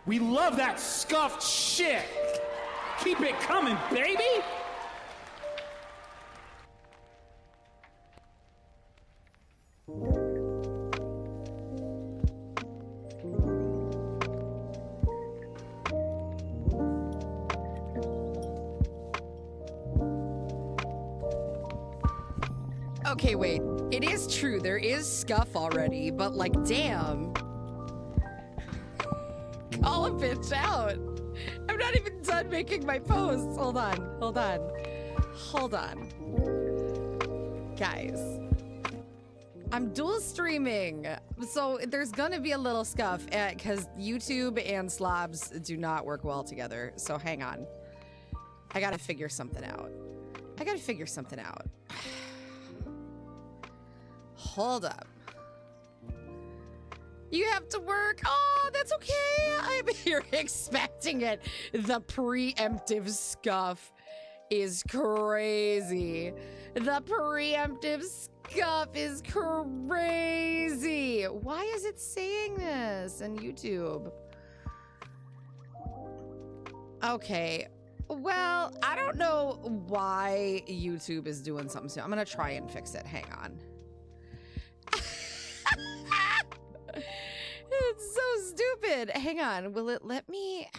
We love that scuffed shit. Keep it coming, baby. Okay, wait. It is true. There is scuff already, but like, damn. Call a bitch out. I'm not even done making my posts. Hold on. Hold on. Hold on. Guys. I'm dual streaming. So there's gonna be a little scuff because YouTube and slobs do not work well together. So hang on. I gotta figure something out. Hold up. You have to work. Oh, that's okay. I'm here expecting it. The preemptive scuff is crazy. The preemptive scuff is crazy. Why is it saying this on YouTube? Okay. Well, I don't know why YouTube is doing something. So I'm going to try and fix it. Hang on. It's so stupid. Hang on. Will it let me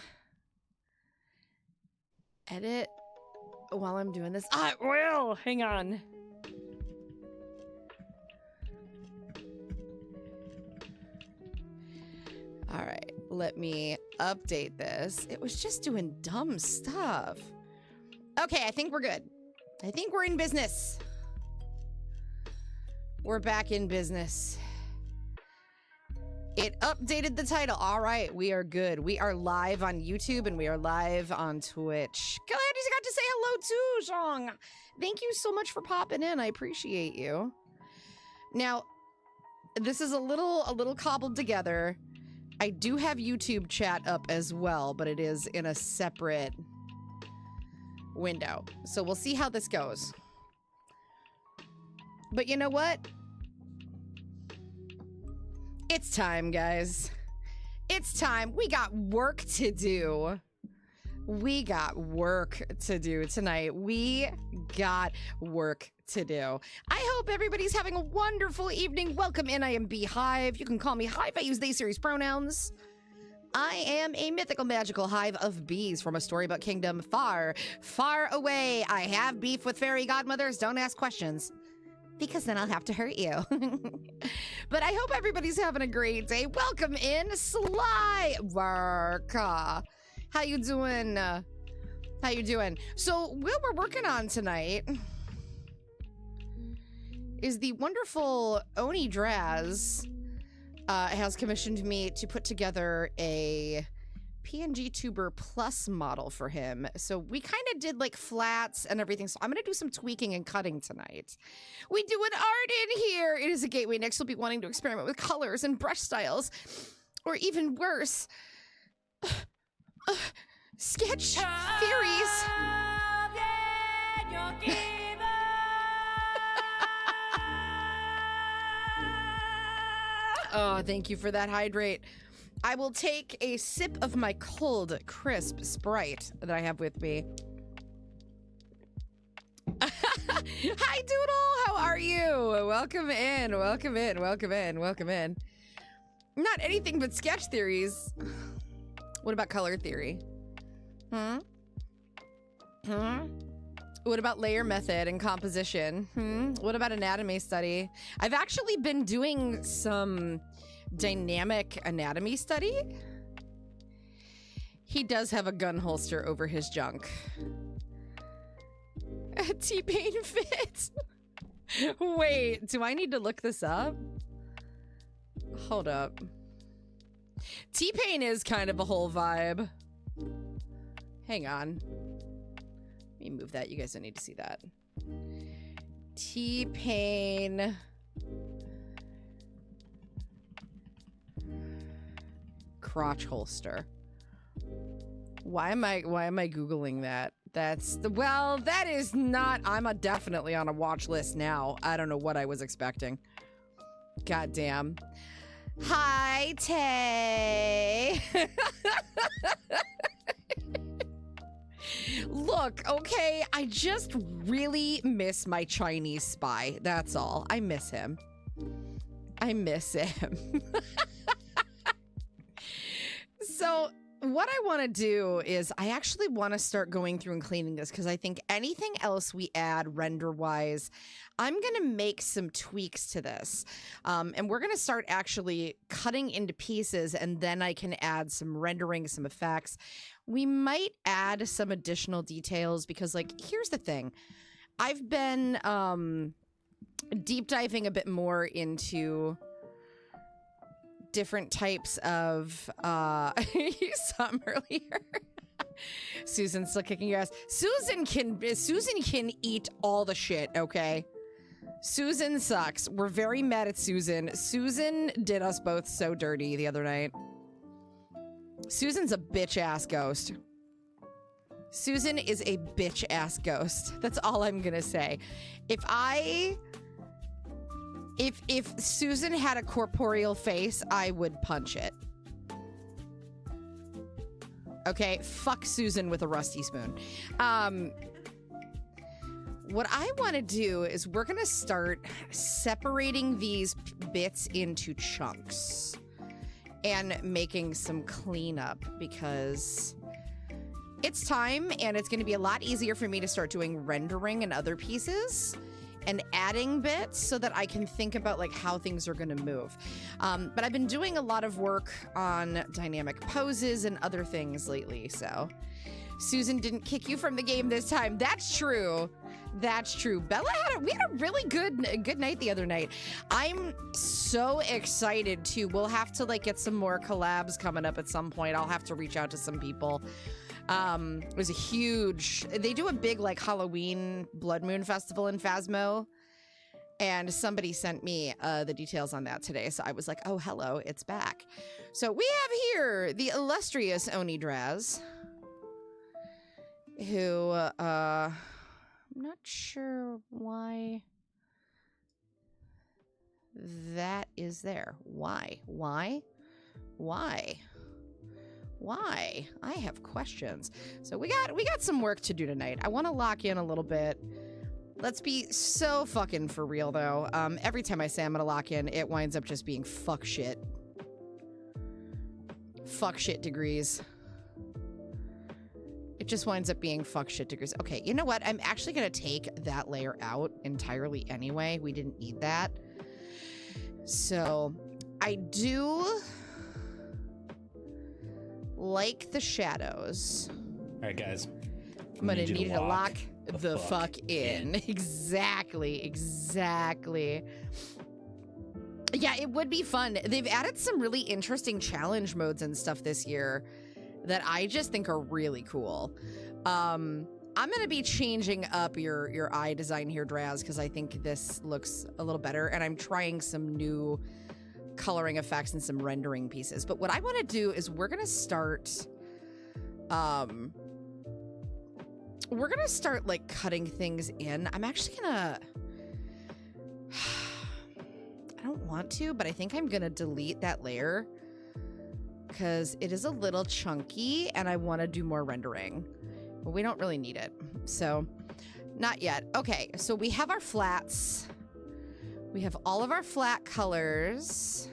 edit while I'm doing this? Ah, it will. Hang on. All right. Let me update this. It was just doing dumb stuff. Okay, I think we're good. I think we're in business. We're back in business. It updated the title. All right, we are good. We are live on YouTube and we are live on Twitch. Glad you got to say hello too, Zhong. Thank you so much for popping in. I appreciate you. Now, this is a little cobbled together. I do have YouTube chat up as well, but it is in a separate window. So we'll see how this goes. But you know what? It's time, guys. It's time. We got work to do. We got work to do tonight. We got work to do. I hope everybody's having a wonderful evening. Welcome in. I am Beehive. You can call me Hive. I use they series pronouns. I am a mythical magical hive of bees from a storybook kingdom far, far away. I have beef with fairy godmothers. Don't ask questions, because then I'll have to hurt you. But I hope everybody's having a great day. Welcome in, Sly Varka. How you doing? How you doing? So what we're working on tonight is the wonderful Oni Draz has commissioned me to put together a PNG Tuber Plus model for him. So we kind of did like flats and everything. So I'm going to do some tweaking and cutting tonight. We do an art in here. It is a gateway. Next, we'll be wanting to experiment with colors and brush styles. Or even worse, sketch theories. Oh, thank you for that hydrate. I will take a sip of my cold, crisp Sprite that I have with me. Hi, Doodle. How are you? Welcome in. Welcome in. Welcome in. Welcome in. Not anything but sketch theories. What about color theory? What about layer method and composition? What about anatomy study? I've actually been doing some dynamic anatomy study. He does have a gun holster over his junk. T-Pain fit. Wait, do I need to look this up? Hold up. T-Pain is kind of a whole vibe. Hang on. Let me move that. You guys don't need to see that. T-Pain. Crotch holster. Why am I Googling that? Well, that is not, definitely on a watch list now. I don't know what I was expecting. God damn. Hi, Tay. Look, okay, I just really miss my Chinese spy. That's all. I miss him. I miss him. So what I want to do is I actually want to start going through and cleaning this because I think anything else we add render-wise, I'm going to make some tweaks to this. And we're going to start actually cutting into pieces, and then I can add some rendering, some effects. We might add some additional details because, like, here's the thing. I've been deep diving a bit more into different types of you saw him earlier. Susan's still kicking your ass. Susan can eat all the shit, okay? Susan sucks. We're very mad at Susan. Susan did us both so dirty the other night. Susan's a bitch-ass ghost. Susan is a bitch-ass ghost. That's all I'm gonna say. If Susan had a corporeal face, I would punch it. Okay, fuck Susan with a rusty spoon. What I want to do is we're going to start separating these bits into chunks and making some cleanup because it's time and it's going to be a lot easier for me to start doing rendering and other pieces and adding bits so that I can think about like how things are going to move. But I've been doing a lot of work on dynamic poses and other things lately, so Susan didn't kick you from the game this time. That's true. That's true. Bella we had a really good night the other night. I'm so excited too. We'll have to like get some more collabs coming up at some point. I'll have to reach out to some people. It was they do a big like Halloween Blood Moon Festival in Phasmo, and somebody sent me the details on that today. So I was like, oh, hello, it's back. So we have here the illustrious Oni Draz, who, I'm not sure why that is there. Why? I have questions. So we got some work to do tonight. I want to lock in a little bit. Let's be so fucking for real though. Every time I say I'm gonna lock in, it winds up just being fuck shit. Fuck shit degrees. It just winds up being fuck shit degrees. Okay, you know what? I'm actually gonna take that layer out entirely anyway. We didn't need that. So I do like the shadows. All right, guys. I'm gonna need to lock the fuck in. Exactly. Yeah, it would be fun. They've added some really interesting challenge modes and stuff this year that I just think are really cool. I'm gonna be changing up your eye design here, Draz, because I think this looks a little better, and I'm trying some new coloring effects and some rendering pieces. But what I want to do is we're gonna start like cutting things in. I'm actually gonna I don't want to, but I think I'm gonna delete that layer because it is a little chunky and I want to do more rendering, but we don't really need it, so not yet. Okay, so we have our flats. We have all of our flat colors.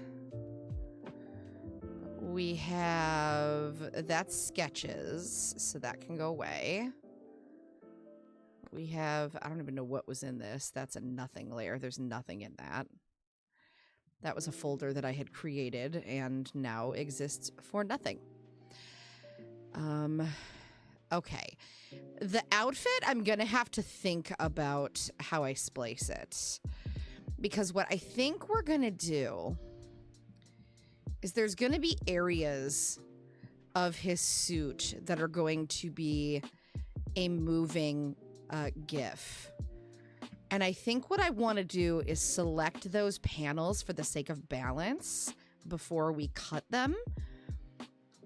We have, that's sketches, so that can go away. We have, I don't even know what was in this. That's a nothing layer. There's nothing in that. That was a folder that I had created and now exists for nothing. Okay. The outfit, I'm gonna have to think about how I splice it. Because what I think we're gonna do is there's gonna be areas of his suit that are going to be a moving GIF. And I think what I want to do is select those panels for the sake of balance before we cut them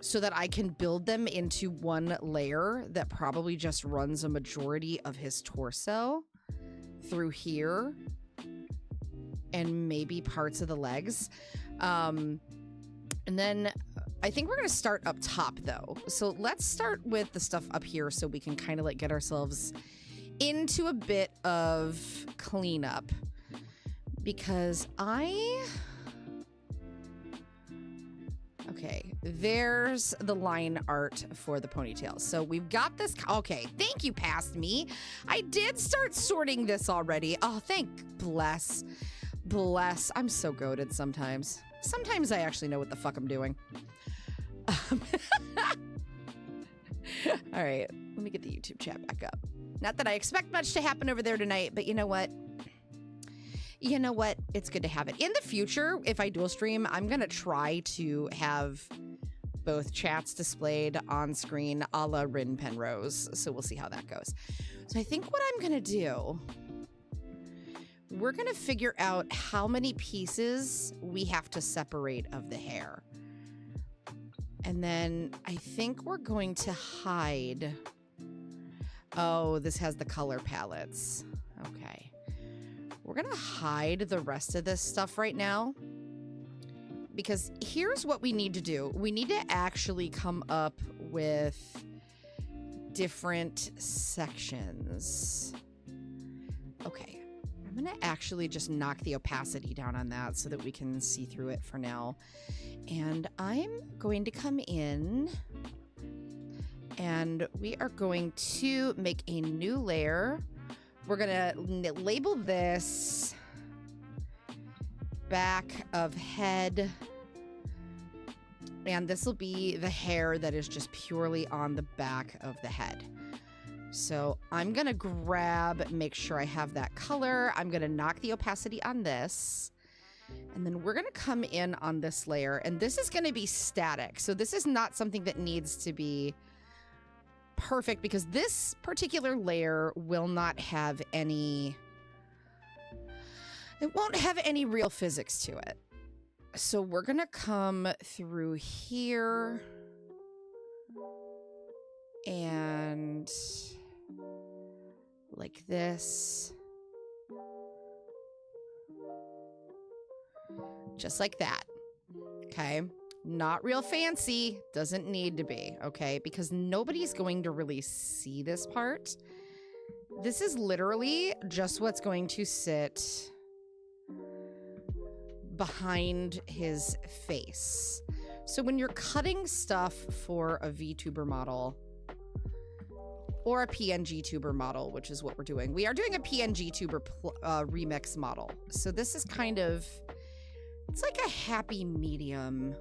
so that I can build them into one layer that probably just runs a majority of his torso through here and maybe parts of the legs. And then I think we're going to start up top, though. So let's start with the stuff up here so we can kind of like get ourselves into a bit of cleanup. Because okay, there's the line art for the ponytail. So we've got this. Okay, thank you, past me. I did start sorting this already. Oh, thank bless. Bless. I'm so goated sometimes. Sometimes I actually know what the fuck I'm doing. All right, let me get the YouTube chat back up. Not that I expect much to happen over there tonight, but you know what? You know what? It's good to have it. In the future, if I dual stream, I'm going to try to have both chats displayed on screen a la Rin Penrose. So we'll see how that goes. So I think what I'm going to do, we're going to figure out how many pieces we have to separate of the hair. And then I think we're going to hide. Oh, this has the color palettes. Okay. We're going to hide the rest of this stuff right now. Because here's what we need to do. We need to actually come up with different sections. Okay. I'm going to actually just knock the opacity down on that so that we can see through it for now. And I'm going to come in and we are going to make a new layer. We're going to label this back of head. And this will be the hair that is just purely on the back of the head. So I'm going to grab, make sure I have that color. I'm going to knock the opacity on this. And then we're going to come in on this layer. And this is going to be static. So this is not something that needs to be perfect because this particular layer will not have any... It won't have any real physics to it. So we're going to come through here. And like this. Just like that. Okay. Not real fancy. Doesn't need to be. Okay. Because nobody's going to really see this part. This is literally just what's going to sit behind his face. So when you're cutting stuff for a VTuber model or a PNG tuber model, which is what we're doing, we are doing a PNG tuber remix model. So this is kind of, it's like a happy medium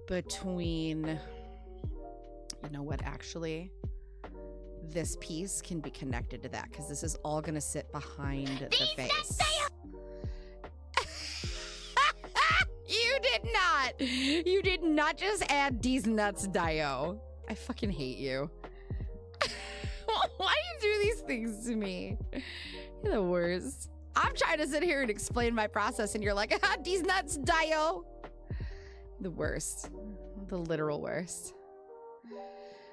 between, you know what, actually, this piece can be connected to that because this is all going to sit behind the face. You did not just add these nuts, Dio. I fucking hate you. Why do you do these things to me? You're the worst. I'm trying to sit here and explain my process and you're like, ah, these nuts, Dio. The worst. The literal worst.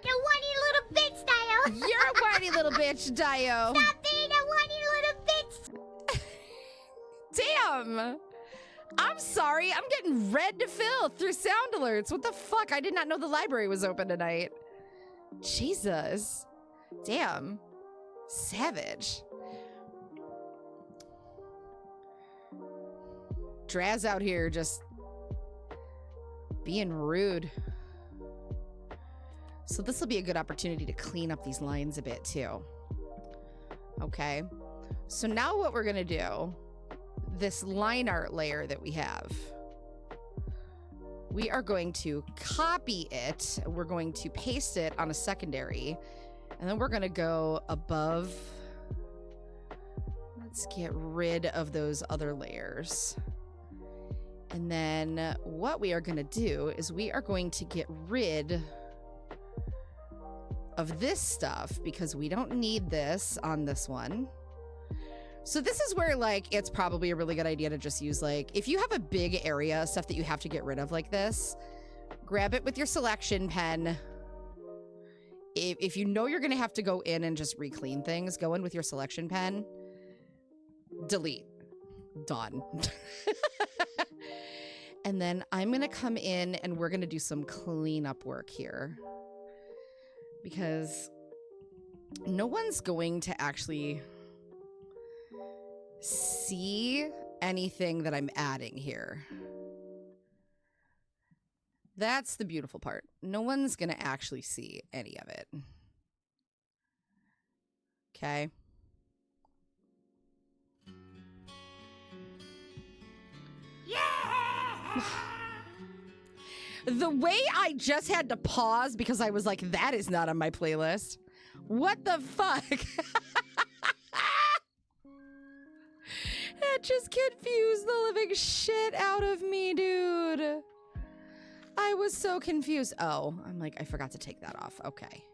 You whiny little bitch, Dio. You're a whiny little bitch, Dio. Stop being a whiny little bitch. Damn. I'm sorry. I'm getting red to fill through sound alerts. What the fuck? I did not know the library was open tonight. Jesus. Damn. Savage. Draz out here just being rude. So this will be a good opportunity to clean up these lines a bit too. Okay. So now what we're going to do, this line art layer that we have, we are going to copy it. We're going to paste it on a secondary, and then we're going to go above. Let's get rid of those other layers. And then what we are going to do is we are going to get rid of this stuff because we don't need this on this one. So this is where, like, it's probably a really good idea to just use, like, if you have a big area of stuff that you have to get rid of like this, grab it with your selection pen. If you know you're going to have to go in and just re-clean things, go in with your selection pen. Delete. Done. And then I'm going to come in and we're going to do some cleanup work here. Because no one's going to actually see anything that I'm adding here. That's the beautiful part. No one's going to actually see any of it. Okay. The way I just had to pause because I was like, that is not on my playlist. What the fuck? That just confused the living shit out of me, dude. I was so confused. Oh, I'm like, I forgot to take that off. Okay.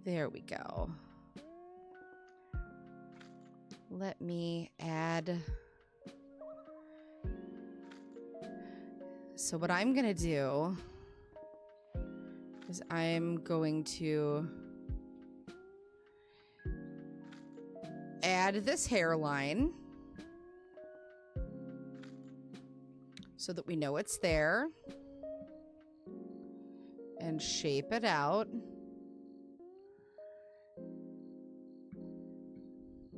There we go. Let me add. So what I'm gonna do is I'm going to add this hairline so that we know it's there and shape it out.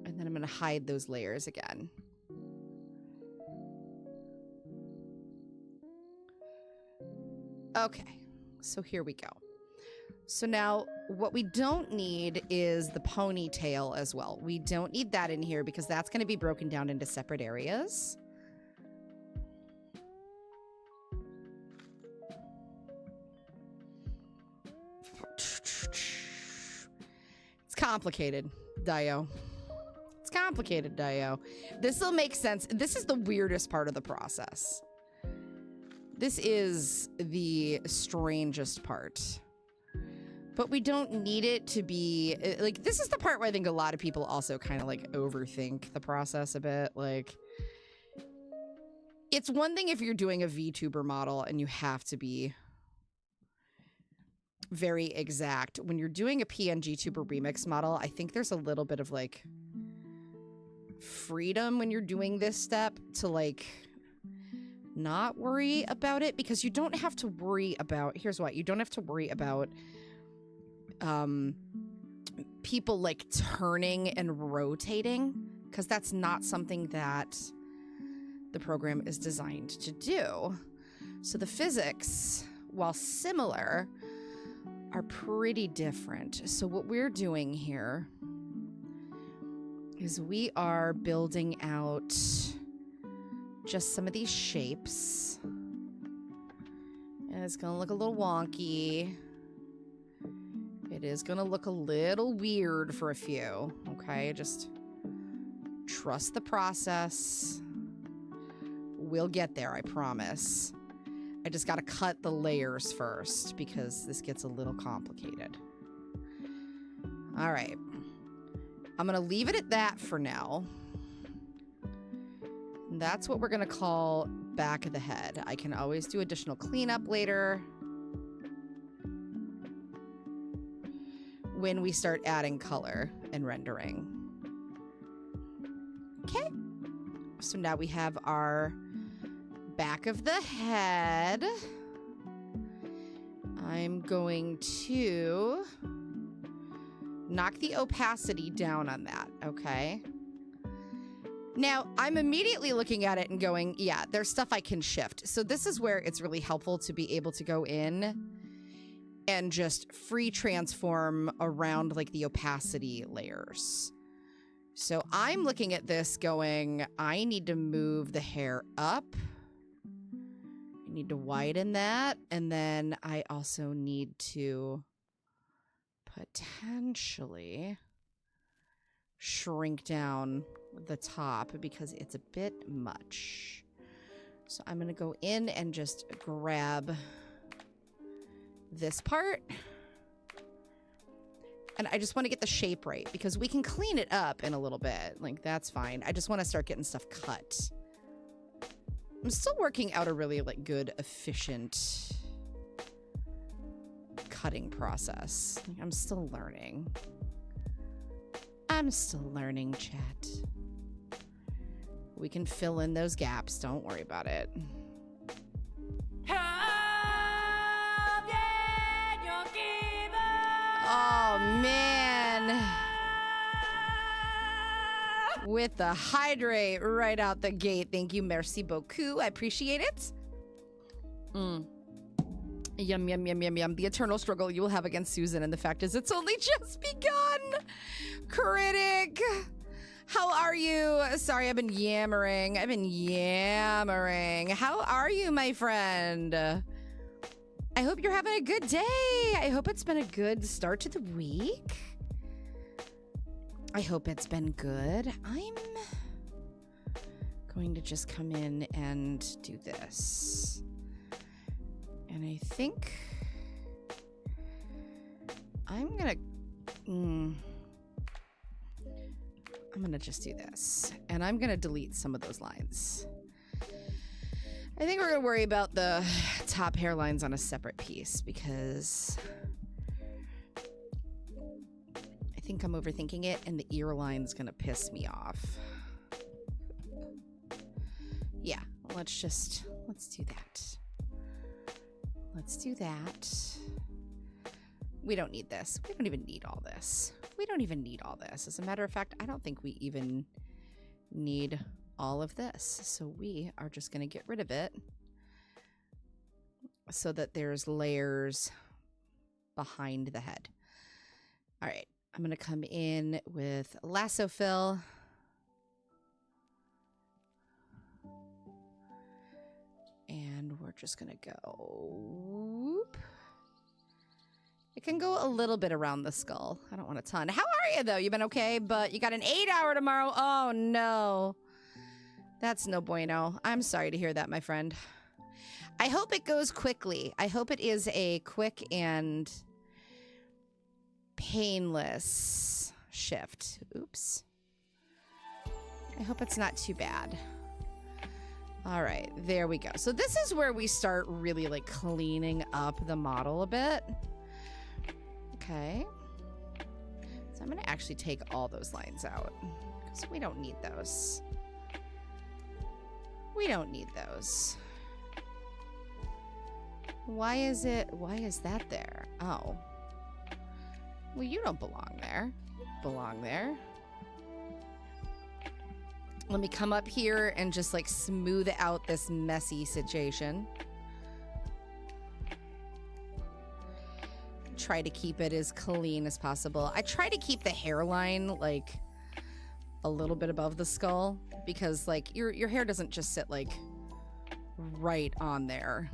And then I'm gonna hide those layers again. Okay, so here we go. So now what we don't need is the ponytail as well. We don't need that in here because that's going to be broken down into separate areas. It's complicated, Dio. It's complicated, Dio. This will make sense. This is the weirdest part of the process. This is the strangest part. But we don't need it to be... Like, this is the part where I think a lot of people also kind of, like, overthink the process a bit. Like, it's one thing if you're doing a VTuber model and you have to be very exact. When you're doing a PNG Tuber Remix model, I think there's a little bit of, like, freedom when you're doing this step to, like... not worry about it, because you don't have to worry about, here's what, you don't have to worry about people like turning and rotating, because that's not something that the program is designed to do. So the physics, while similar, are pretty different. So what we're doing here is we are building out just some of these shapes. And it's gonna look a little wonky. It is gonna look a little weird for a few, okay? Just trust the process. We'll get there, I promise. I just gotta cut the layers first because this gets a little complicated. All right. I'm gonna leave it at that for now. That's what we're gonna call back of the head. I can always do additional cleanup later when we start adding color and rendering. Okay, so now we have our back of the head. I'm going to knock the opacity down on that, okay? Now, I'm immediately looking at it and going, yeah, there's stuff I can shift. So this is where it's really helpful to be able to go in and just free transform around like the opacity layers. So I'm looking at this going, I need to move the hair up. I need to widen that. And then I also need to potentially shrink down the top because it's a bit much. So I'm gonna go in and just grab this part. And I just want to get the shape right because we can clean it up in a little bit. Like, that's fine. I just want to start getting stuff cut. I'm still working out a really, like, good, efficient cutting process. Like, I'm still learning. I'm still learning, chat. We can fill in those gaps. Don't worry about it. Oh, man. With the hydrate right out the gate. Thank you. Merci beaucoup. I appreciate it. Yum, yum, yum, yum, yum. The eternal struggle you will have against Susan, and the fact is it's only just begun. Critic, how are you? Sorry, I've been yammering. How are you, my friend? I hope you're having a good day. I hope it's been a good start to the week. I hope it's been good. I'm going to just come in and do this. And I think I'm gonna just do this. And I'm gonna delete some of those lines. I think we're gonna worry about the top hairlines on a separate piece because I think I'm overthinking it and the ear line's gonna piss me off. Yeah, let's do that. Let's do that. We don't need this. We don't even need all this. As a matter of fact, I don't think we even need all of this. So we are just going to get rid of it so that there's layers behind the head. All right. I'm going to come in with lasso fill. And we're just going to go. Whoop. It can go a little bit around the skull. I don't want a ton. How are you, though? You been okay? But you got an 8-hour tomorrow. Oh, no. That's no bueno. I'm sorry to hear that, my friend. I hope it goes quickly. I hope it is a quick and painless shift. Oops. I hope it's not too bad. All right, there we go. So this is where we start really like cleaning up the model a bit. Okay. So I'm going to actually take all those lines out because we don't need those. Why is that there? Oh. Well, you don't belong there. Belong there. Let me come up here and just like smooth out this messy situation. Try to keep it as clean as possible. I try to keep the hairline like a little bit above the skull because like your hair doesn't just sit like right on there.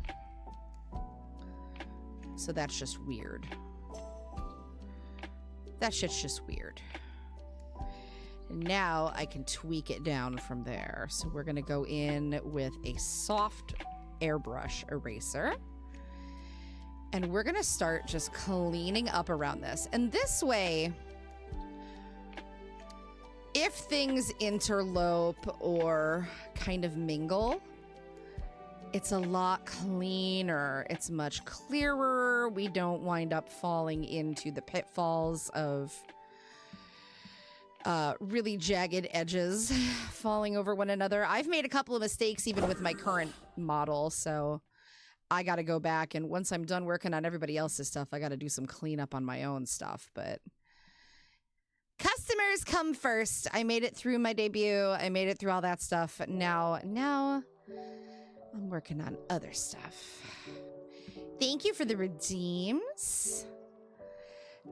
So that's just weird. That shit's just weird. And now I can tweak it down from there. So we're going to go in with a soft airbrush eraser. And we're going to start just cleaning up around this. And this way, if things interlope or kind of mingle, it's a lot cleaner. It's much clearer. We don't wind up falling into the pitfalls of really jagged edges falling over one another. I've made a couple of mistakes even with my current model, so I got to go back, and once I'm done working on everybody else's stuff, I got to do some cleanup on my own stuff, but customers come first. I made it through my debut. I made it through all that stuff. Now I'm working on other stuff. Thank you for the redeems.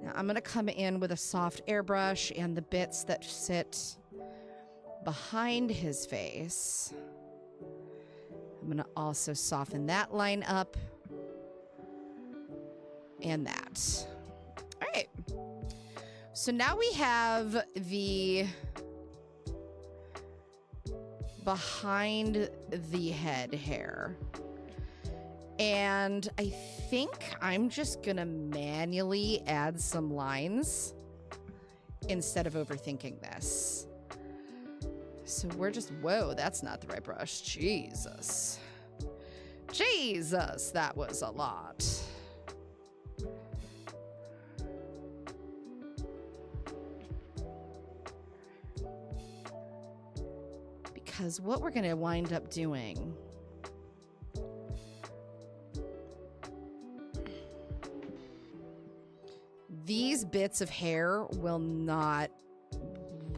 Now I'm going to come in with a soft airbrush and the bits that sit behind his face. I'm going to also soften that line up and that. All right. So now we have the behind the head hair. And I think I'm just going to manually add some lines instead of overthinking this. So we're just, whoa, that's not the right brush. Jesus. Jesus, that was a lot. Because what we're going to wind up doing... These bits of hair will not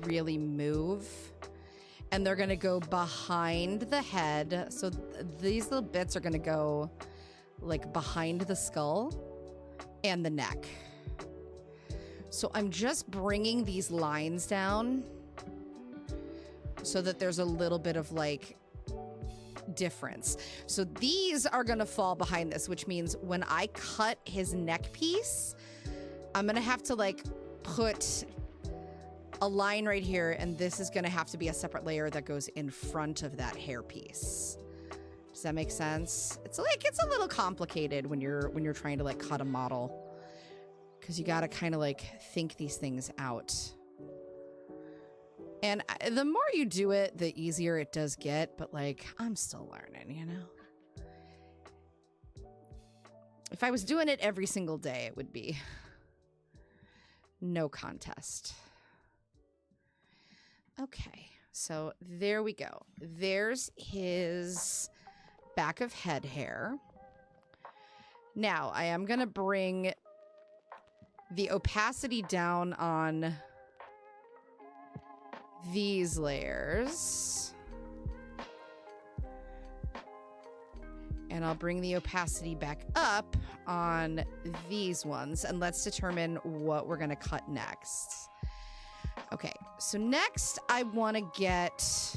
really move. And they're going to go behind the head. So these little bits are going to go like behind the skull and the neck. So I'm just bringing these lines down so that there's a little bit of like difference. So these are going to fall behind this, which means when I cut his neck piece, I'm going to have to like put a line right here, and this is going to have to be a separate layer that goes in front of that hair piece. Does that make sense? It's a little complicated when you're trying to like cut a model, because you got to kind of like think these things out. And the more you do it, the easier it does get, but like I'm still learning, you know? If I was doing it every single day, it would be no contest. Okay, so there we go. There's his back of head hair. Now, I am going to bring the opacity down on these layers. And I'll bring the opacity back up on these ones. And let's determine what we're going to cut next. Okay, so next I want to get...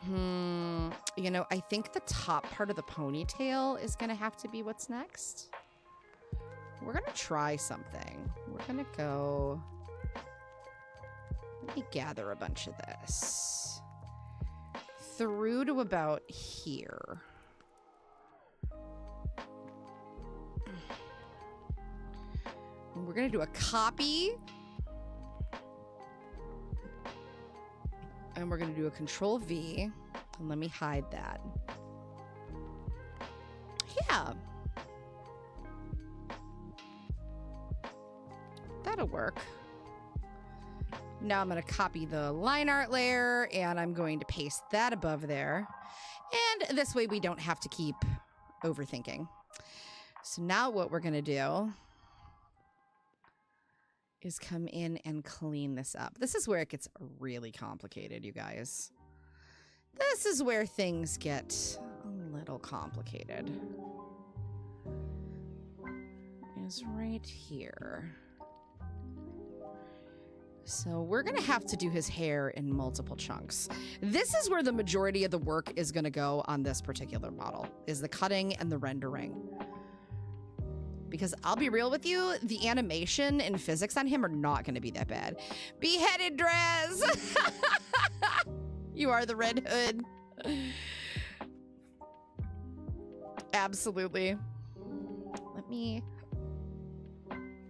you know, I think the top part of the ponytail is going to have to be what's next. We're going to try something. We're going to go... Let me gather a bunch of this. Through to about here. And we're going to do a copy. And we're going to do a Control V. And let me hide that. Yeah. That'll work. Now I'm going to copy the line art layer, and I'm going to paste that above there. And this way we don't have to keep overthinking. So now what we're going to do is come in and clean this up. This is where it gets really complicated, you guys. This is where things get a little complicated. Is right here. So we're going to have to do his hair in multiple chunks. This is where the majority of the work is going to go on this particular model, is the cutting and the rendering. Because I'll be real with you, the animation and physics on him are not going to be that bad. Beheaded Draz! You are the Red Hood. Absolutely. Let me...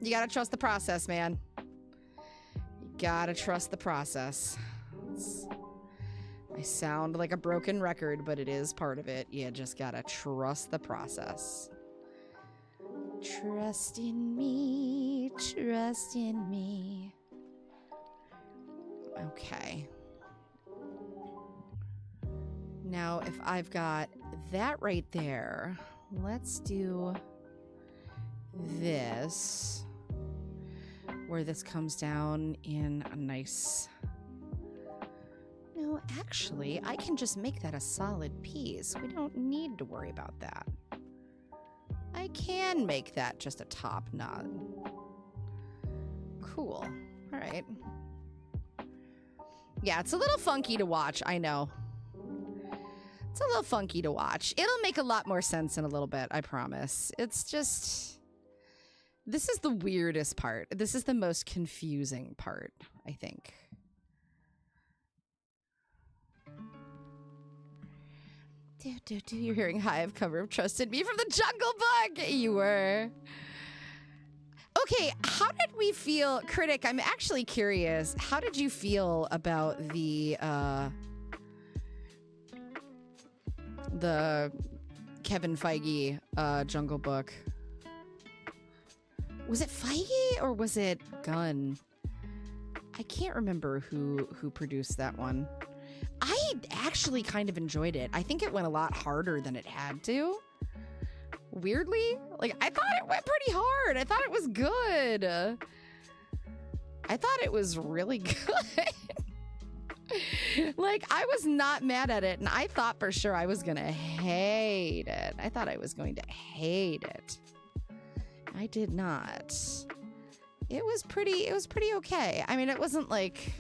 You gotta trust the process, man. Gotta trust the process. I sound like a broken record, but it is part of it. You just gotta trust the process. Trust in me, trust in me. Okay. Now, if I've got that right there, let's do this. Where this comes down in a nice... No, actually, I can just make that a solid piece. We don't need to worry about that. I can make that just a top knot. Cool. All right. Yeah, it's a little funky to watch, I know. It's a little funky to watch. It'll make a lot more sense in a little bit, I promise. It's just... This is the weirdest part. This is the most confusing part, I think. You're hearing Hive cover of Trusted Me from the Jungle Book. You were. Okay, how did we feel? Critic, I'm actually curious. How did you feel about the Kevin Feige Jungle Book? Was it Feige or was it Gunn? I can't remember who produced that one. actually kind of enjoyed it. I think it went a lot harder than it had to. Weirdly, like I thought it went pretty hard. I thought it was good. I thought it was really good. Like I was not mad at it, and I thought for sure I was gonna hate it. I thought I was going to hate it. I did not. It was pretty okay. I mean, it wasn't like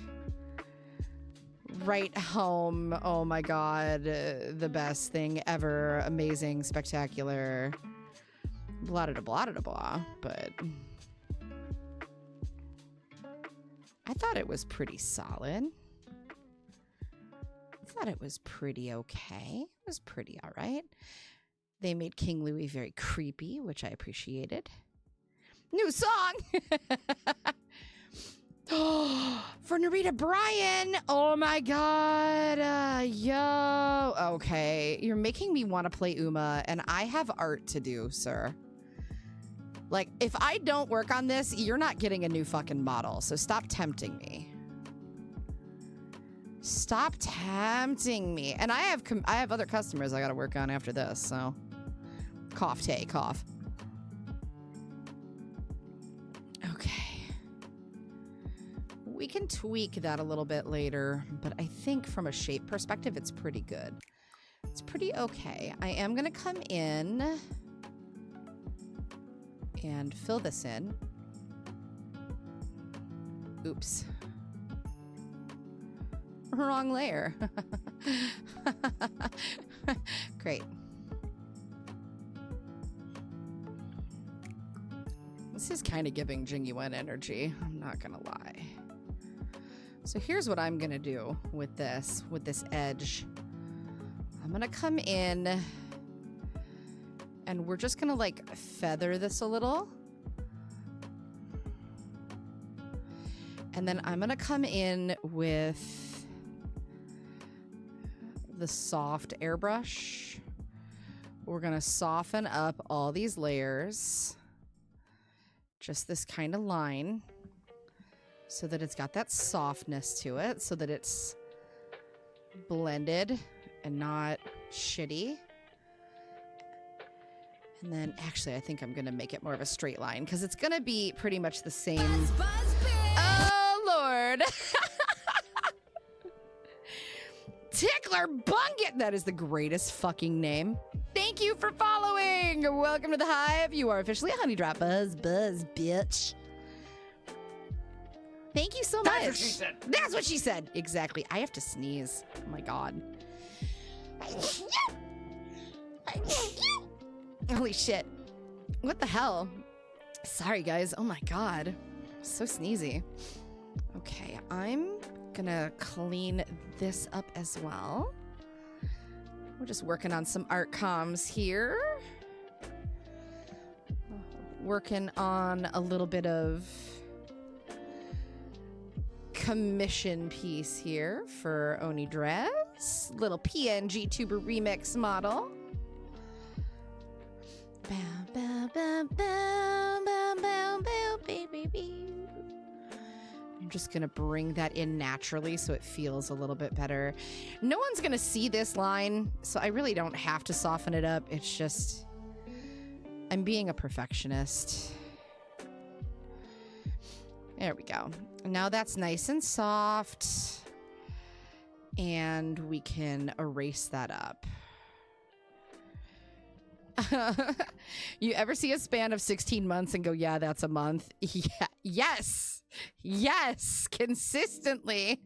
right home, oh my god, the best thing ever, amazing, spectacular, blah da blah da blah, but I thought it was pretty solid. I thought it was pretty okay. It was pretty all right. They made King Louis very creepy, which I appreciated. New song! For Narita Bryan. Oh my god. Yo. Okay. You're making me want to play Uma, and I have art to do, sir. Like, if I don't work on this, you're not getting a new fucking model, so stop tempting me. Stop tempting me. And I have other customers I gotta work on after this, so. Cough, Tay, cough. Okay. We can tweak that a little bit later, but I think from a shape perspective, it's pretty good. It's pretty okay. I am gonna come in and fill this in. Oops. Wrong layer. Great. This is kind of giving genuine energy, I'm not gonna lie. So here's what I'm gonna do with this edge. I'm gonna come in and we're just gonna like feather this a little. And then I'm gonna come in with the soft airbrush. We're gonna soften up all these layers. Just this kind of line so that it's got that softness to it, so that it's blended and not shitty. And then actually I think I'm gonna make it more of a straight line because it's gonna be pretty much the same. Oh Lord. Tickler Bungit! That is the greatest fucking name. Thank you for following! Welcome to the Hive. You are officially a Honey Drop Buzz, bitch. Thank you so much. That's what she said. That's what she said. Exactly. I have to sneeze. Oh my god. Holy shit. What the hell? Sorry, guys. Oh my god. So sneezy. Okay, I'm gonna clean this up as well. We're just working on some art comms here. Working on a little bit of commission piece here for Oni Dress. Little PNG Tuber remix model. Bow, bow, bow, bow, bow, bow, bow, baby. I'm just gonna bring that in naturally so it feels a little bit better. No one's gonna see this line, so I really don't have to soften it up. It's just, I'm being a perfectionist. There we go. Now that's nice and soft, and we can erase that up. You ever see a span of 16 months and go, yeah, that's a month? Yeah. Yes. Yes. Consistently.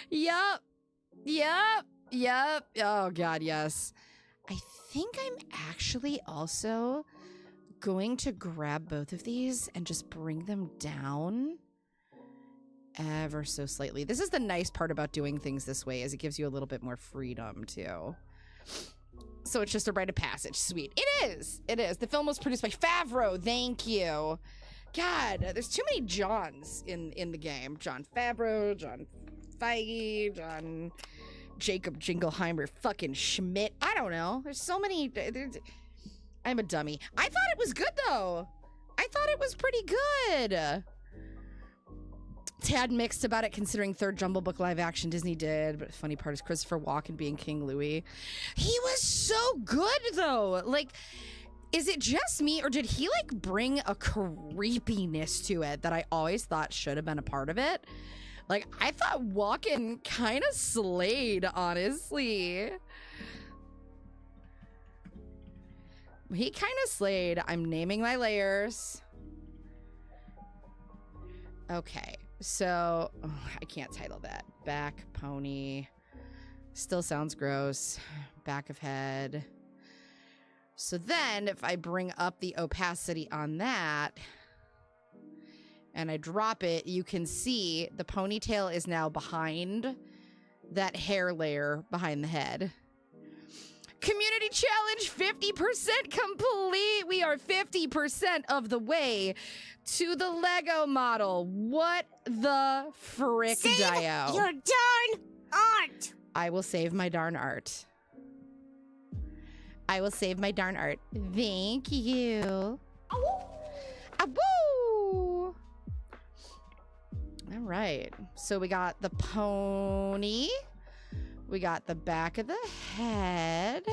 Yup. Yup. Yup. Oh, God, yes. I think I'm actually also going to grab both of these and just bring them down ever so slightly. This is the nice part about doing things this way, is it gives you a little bit more freedom, too. So it's just a rite of passage. Sweet. It is. It is. The film was produced by Favreau. Thank you. God, there's too many Johns in the game. Jon Favreau, John Feige, John Jacob Jingleheimer, fucking Schmidt. I don't know. There's so many. I'm a dummy. I thought it was good, though. I thought it was pretty good. tad mixed about it considering third Jungle Book live action Disney did, but the funny part is Christopher Walken being King Louis. He was so good though. Like, is it just me or did he like bring a creepiness to it that I always thought should have been a part of it? Like, I thought Walken kind of slayed, honestly. He kind of slayed. I'm naming my layers. Okay, so I can't title that. Back pony. Still sounds gross. Back of head. So then if I bring up the opacity on that and I drop it, you can see the ponytail is now behind that hair layer behind the head. Community challenge 50% complete. We are 50% of the way to the Lego model. What the frick, Save Dio? your darn art. I will save my darn art. I will save my darn art. Thank you. Awoo! All right. So we got the pony. We got the back of the head.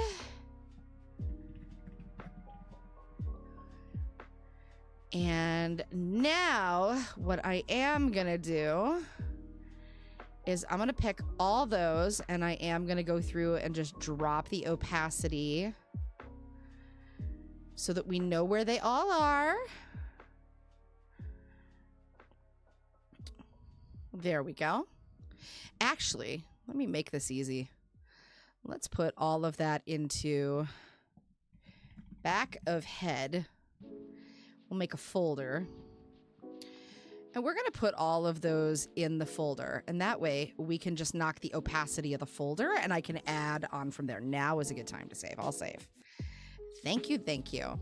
And now what I am gonna do is I'm gonna pick all those and I am gonna go through and just drop the opacity so that we know where they all are. There we go. Actually, let me make this easy. Let's put all of that into back of head. We'll make a folder. And we're going to put all of those in the folder. And that way we can just knock the opacity of the folder and I can add on from there. Now is a good time to save. I'll save. Thank you. Thank you.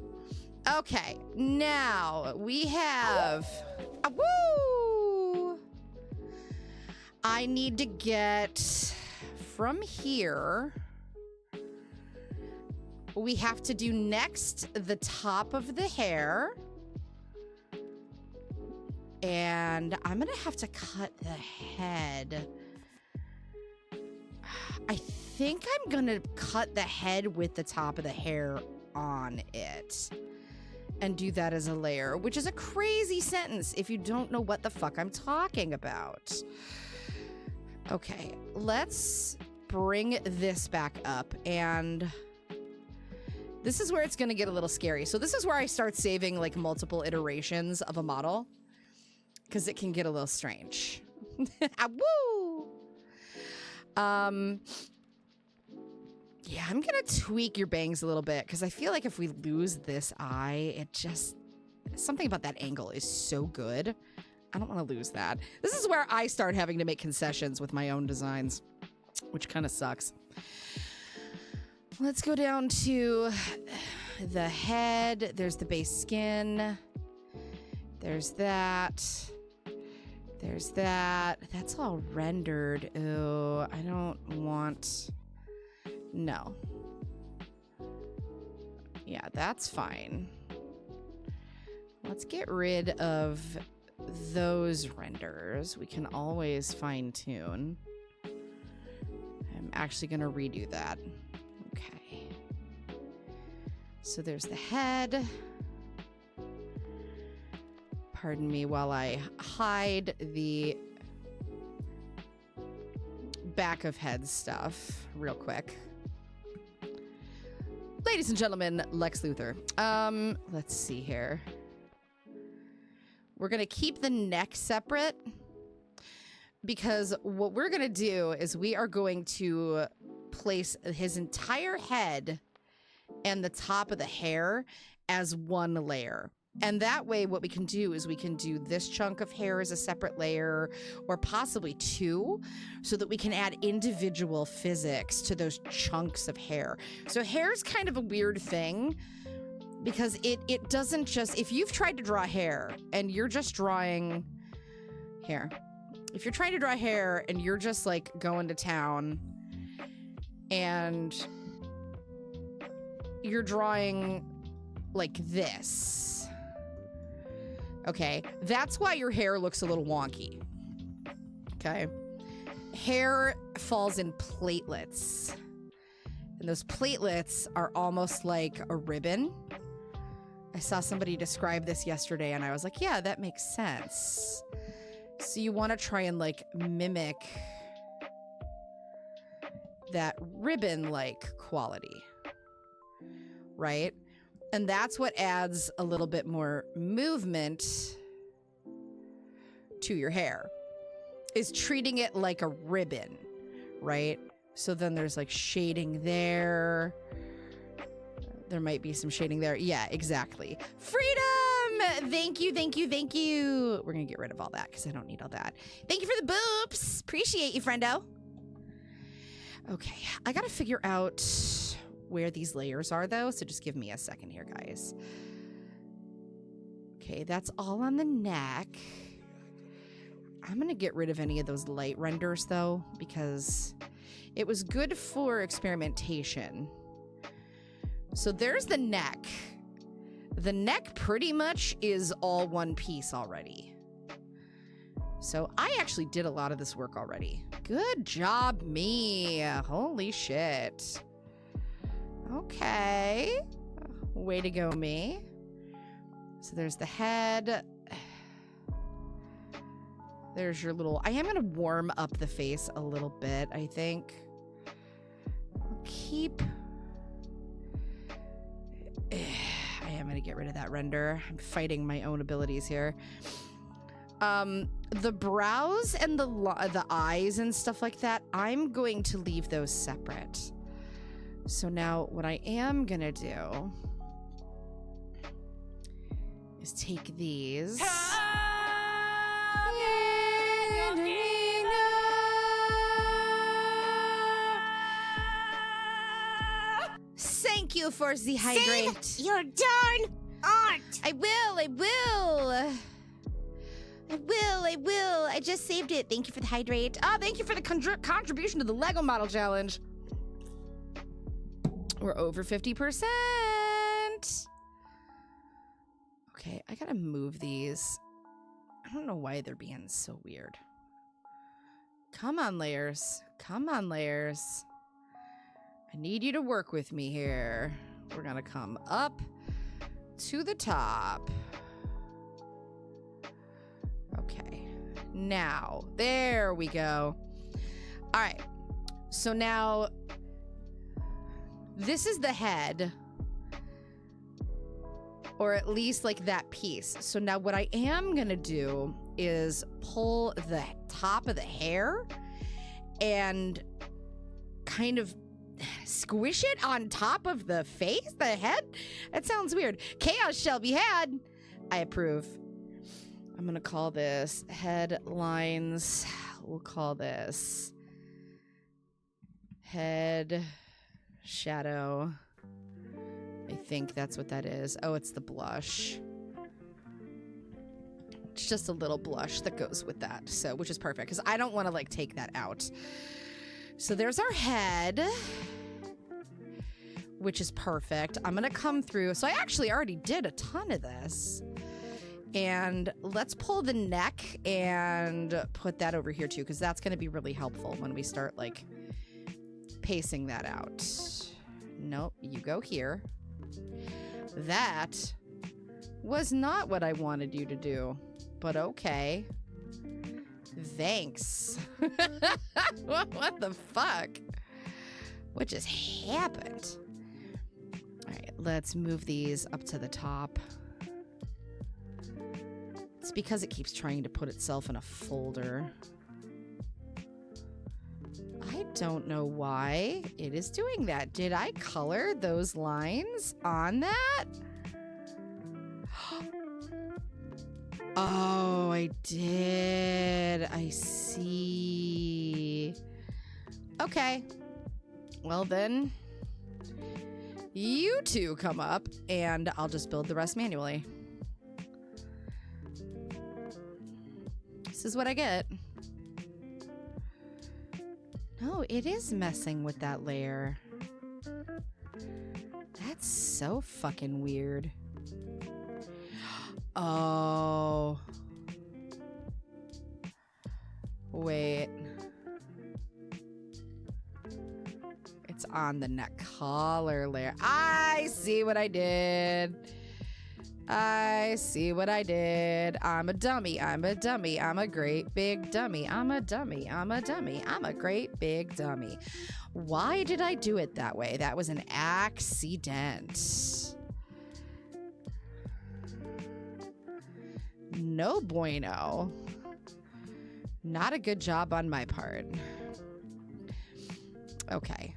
Okay. Now we have... Woo! I need to get from here. We have to do next the top of the hair. And I'm gonna have to cut the head. I think I'm gonna cut the head with the top of the hair on it and do that as a layer, which is a crazy sentence if you don't know what the fuck I'm talking about. Okay, let's bring this back up, and this is where it's gonna get a little scary. So this is where I start saving like multiple iterations of a model, because it can get a little strange. Woo! Yeah, I'm gonna tweak your bangs a little bit, because I feel like if we lose this eye, it just... something about that angle is so good. I don't want to lose that. This is where I start having to make concessions with my own designs, which kind of sucks. Let's go down to the head. There's the base skin. There's that. There's that. That's all rendered. Ooh, I don't want... No. Yeah, that's fine. Let's get rid of those renders. We can always fine-tune. I'm actually going to redo that. Okay. So there's the head. Pardon me while I hide the back of head stuff real quick. Ladies and gentlemen, Lex Luthor. Let's see here. We're going to keep the neck separate because what we're going to do is we are going to place his entire head and the top of the hair as one layer. And that way what we can do is we can do this chunk of hair as a separate layer, or possibly two, so that we can add individual physics to those chunks of hair. So hair is kind of a weird thing, because it doesn't just... If you've tried to draw hair and you're just drawing hair, if you're trying to draw hair and you're just like going to town and you're drawing like this, okay, that's why your hair looks a little wonky. Okay. Hair falls in platelets. And those platelets are almost like a ribbon. I saw somebody describe this yesterday and I was like, yeah, that makes sense. So you want to try and like mimic that ribbon-like quality, right? And that's what adds a little bit more movement to your hair, is treating it like a ribbon, right? So then there's like shading there. There might be some shading there. Yeah, exactly. Freedom! Thank you, thank you, thank you. We're gonna get rid of all that because I don't need all that. Thank you for the boops. Appreciate you, friendo. Okay, I gotta figure out where these layers are though, so just give me a second here, guys. Okay, that's all on the neck. I'm gonna get rid of any of those light renders though, because it was good for experimentation. So there's the neck. The neck pretty much is all one piece already. So I actually did a lot of this work already. Good job, me. Holy shit. Okay. Way to go, me. So there's the head. There's your little... I am going to warm up the face a little bit, I think. I'll keep... I am going to get rid of that render. I'm fighting my own abilities here. The brows and the eyes and stuff like that, I'm going to leave those separate. So now what I am going to do is take these... Thank you for the hydrate. Save your darn art! I will. I just saved it. Thank you for the hydrate. Oh, thank you for the contribution to the Lego model challenge. We're over 50%. Okay, I gotta move these. I don't know why they're being so weird. Come on, layers. Come on, layers. I need you to work with me here. We're gonna come up to the top. Okay. Now, there we go. All right. So now, this is the head. Or at least like that piece. So now what I am gonna do is pull the top of the hair and kind of squish it on top of the face, the head. That sounds weird. Chaos shall be had. I approve. I'm gonna call this headlines. We'll call this head shadow. I think that's what that is. Oh, it's the blush. It's just a little blush that goes with that. So, which is perfect because I don't want to like take that out. So there's our head, which is perfect. I'm gonna come through. So I actually already did a ton of this. And let's pull the neck and put that over here too, because that's gonna be really helpful when we start like pacing that out. Nope, you go here. That was not what I wanted you to do, but okay. Thanks. What the fuck? What just happened? All right, let's move these up to the top. It's because it keeps trying to put itself in a folder. I don't know why it is doing that. Did I color those lines on that? Oh, I did. I see. Okay. Well then, you two come up and I'll just build the rest manually. This is what I get. No, it is messing with that layer. That's so fucking weird. Oh. Wait. It's on the neck collar layer. I see what I did. I see what I did. I'm a dummy. I'm a dummy. I'm a great big dummy. I'm a dummy. I'm a dummy. I'm a great big dummy. Why did I do it that way? That was an accident. No bueno. Not a good job on my part. Okay.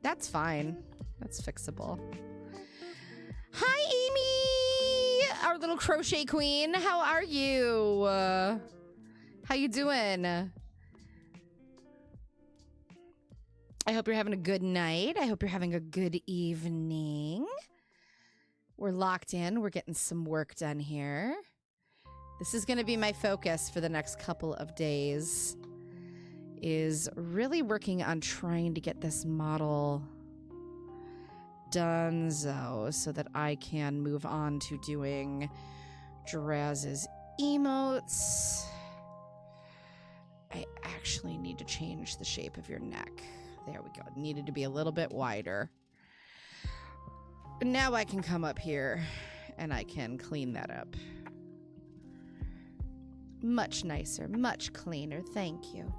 That's fine. That's fixable. Hi, Amy! Our little crochet queen. How are you? How you doing? I hope you're having a good night. I hope you're having a good evening. We're locked in. We're getting some work done here. This is going to be my focus for the next couple of days, is really working on trying to get this model donezo so that I can move on to doing Draz's emotes. I actually need to change the shape of your neck. There we go. It needed to be a little bit wider. Now I can come up here and I can clean that up. Much nicer, much cleaner. Thank you.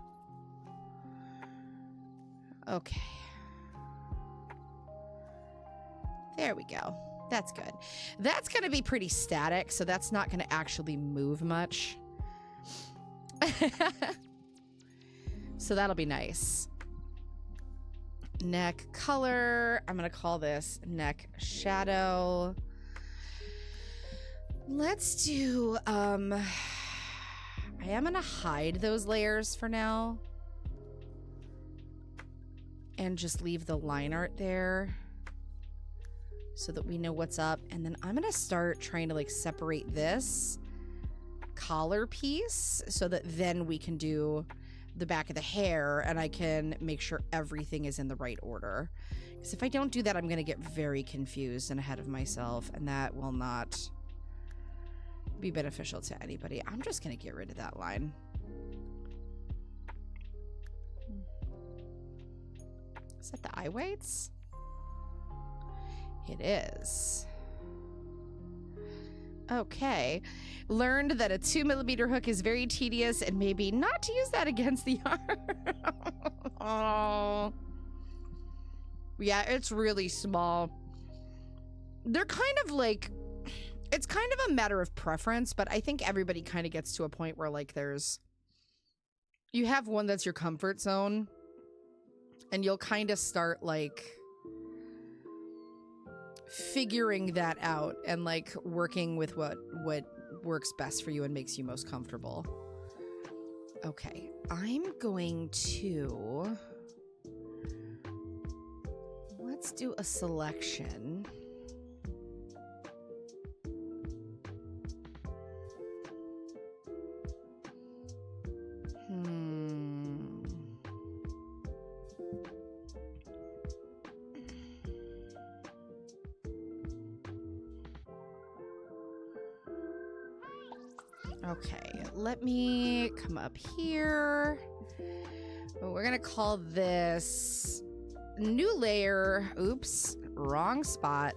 Okay. There we go. That's good. That's going to be pretty static, so that's not going to actually move much. So that'll be nice. Neck color. I'm going to call this neck shadow. Let's do, I am going to hide those layers for now and just leave the line art there so that we know what's up. And then I'm going to start trying to like separate this collar piece so that then we can do the back of the hair and I can make sure everything is in the right order. Because if I don't do that, I'm going to get very confused and ahead of myself, and that will not be beneficial to anybody. I'm just going to get rid of that line. Is that the eye weights? It is. Okay. Learned that a 2mm hook is very tedious and maybe not to use that against the arm. Oh. Yeah, it's really small. They're kind of like, it's kind of a matter of preference, but I think everybody kind of gets to a point where like you have one that's your comfort zone and you'll kind of start like figuring that out and like working with what works best for you and makes you most comfortable. Okay, I'm going to, let's do a selection. Okay, let me come up here. We're gonna call this new layer. Oops, wrong spot.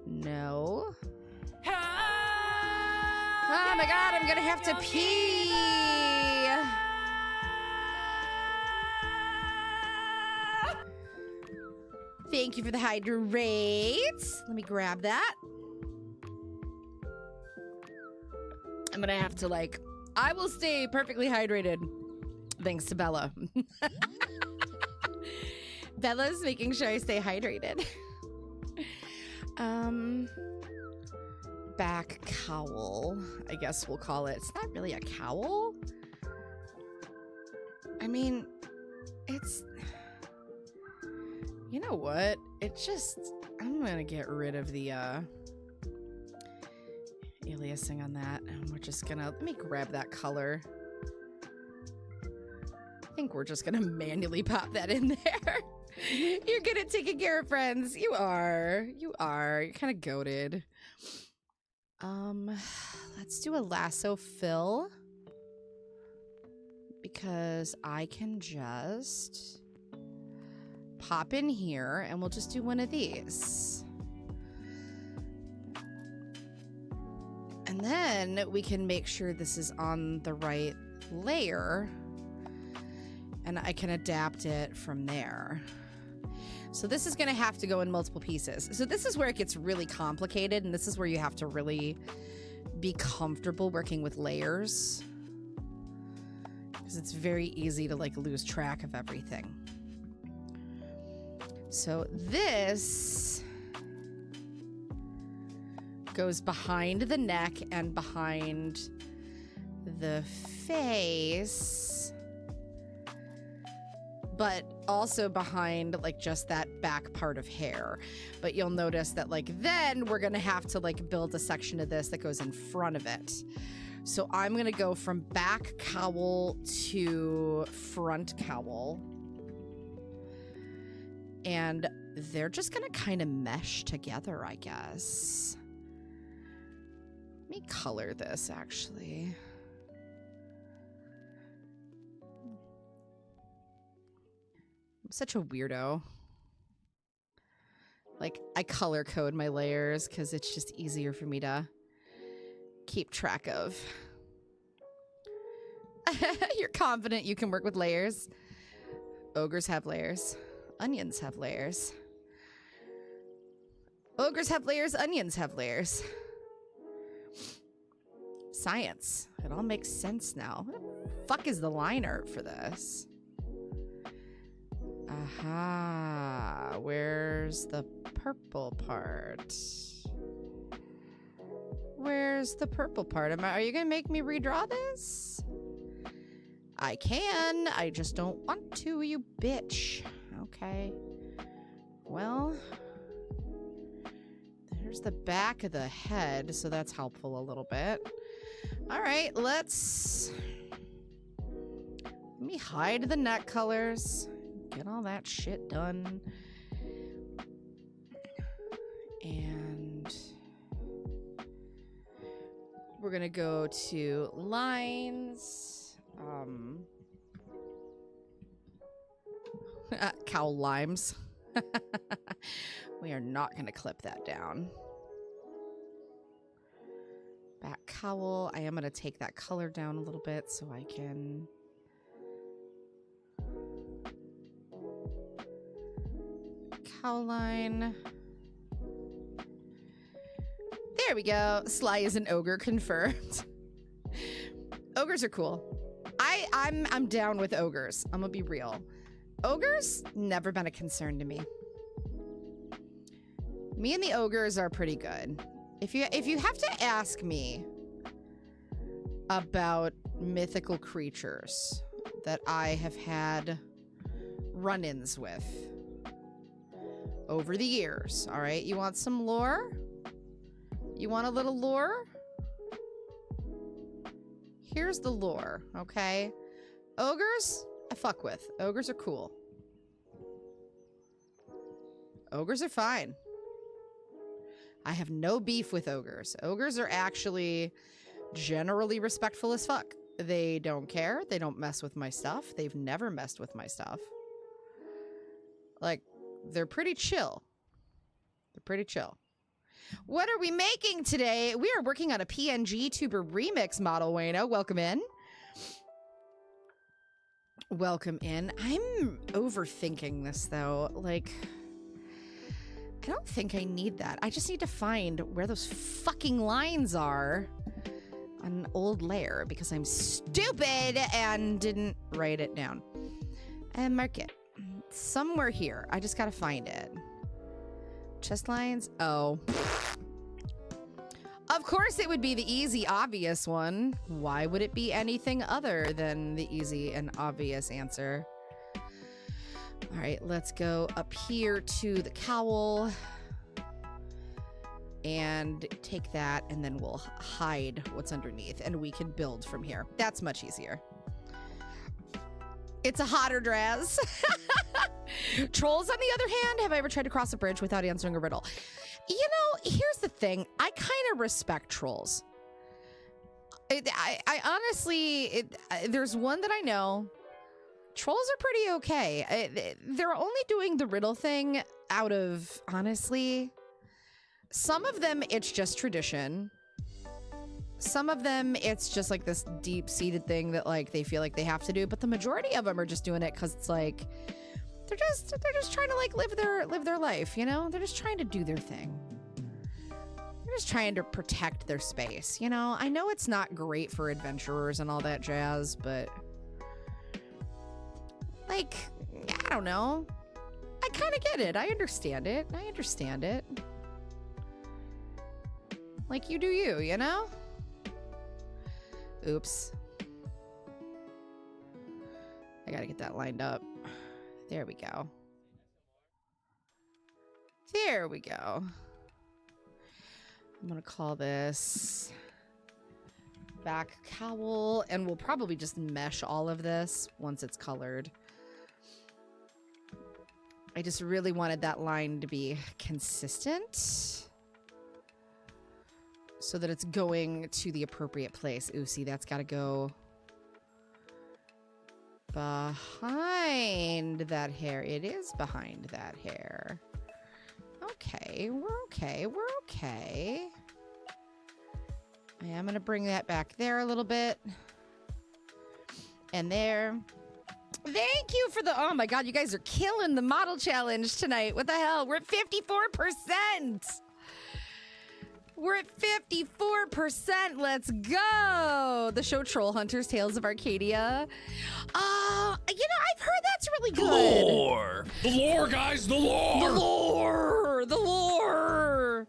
No. Oh my god, I'm gonna have to pee. Thank you for the hydrate. Let me grab that. I'm gonna have to like, I will stay perfectly hydrated thanks to Bella. Bella's making sure I stay hydrated. Back cowl, I guess we'll call it. It's not really a cowl. I mean, it's, you know what? It just, I'm gonna get rid of the aliasing on that, and we're just gonna, let me grab that color. I think we're just gonna manually pop that in there. You're good at taking care of friends. You are. You're kind of goated. Let's do a lasso fill. because I can just pop in here and we'll just do one of these. And then we can make sure this is on the right layer and I can adapt it from there. So this is going to have to go in multiple pieces. So this is where it gets really complicated, and this is where you have to really be comfortable working with layers, because it's very easy to like lose track of everything. So this goes behind the neck and behind the face, but also behind like just that back part of hair. But you'll notice that like then we're gonna have to like build a section of this that goes in front of it. So I'm gonna go from back cowl to front cowl, and they're just gonna kind of mesh together, I guess. Let me color this actually. I'm such a weirdo. Like, I color code my layers because it's just easier for me to keep track of. You're confident you can work with layers? Ogres have layers. Onions have layers. Ogres have layers. Onions have layers. Science. It all makes sense now. What the fuck is the line art for this? Aha. Where's the purple part? Where's the purple part? Are you gonna make me redraw this? I can. I just don't want to, you bitch. Okay. Well, there's the back of the head, so that's helpful a little bit. All right, let me hide the neck colors. Get all that shit done. And we're gonna go to lines. Cowl limes. We are not gonna clip that down. Back cowl. I am gonna take that color down a little bit so I can cowl line. There we go. Sly is an ogre confirmed. Ogres are cool. I'm down with ogres. I'm gonna be real. Ogres never been a concern to me. Me and the ogres are pretty good. If you have to ask me about mythical creatures that I have had run-ins with over the years, all right? You want some lore? You want a little lore? Here's the lore, okay? Ogres, I fuck with. Ogres are cool. Ogres are fine. I have no beef with ogres. Ogres are actually generally respectful as fuck. They don't care. They don't mess with my stuff. They've never messed with my stuff. Like, they're pretty chill. They're pretty chill. What are we making today? We are working on a PNG Tuber remix model, Wayno. Welcome in. Welcome in. I'm overthinking this, though. Like, I don't think I need that. I just need to find where those fucking lines are on an old layer because I'm stupid and didn't write it down. And mark it. Somewhere here. I just gotta find it. Chest lines? Oh. Of course it would be the easy, obvious one. Why would it be anything other than the easy and obvious answer? All right, let's go up here to the cowl and take that, and then we'll hide what's underneath, and we can build from here. That's much easier. It's a hotter Draz. Trolls, on the other hand, have I ever tried to cross a bridge without answering a riddle? You know, here's the thing. I kind of respect trolls. I honestly, there's one that I know. Trolls are pretty okay. They're only doing the riddle thing out of, honestly, some of them it's just tradition. Some of them it's just like this deep-seated thing that like they feel like they have to do, but the majority of them are just doing it because it's like they're just trying to like live their life, you know? They're just trying to do their thing. They're just trying to protect their space, you know? I know it's not great for adventurers and all that jazz, but like, I don't know. I kind of get it. I understand it. Like, you do you, you know? Oops. I gotta get that lined up. There we go. There we go. I'm gonna call this back cowl, and we'll probably just mesh all of this once it's colored. I just really wanted that line to be consistent so that it's going to the appropriate place. Ooh, see, that's got to go behind that hair. It is behind that hair. Okay, we're okay. I am going to bring that back there a little bit. And there. Thank you for the... Oh my god, you guys are killing the model challenge tonight. What the hell? We're at 54%. We're at 54%. Let's go. The show Troll Hunters Tales of Arcadia. You know, I've heard that's really good. The lore, guys, the lore. The lore.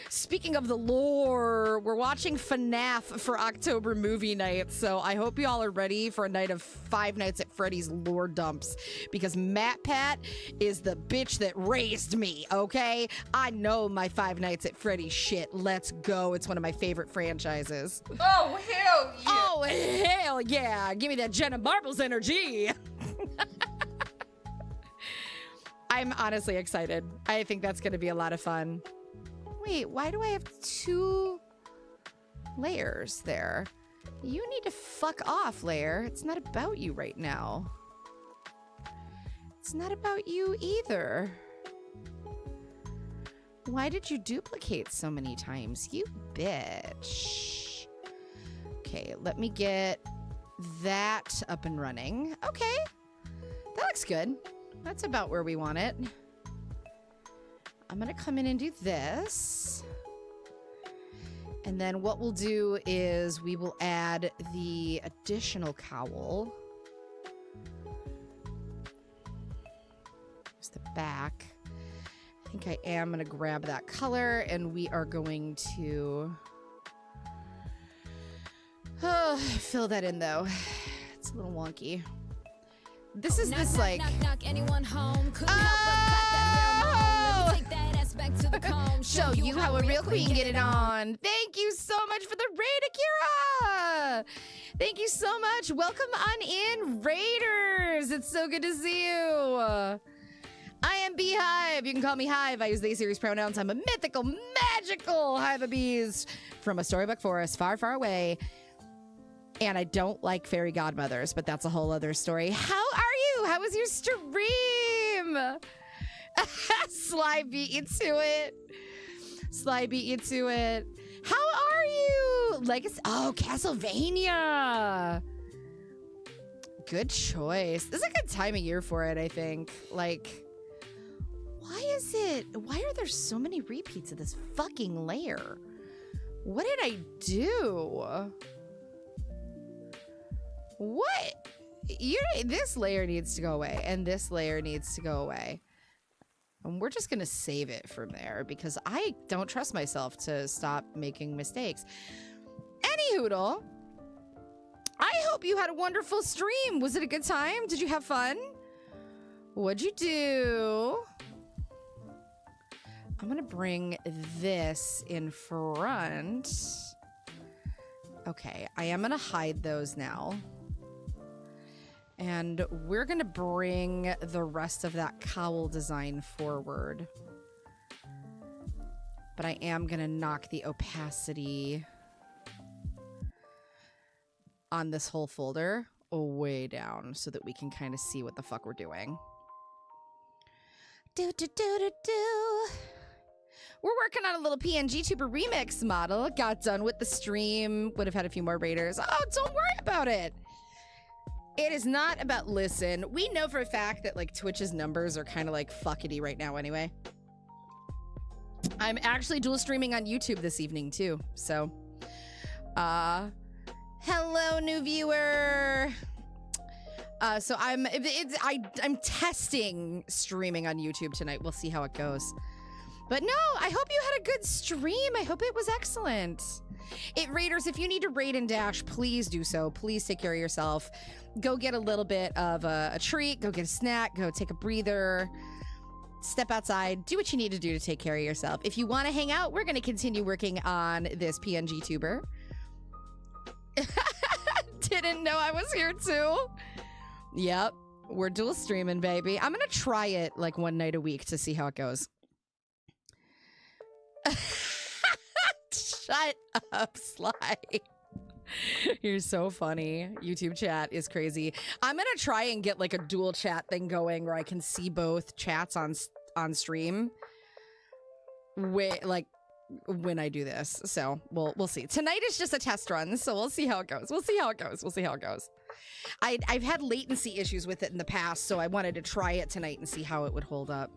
Speaking of the lore, we're watching FNAF for October movie night, so I hope y'all are ready for a night of Five Nights at Freddy's lore dumps, because MatPat is the bitch that raised me, okay? I know my Five Nights at Freddy's shit. Let's go. It's one of my favorite franchises. Oh, hell yeah. Oh, hell yeah. Give me that Jenna Marbles energy. I'm honestly excited. I think that's going to be a lot of fun. Wait, why do I have 2 layers there? You need to fuck off, layer. It's not about you right now. It's not about you either. Why did you duplicate so many times? You bitch. Okay, let me get that up and running. Okay, that looks good. That's about where we want it. I'm gonna come in and do this. And then what we'll do is we will add the additional cowl. There's the back. I think I am gonna grab that color, and we are going to fill that in though. It's a little wonky. This is this like anyone home couldn't help but clap that pheromone. Let me take that ass back to the comb. show you how a real queen get it on. Thank you so much for the raid, Akira. Thank you so much. Welcome on in, Raiders. It's so good to see you. I am Beehive. You can call me Hive. I use they series pronouns. I'm a mythical, magical hive of bees from a storybook forest far, far away. And I don't like fairy godmothers, but that's a whole other story. How are you? How was your stream? Sly beat you to it. Sly beat you to it. How are you? Legacy. Oh, Castlevania. Good choice. This is a good time of year for it, I think. Like, why are there so many repeats of this fucking layer? What did I do? What? This layer needs to go away, and this layer needs to go away. And we're just going to save it from there because I don't trust myself to stop making mistakes. Anyhoodle, I hope you had a wonderful stream. Was it a good time? Did you have fun? What'd you do? I'm going to bring this in front. Okay, I am going to hide those now. And we're going to bring the rest of that cowl design forward. But I am going to knock the opacity on this whole folder way down so that we can kind of see what the fuck we're doing. Do. We're working on a little PNG Tuber remix model. Got done with the stream. Would have had a few more raiders. Oh, don't worry about it. It is not about listen. We know for a fact that like Twitch's numbers are kind of like fuckity right now anyway. I'm actually dual streaming on YouTube this evening too. So, hello new viewer. So I'm testing streaming on YouTube tonight. We'll see how it goes. But no, I hope you had a good stream. I hope it was excellent. Raiders, if you need to raid and dash, please do so. Please take care of yourself. Go get a little bit of a treat. Go get a snack. Go take a breather. Step outside. Do what you need to do to take care of yourself. If you want to hang out, we're going to continue working on this PNG tuber. Didn't know I was here too. Yep. We're dual streaming, baby. I'm going to try it like one night a week to see how it goes. Shut up, Sly. You're so funny. YouTube chat is crazy. I'm gonna try and get like a dual chat thing going where I can see both chats on stream. When I do this, so we'll see. Tonight is just a test run, so we'll see how it goes. I've had latency issues with it in the past, so I wanted to try it tonight and see how it would hold up.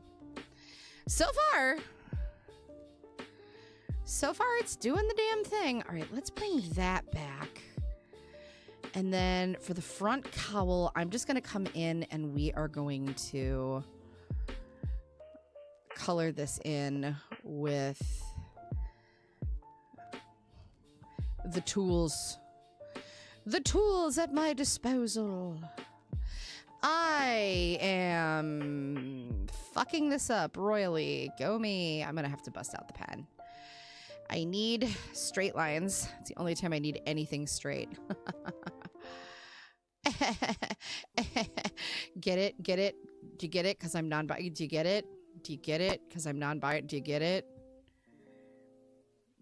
So far, it's doing the damn thing. All right, let's bring that back. And then for the front cowl, I'm just going to come in and we are going to color this in with the tools. The tools at my disposal. I am fucking this up royally. Go me. I'm going to have to bust out the pen. I need straight lines. It's the only time I need anything straight. Get it? Get it? Do you get it? Because I'm non-bi. Do you get it? Do you get it? Because I'm non-bi. Do you get it?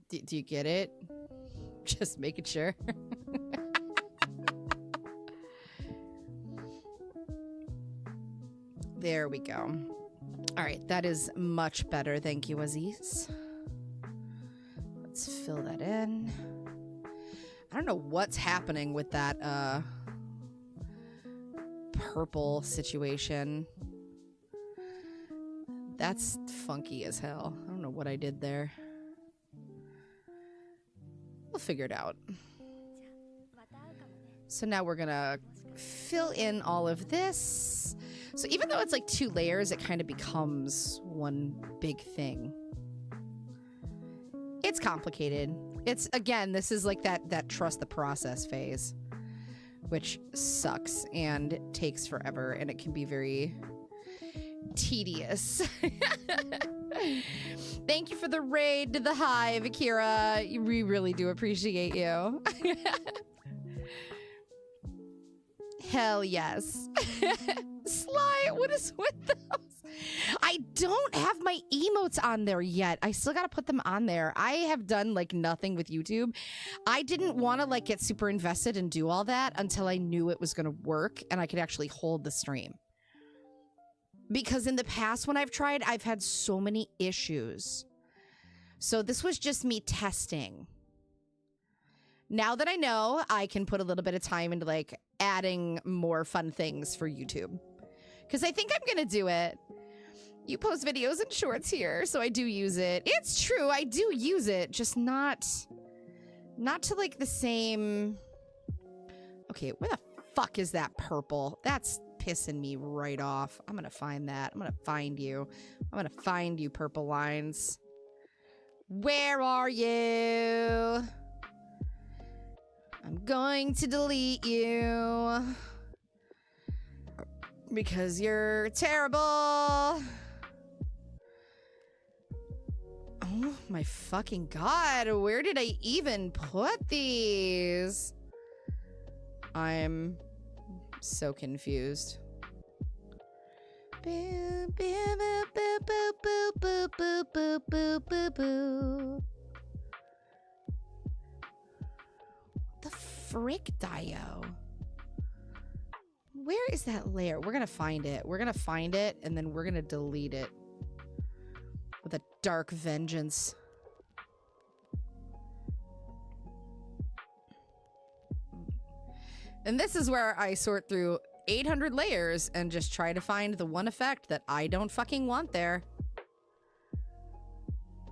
Do you get it? Just making sure. There we go. All right, that is much better. Thank you, Aziz. Let's fill that in. I don't know what's happening with that purple situation. That's funky as hell. I don't know what I did there. We'll figure it out. So now we're gonna fill in all of this. So even though it's like 2 layers, it kind of becomes one big thing. It's complicated. It's, again, this is like that trust the process phase, which sucks and takes forever, and it can be very tedious. Thank you for the raid to the hive, Akira. We really do appreciate you. Hell yes. Sly, what is with those? I don't have my emotes on there yet. I still gotta put them on there. I have done like nothing with YouTube. I didn't want to like get super invested and do all that until I knew it was gonna work and I could actually hold the stream. Because in the past when I've tried, I've had so many issues. So this was just me testing. Now that I know, I can put a little bit of time into like adding more fun things for YouTube. Because I think I'm gonna do it. You post videos and shorts here, so I do use it. It's true, I do use it, just not to like the same. Okay, where the fuck is that purple? That's pissing me right off. I'm gonna find that. I'm gonna find you. I'm gonna find you, purple lines. Where are you? I'm going to delete you. Because you're terrible. Oh my fucking god. Where did I even put these? I'm so confused. Boo, boo, boo, boo, boo, boo, boo, boo, boo, boo, boo, boo. What the frick, Dio? Where is that layer? We're gonna find it. We're gonna find it, and then we're gonna delete it with a dark vengeance. And this is where I sort through 800 layers and just try to find the one effect that I don't fucking want there.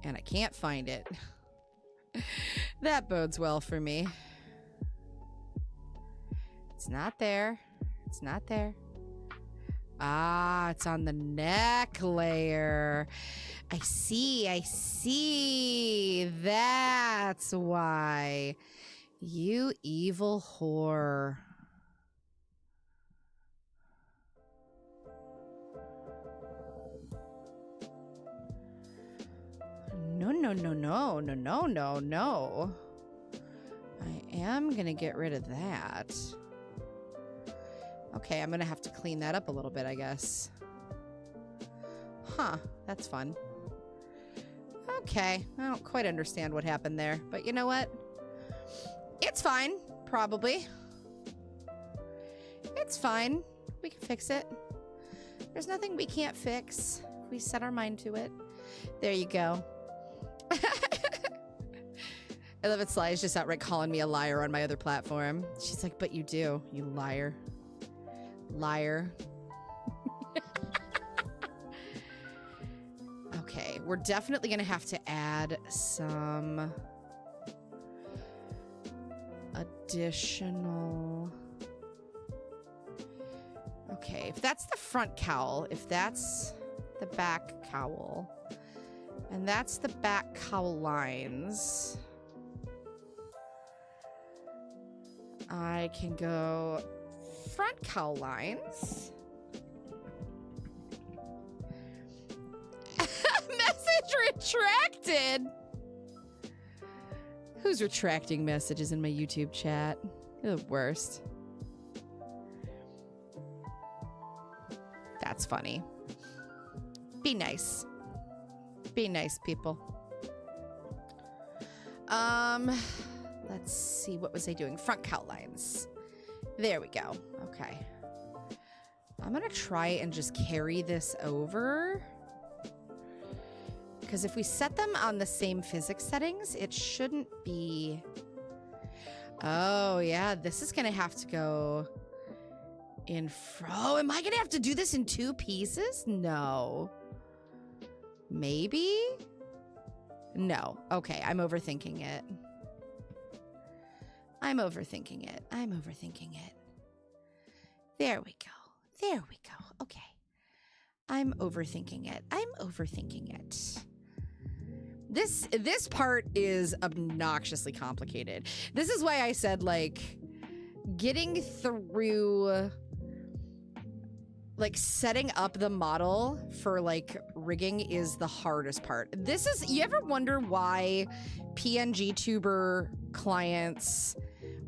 And I can't find it. That bodes well for me. It's not there. It's not there. Ah, it's on the neck layer. I see, I see. That's why. You evil whore. No, no, no, no, no, no, no, no. I am gonna get rid of that. Okay, I'm gonna have to clean that up a little bit, I guess. Huh, that's fun. Okay, I don't quite understand what happened there, but you know what? It's fine, probably. It's fine. We can fix it. There's nothing we can't fix if we set our mind to it. There you go. I love it. Sly is just outright calling me a liar on my other platform. She's like, but you do, you liar. Liar. Okay, we're definitely gonna have to add some additional. Okay, if that's the front cowl, if that's the back cowl, and that's the back cowl lines, I can go front cowl lines. Message retracted. Who's retracting messages in my YouTube chat? You're the worst. That's funny. Be nice. Be nice, people. Let's see. What was I doing? Front cowl lines. There we go. Okay. I'm gonna try and just carry this over. Because if we set them on the same physics settings, it shouldn't be... Oh, yeah. This is gonna have to go in... Oh, am I gonna have to do this in 2 pieces? No. Maybe? No. Okay, I'm overthinking it. I'm overthinking it. I'm overthinking it. There we go. There we go. Okay. I'm overthinking it. I'm overthinking it. This part is obnoxiously complicated. This is why I said, like, getting through, like, setting up the model for, like, rigging is the hardest part. This is, you ever wonder why PNG tuber clients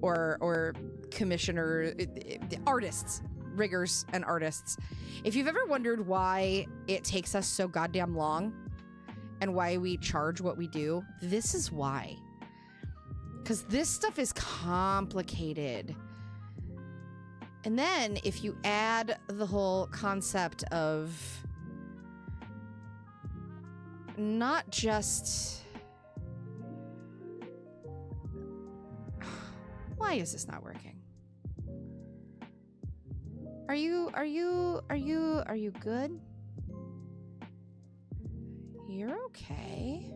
or commissioner artists, riggers and artists, if you've ever wondered why it takes us so goddamn long and why we charge what we do, this is why. Because this stuff is complicated. And then if you add the whole concept of not just... Why is this not working? Are you good? You're okay.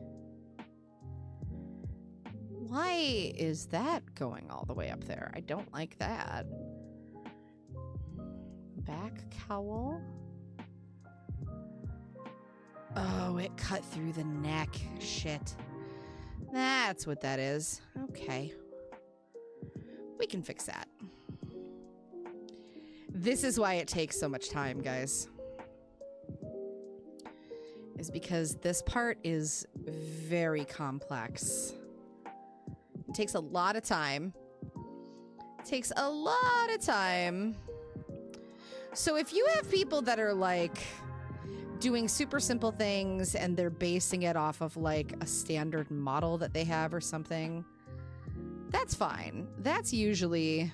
Why is that going all the way up there? I don't like that. Back cowl. Oh, it cut through the neck. Shit. That's what that is. Okay. We can fix that. This is why it takes so much time, guys. Is because this part is very complex. It takes a lot of time. It takes a lot of time. So if you have people that are like doing super simple things and they're basing it off of like a standard model that they have or something, That's fine. That's usually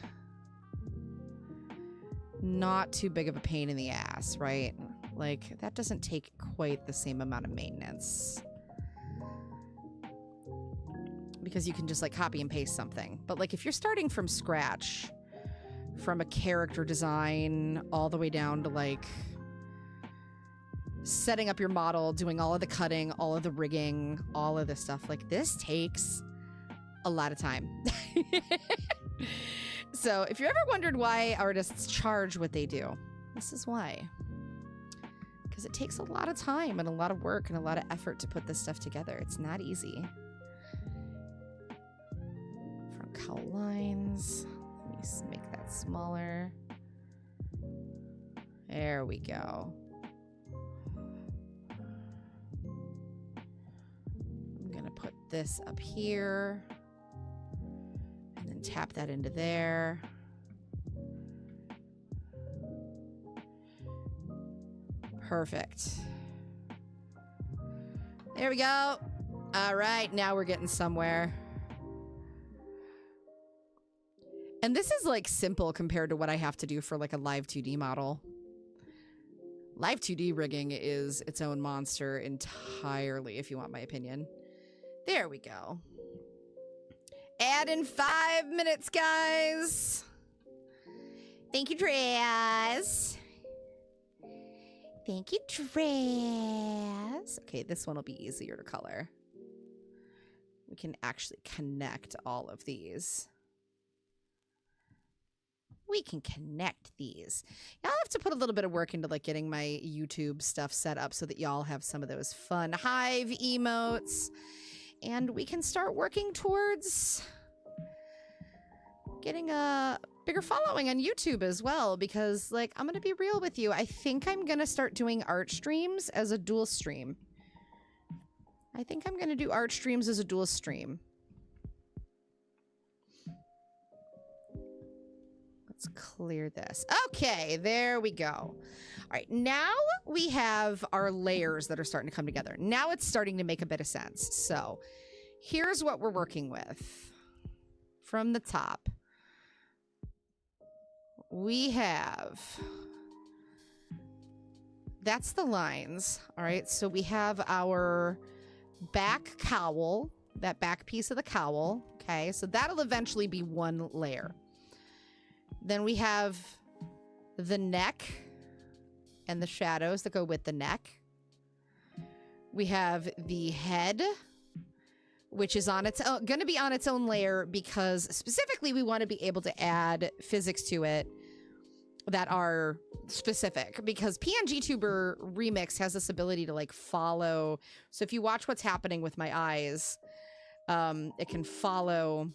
not too big of a pain in the ass, right? Like, that doesn't take quite the same amount of maintenance. Because you can just, like, copy and paste something. But, like, if you're starting from scratch, from a character design all the way down to, like, setting up your model, doing all of the cutting, all of the rigging, all of this stuff, like, this takes a lot of time. So if you ever wondered why artists charge what they do, this is why. Because it takes a lot of time and a lot of work and a lot of effort to put this stuff together. It's not easy. Front cowl lines. Let me make that smaller. There we go. I'm gonna put this up here. And then tap that into there. Perfect. There we go. All right, now we're getting somewhere. And this is like simple compared to what I have to do for like a live 2D model. Live 2D rigging is its own monster entirely, if you want my opinion. There we go. Add in 5 minutes, guys. Thank you, Draz. Thank you, Draz. Okay, this one will be easier to color. We can actually connect all of these. We can connect these. Y'all have to put a little bit of work into like getting my YouTube stuff set up so that y'all have some of those fun Hive emotes. And we can start working towards getting a bigger following on YouTube as well, because like, I'm gonna be real with you. I think I'm gonna start doing art streams as a dual stream. I think I'm gonna do art streams as a dual stream. Let's clear this. Okay, there we go. All right, now we have our layers that are starting to come together. Now it's starting to make a bit of sense. So here's what we're working with. From the top, we have, that's the lines. All right, so we have our back cowl, that back piece of the cowl. Okay, so that'll eventually be one layer. Then we have the neck and the shadows that go with the neck. We have the head, which is on its own, going to be on its own layer, because specifically we want to be able to add physics to it that are specific, because PNGTuber Remix has this ability to like follow. So if you watch what's happening with my eyes, it can follow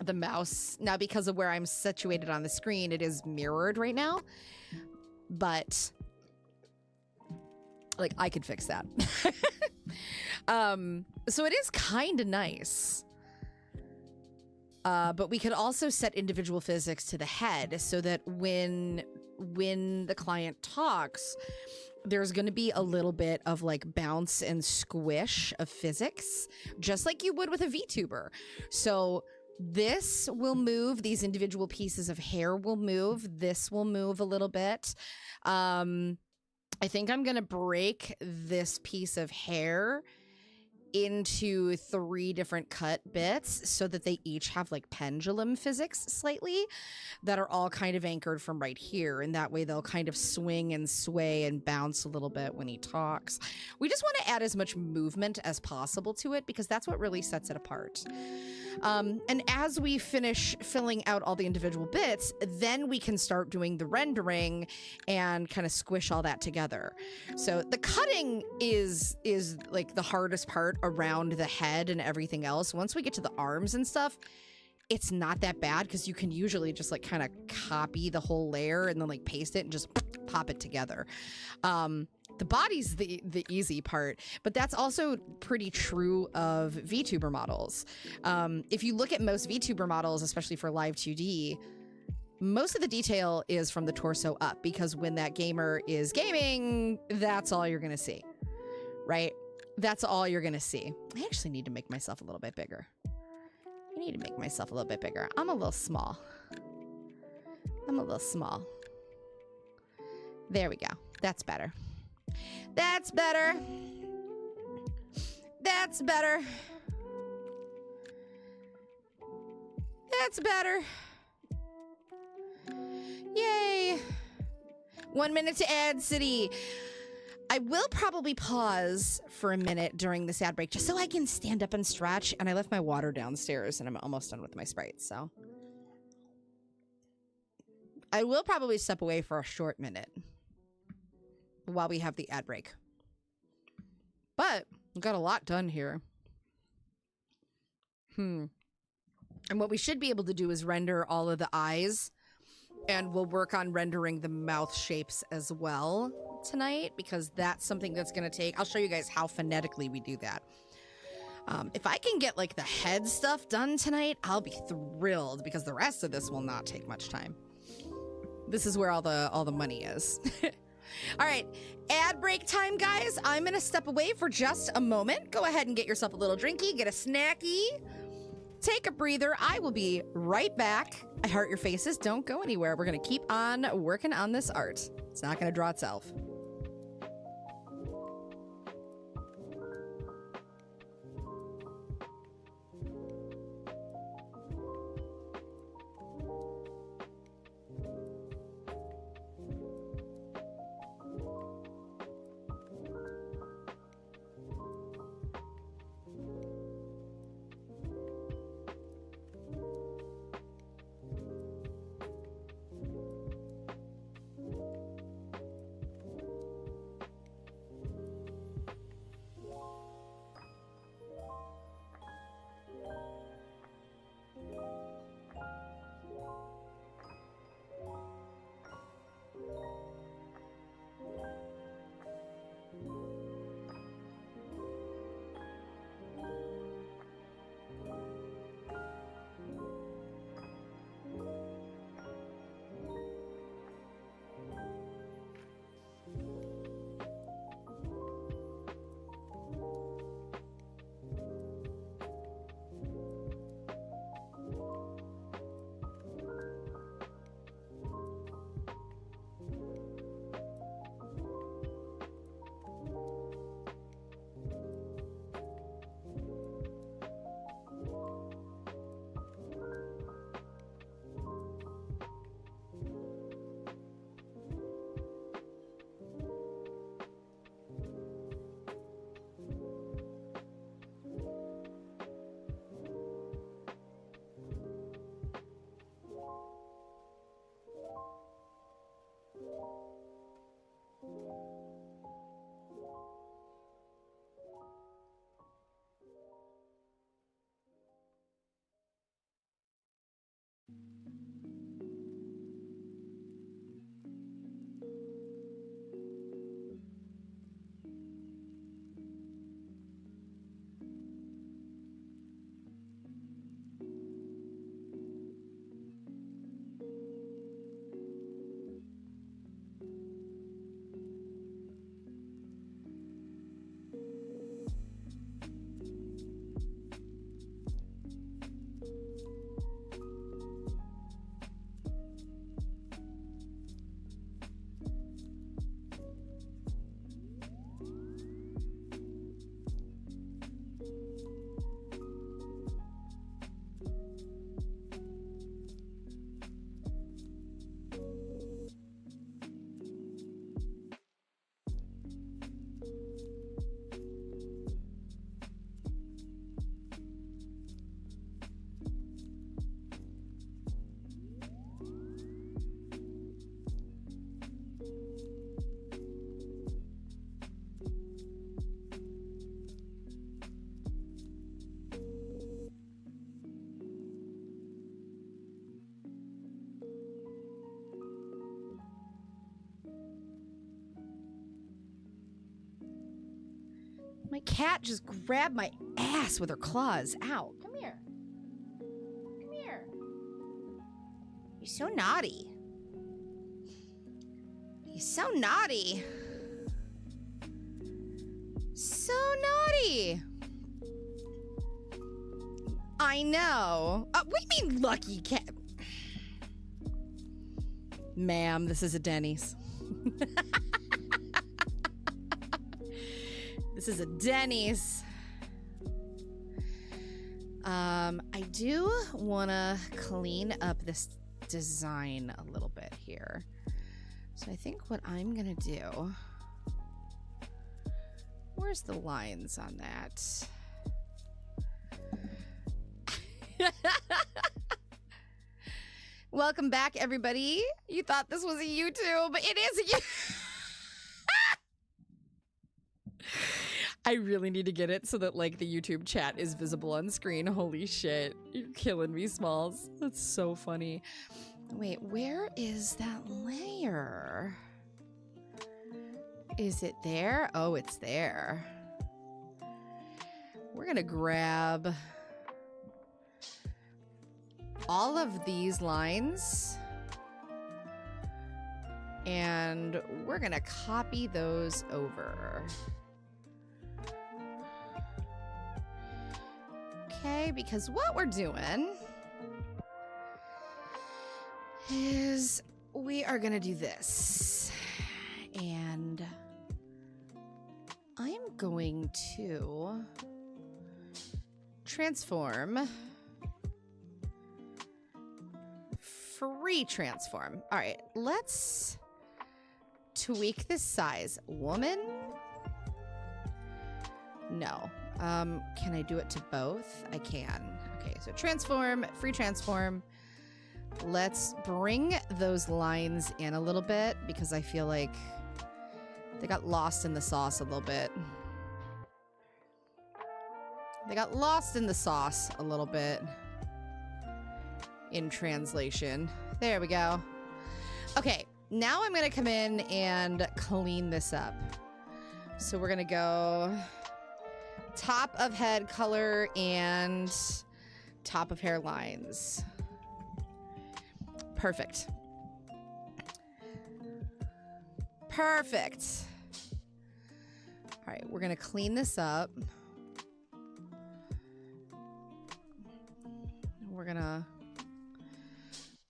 the mouse. Now, because of where I'm situated on the screen, it is mirrored right now, but like I could fix that. So it is kind of nice. But we could also set individual physics to the head so that when the client talks, there's going to be a little bit of like bounce and squish of physics, just like you would with a VTuber. So this will move. These individual pieces of hair will move. This will move a little bit. I think I'm going to break this piece of hair into 3 different cut bits so that they each have like pendulum physics slightly that are all kind of anchored from right here, and that way they'll kind of swing and sway and bounce a little bit when he talks. We just want to add as much movement as possible to it, because that's what really sets it apart. And as we finish filling out all the individual bits, then we can start doing the rendering and kind of squish all that together. So the cutting is like the hardest part around the head and everything else. Once we get to the arms and stuff, it's not that bad, because you can usually just like kind of copy the whole layer and then like paste it and just pop it together. The body's the easy part, but that's also pretty true of VTuber models. If you look at most VTuber models, especially for live 2D, most of the detail is from the torso up, because when that gamer is gaming, that's all you're going to see, right? That's all you're going to see. I actually need to make myself a little bit bigger. You need to make myself a little bit bigger. I'm a little small. I'm a little small. There we go. That's better. That's better. That's better. That's better. Yay. 1 minute to ad city. I will probably pause for a minute during this ad break just so I can stand up and stretch. And I left my water downstairs and I'm almost done with my Sprite, so. I will probably step away for a short minute while we have the ad break. But we got a lot done here. And what we should be able to do is render all of the eyes, and we'll work on rendering the mouth shapes as well tonight, because that's something that's going to take... I'll show you guys how phonetically we do that. If I can get like the head stuff done tonight, I'll be thrilled, because the rest of this will not take much time. This is where all the money is. All right, ad break time, guys. I'm going to step away for just a moment. Go ahead and get yourself a little drinky, get a snacky, take a breather. I will be right back. I heart your faces. Don't go anywhere. We're going to keep on working on this art. It's not going to draw itself. My cat just grabbed my ass with her claws. Ow. Come here. Come here. You're so naughty. You're so naughty. So naughty. I know. What do you mean lucky cat? Ma'am, this is a Denny's. This is a Denny's. I do want to clean up this design a little bit here. So I think what I'm going to do... Where's the lines on that? Welcome back, everybody. You thought this was a YouTube, but it is a YouTube. I really need to get it so that, like, the YouTube chat is visible on screen. Holy shit. You're killing me, Smalls. That's so funny. Wait, where is that layer? Is it there? Oh, it's there. We're gonna grab all of these lines and we're gonna copy those over. Okay, because what we're doing is we are gonna do this. And I'm going to transform, free transform. All right, let's tweak this size. Woman? No. Can I do it to both? I can. Okay, so transform, free transform. Let's bring those lines in a little bit because I feel like they got lost in the sauce a little bit. They got lost in the sauce a little bit in translation. There we go. Okay, now I'm gonna come in and clean this up. So we're gonna go top of head color and top of hair lines. Perfect. Perfect. All right, we're gonna clean this up. We're gonna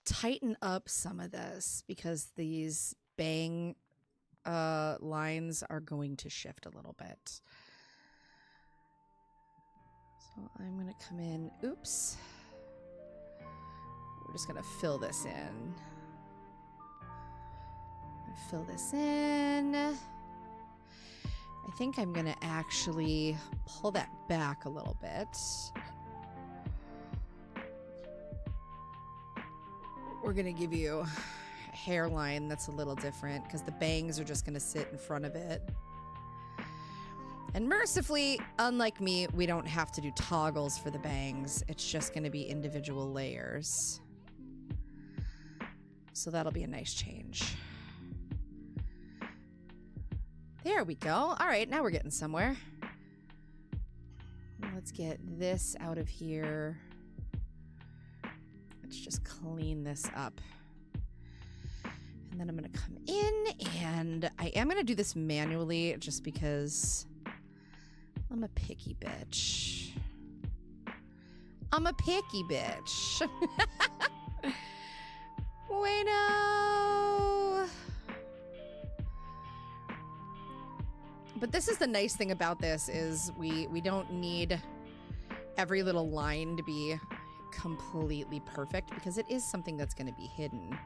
tighten up some of this because these bang lines are going to shift a little bit. So I'm gonna come in, oops. We're just gonna fill this in. Fill this in. I think I'm gonna actually pull that back a little bit. We're gonna give you a hairline that's a little different because the bangs are just gonna sit in front of it. And mercifully, unlike me, we don't have to do toggles for the bangs. It's just gonna be individual layers. So that'll be a nice change. There we go. All right, now we're getting somewhere. Let's get this out of here. Let's just clean this up. And then I'm gonna come in and I am gonna do this manually just because I'm a picky bitch. I'm a picky bitch. Bueno. But this is the nice thing about this is we don't need every little line to be completely perfect because it is something that's going to be hidden.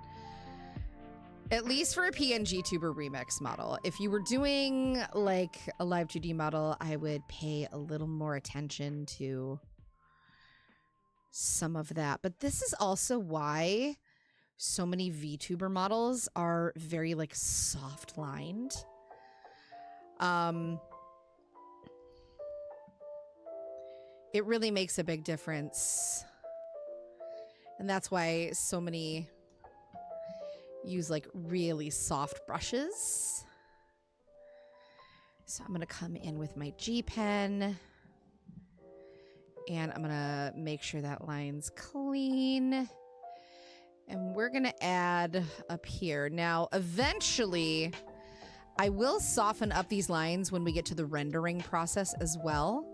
At least for a PNG Tuber remix model. If you were doing like a live 2D model, I would pay a little more attention to some of that. But this is also why so many VTuber models are very like soft lined. It really makes a big difference. And that's why so many use like really soft brushes. So I'm gonna come in with my G pen and I'm gonna make sure that line's clean. And we're gonna add up here. Now, eventually, I will soften up these lines when we get to the rendering process as well,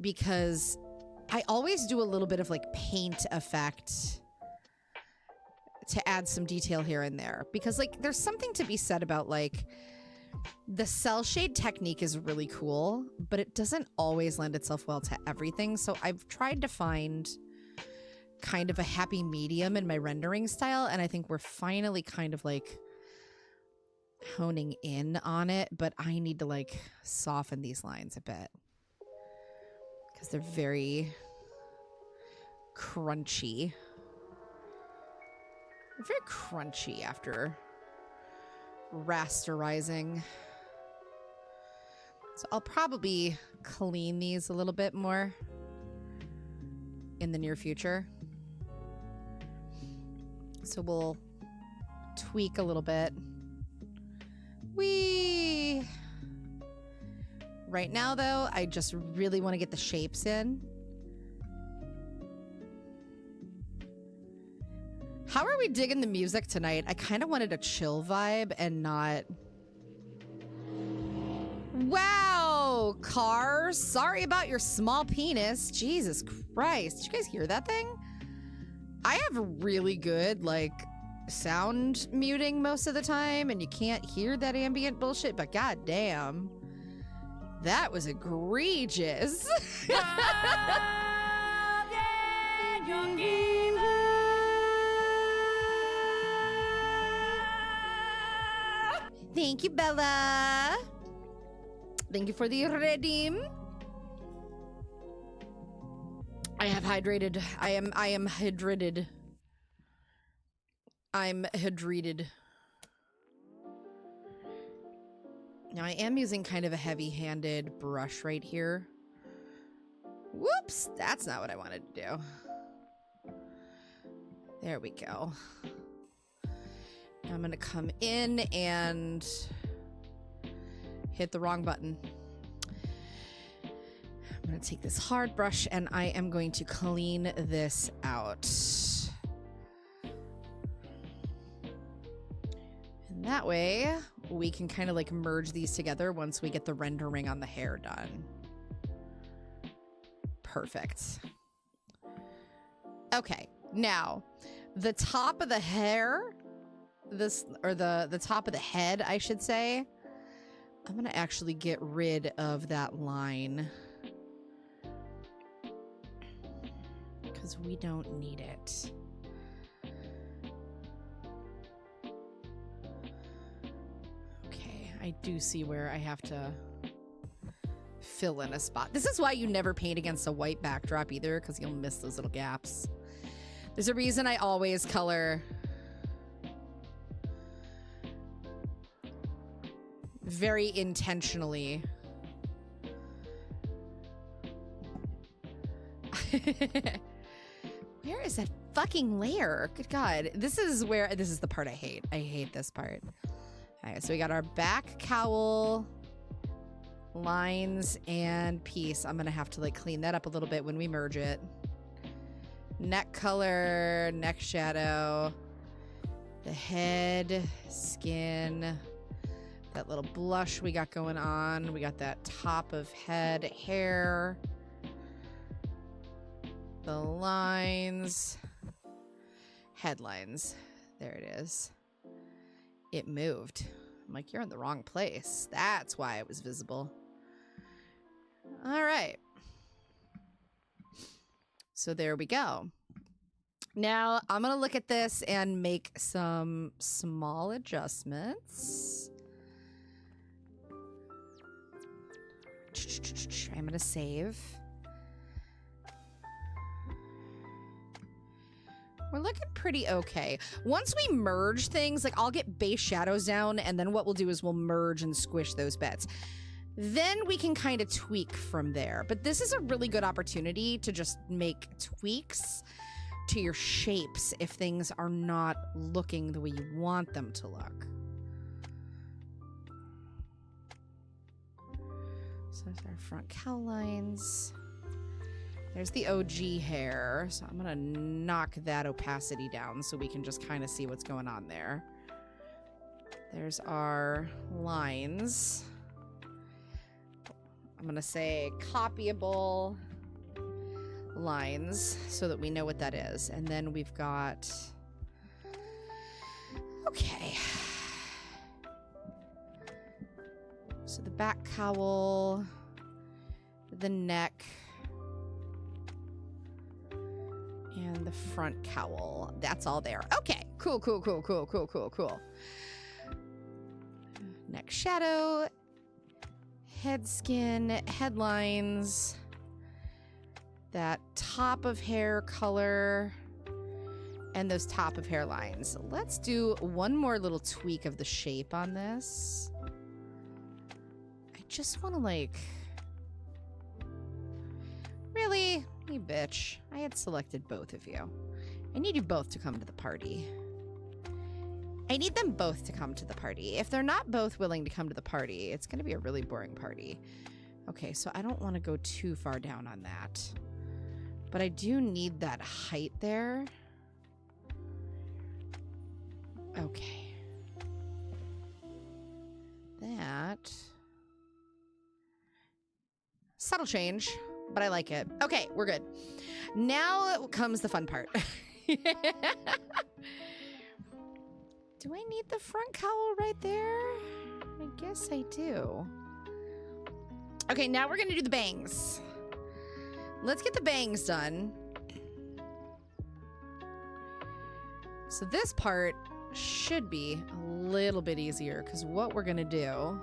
because I always do a little bit of like paint effect to add some detail here and there, because like there's something to be said about like the cell shade technique is really cool, but it doesn't always lend itself well to everything. So I've tried to find kind of a happy medium in my rendering style, and I think we're finally kind of like honing in on it, but I need to like soften these lines a bit because they're very crunchy. They're very crunchy after rasterizing. So I'll probably clean these a little bit more in the near future. So we'll tweak a little bit. Whee! Right now, though, I just really want to get the shapes in. How are we digging the music tonight? I kind of wanted a chill vibe and not... Wow, Car, sorry about your small penis. Jesus Christ. Did you guys hear that thing? I have really good, like, sound muting most of the time, and you can't hear that ambient bullshit, but goddamn, that was egregious. Thank you, Bella. Thank you for the redeem. I have hydrated. I am hydrated. I'm hydrated. Now I am using kind of a heavy-handed brush right here. Whoops, that's not what I wanted to do. There we go. Now I'm gonna come in and hit the wrong button. I'm gonna take this hard brush and I am going to clean this out. And that way we can kind of like merge these together once we get the rendering on the hair done. Perfect. Okay, now the top of the hair, the top of the head, I should say, I'm gonna actually get rid of that line because we don't need it. Okay, I do see where I have to fill in a spot. This is why you never paint against a white backdrop either, because you'll miss those little gaps. There's a reason I always color very intentionally. Where is that fucking layer? Good God. This is the part I hate. I hate this part. All right, so we got our back cowl, lines, and piece. I'm gonna have to like clean that up a little bit when we merge it. Neck color, neck shadow, the head, skin, that little blush we got going on. We got that top of head hair, the lines, headlines. There it is. It moved. I'm like, you're in the wrong place. That's why it was visible. All right. So there we go. Now I'm going to look at this and make some small adjustments. I'm going to save. We're looking pretty okay. Once we merge things, like I'll get base shadows down, and then what we'll do is we'll merge and squish those bits. Then we can kind of tweak from there. But this is a really good opportunity to just make tweaks to your shapes if things are not looking the way you want them to look. So there's our front cowl lines. There's the OG hair, so I'm gonna knock that opacity down so we can just kind of see what's going on there. There's our lines. I'm gonna say copyable lines so that we know what that is. And then we've got... Okay. So the back cowl, the neck, and the front cowl. That's all there. Okay. Cool. Neck shadow, head skin, headlines, that top of hair color, and those top of hair lines. Let's do one more little tweak of the shape on this. I just want to like... Really? You bitch. I had selected both of you. I need you both to come to the party. I need them both to come to the party. If they're not both willing to come to the party, it's going to be a really boring party. Okay, so I don't want to go too far down on that. But I do need that height there. Okay. That. Subtle change, but I like it. Okay, we're good. Now comes the fun part. Do I need the front cowl right there? I guess I do. Okay, now we're gonna do the bangs. Let's get the bangs done. So this part should be a little bit easier because what we're gonna do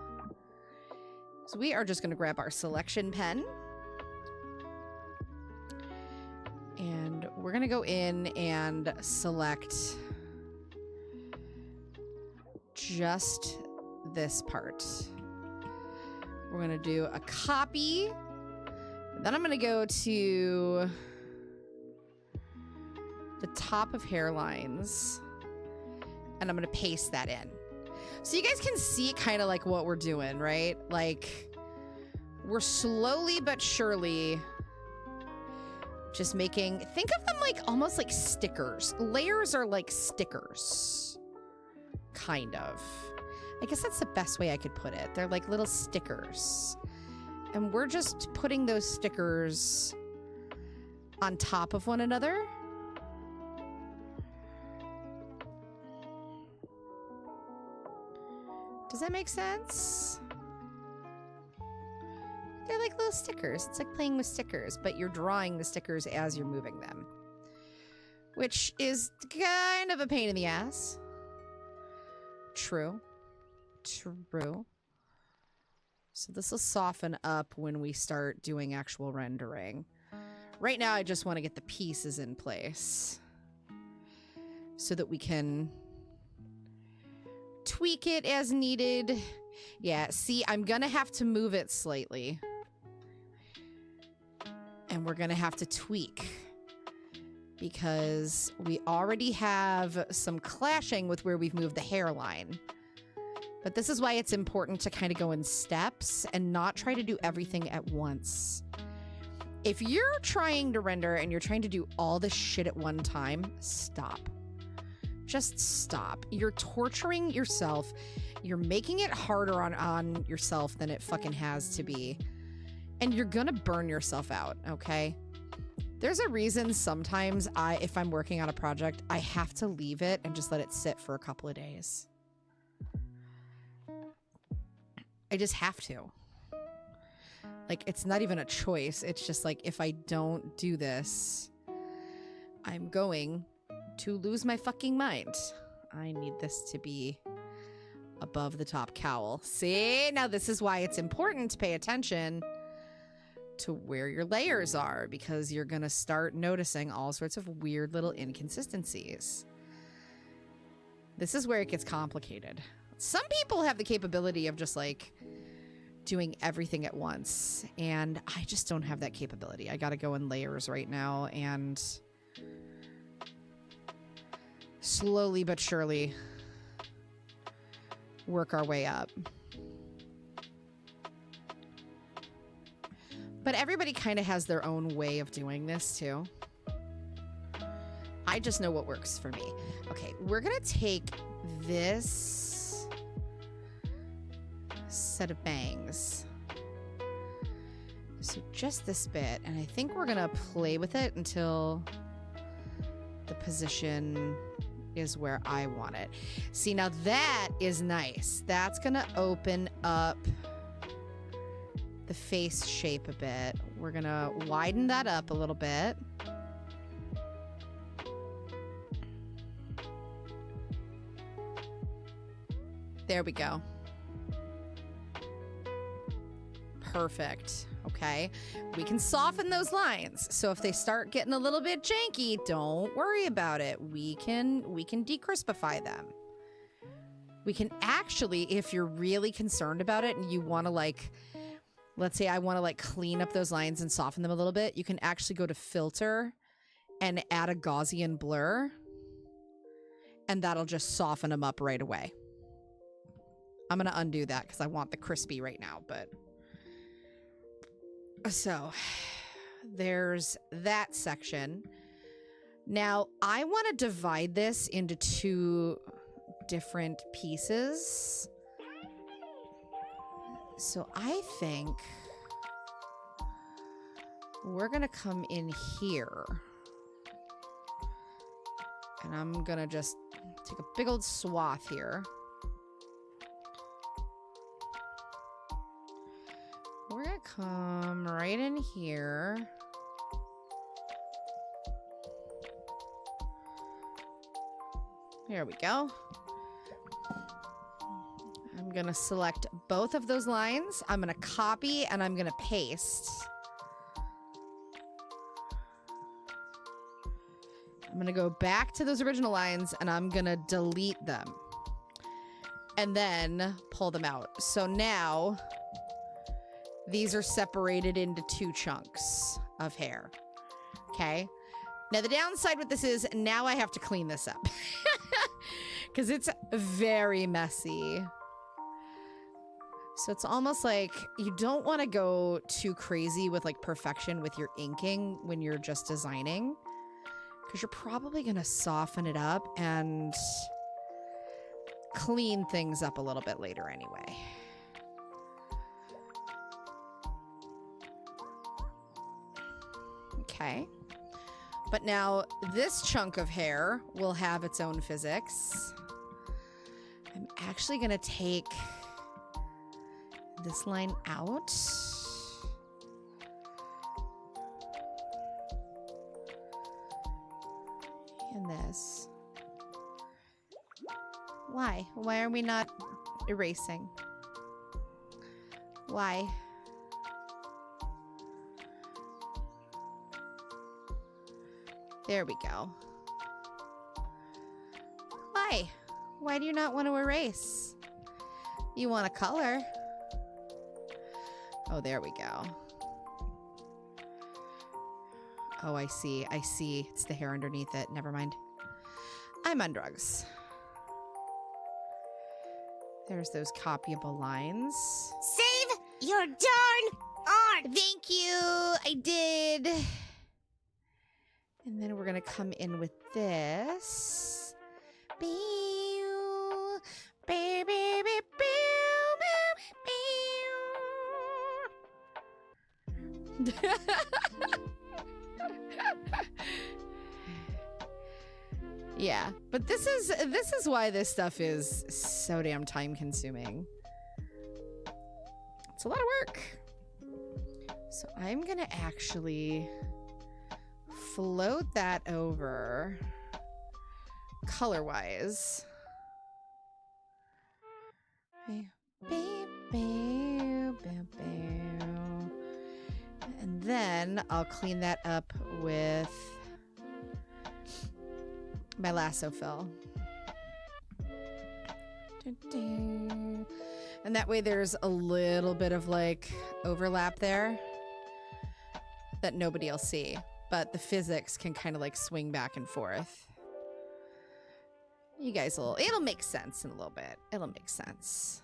is we are just gonna grab our selection pen and we're gonna go in and select just this part. We're gonna do a copy. Then I'm gonna go to the top of hairlines and I'm gonna paste that in. So you guys can see kind of like what we're doing, right? Like we're slowly but surely just making, think of them like almost like stickers. Layers are like stickers. Kind of. I guess that's the best way I could put it. They're like little stickers. And we're just putting those stickers on top of one another. Does that make sense? They're like little stickers. It's like playing with stickers, but you're drawing the stickers as you're moving them. Which is kind of a pain in the ass. True. True. So this will soften up when we start doing actual rendering. Right now, I just want to get the pieces in place so that we can tweak it as needed. Yeah, see, I'm going to have to move it slightly. And we're going to have to tweak because we already have some clashing with where we've moved the hairline. But this is why it's important to kind of go in steps and not try to do everything at once. If you're trying to render and you're trying to do all this shit at one time, stop. Just stop. You're torturing yourself. You're making it harder on yourself than it fucking has to be. And you're gonna burn yourself out, okay? There's a reason sometimes if I'm working on a project, I have to leave it and just let it sit for a couple of days. I just have to. Like, it's not even a choice. It's just like, if I don't do this, I'm going to lose my fucking mind. I need this to be above the top cowl. See? Now this is why it's important to pay attention to where your layers are, because you're going to start noticing all sorts of weird little inconsistencies. This is where it gets complicated. Some people have the capability of just like doing everything at once, and I just don't have that capability. I got to go in layers right now and slowly but surely work our way up. But everybody kind of has their own way of doing this too. I just know what works for me. Okay, we're gonna take this set of bangs So just this bit, and I think we're gonna play with it until the position is where I want it. See, now that is nice. That's gonna open up the face shape a bit. We're gonna widen that up a little bit. There we go. Perfect. Okay. We can soften those lines. So if they start getting a little bit janky, don't worry about it. We can decrispify them. We can actually, if you're really concerned about it and you want to like, let's say I want to like clean up those lines and soften them a little bit, you can actually go to filter and add a Gaussian blur, and that'll just soften them up right away. I'm going to undo that because I want the crispy right now, but so there's that section. Now I want to divide this into two different pieces. So I think we're going to come in here. And I'm going to just take a big old swath here. We're going to come right in here. There we go. I'm going to select both of those lines. I'm going to copy and I'm going to paste. I'm going to go back to those original lines and I'm going to delete them. And then pull them out. So now these are separated into two chunks of hair. Okay. Now the downside with this is now I have to clean this up. Because it's very messy. So it's almost like you don't want to go too crazy with like perfection with your inking when you're just designing. Because you're probably going to soften it up and clean things up a little bit later anyway. Okay. But now this chunk of hair will have its own physics. I'm actually going to take this line out. And this. Why? Why are we not erasing? Why? There we go. Why? Why do you not want to erase? You want a color. Oh, there we go. Oh, I see. I see. It's the hair underneath it. Never mind. I'm on drugs. There's those copyable lines. Save your darn art! Thank you. I did. And then we're going to come in with this. Pew, pew, pew, pew, pew, pew. Yeah, but this is why this stuff is so damn time consuming. It's a lot of work. So I'm going to actually float that over color-wise. And then I'll clean that up with my lasso fill. And that way there's a little bit of like overlap there that nobody will see. But the physics can kind of like swing back and forth. You guys it'll make sense in a little bit. It'll make sense.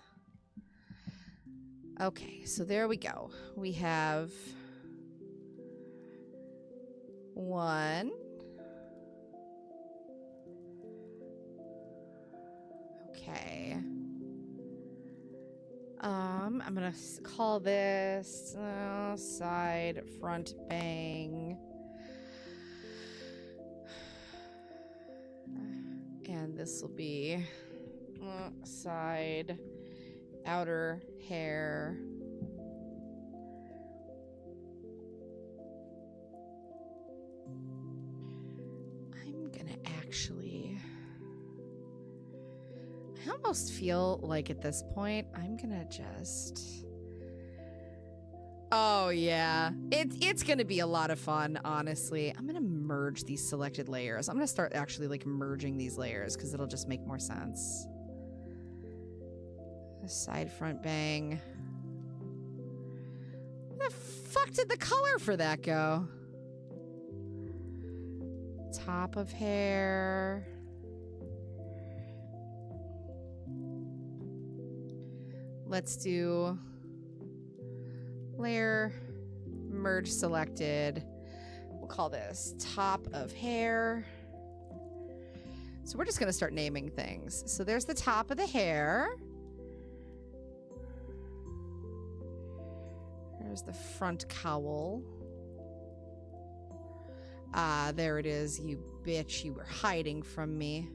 Okay, so there we go. We have one. Okay. I'm gonna call this side front bang. And this will be side outer hair. I'm gonna actually... I almost feel like at this point, I'm gonna just... Oh yeah, it's gonna be a lot of fun, honestly. I'm gonna merge these selected layers. I'm gonna start actually like merging these layers because it'll just make more sense. Side front bang. Where the fuck did the color for that go? Top of hair. Let's do layer, merge selected. We'll call this top of hair. So we're just going to start naming things. So there's the top of the hair. There's the front cowl. Ah, there it is, you bitch. You were hiding from me.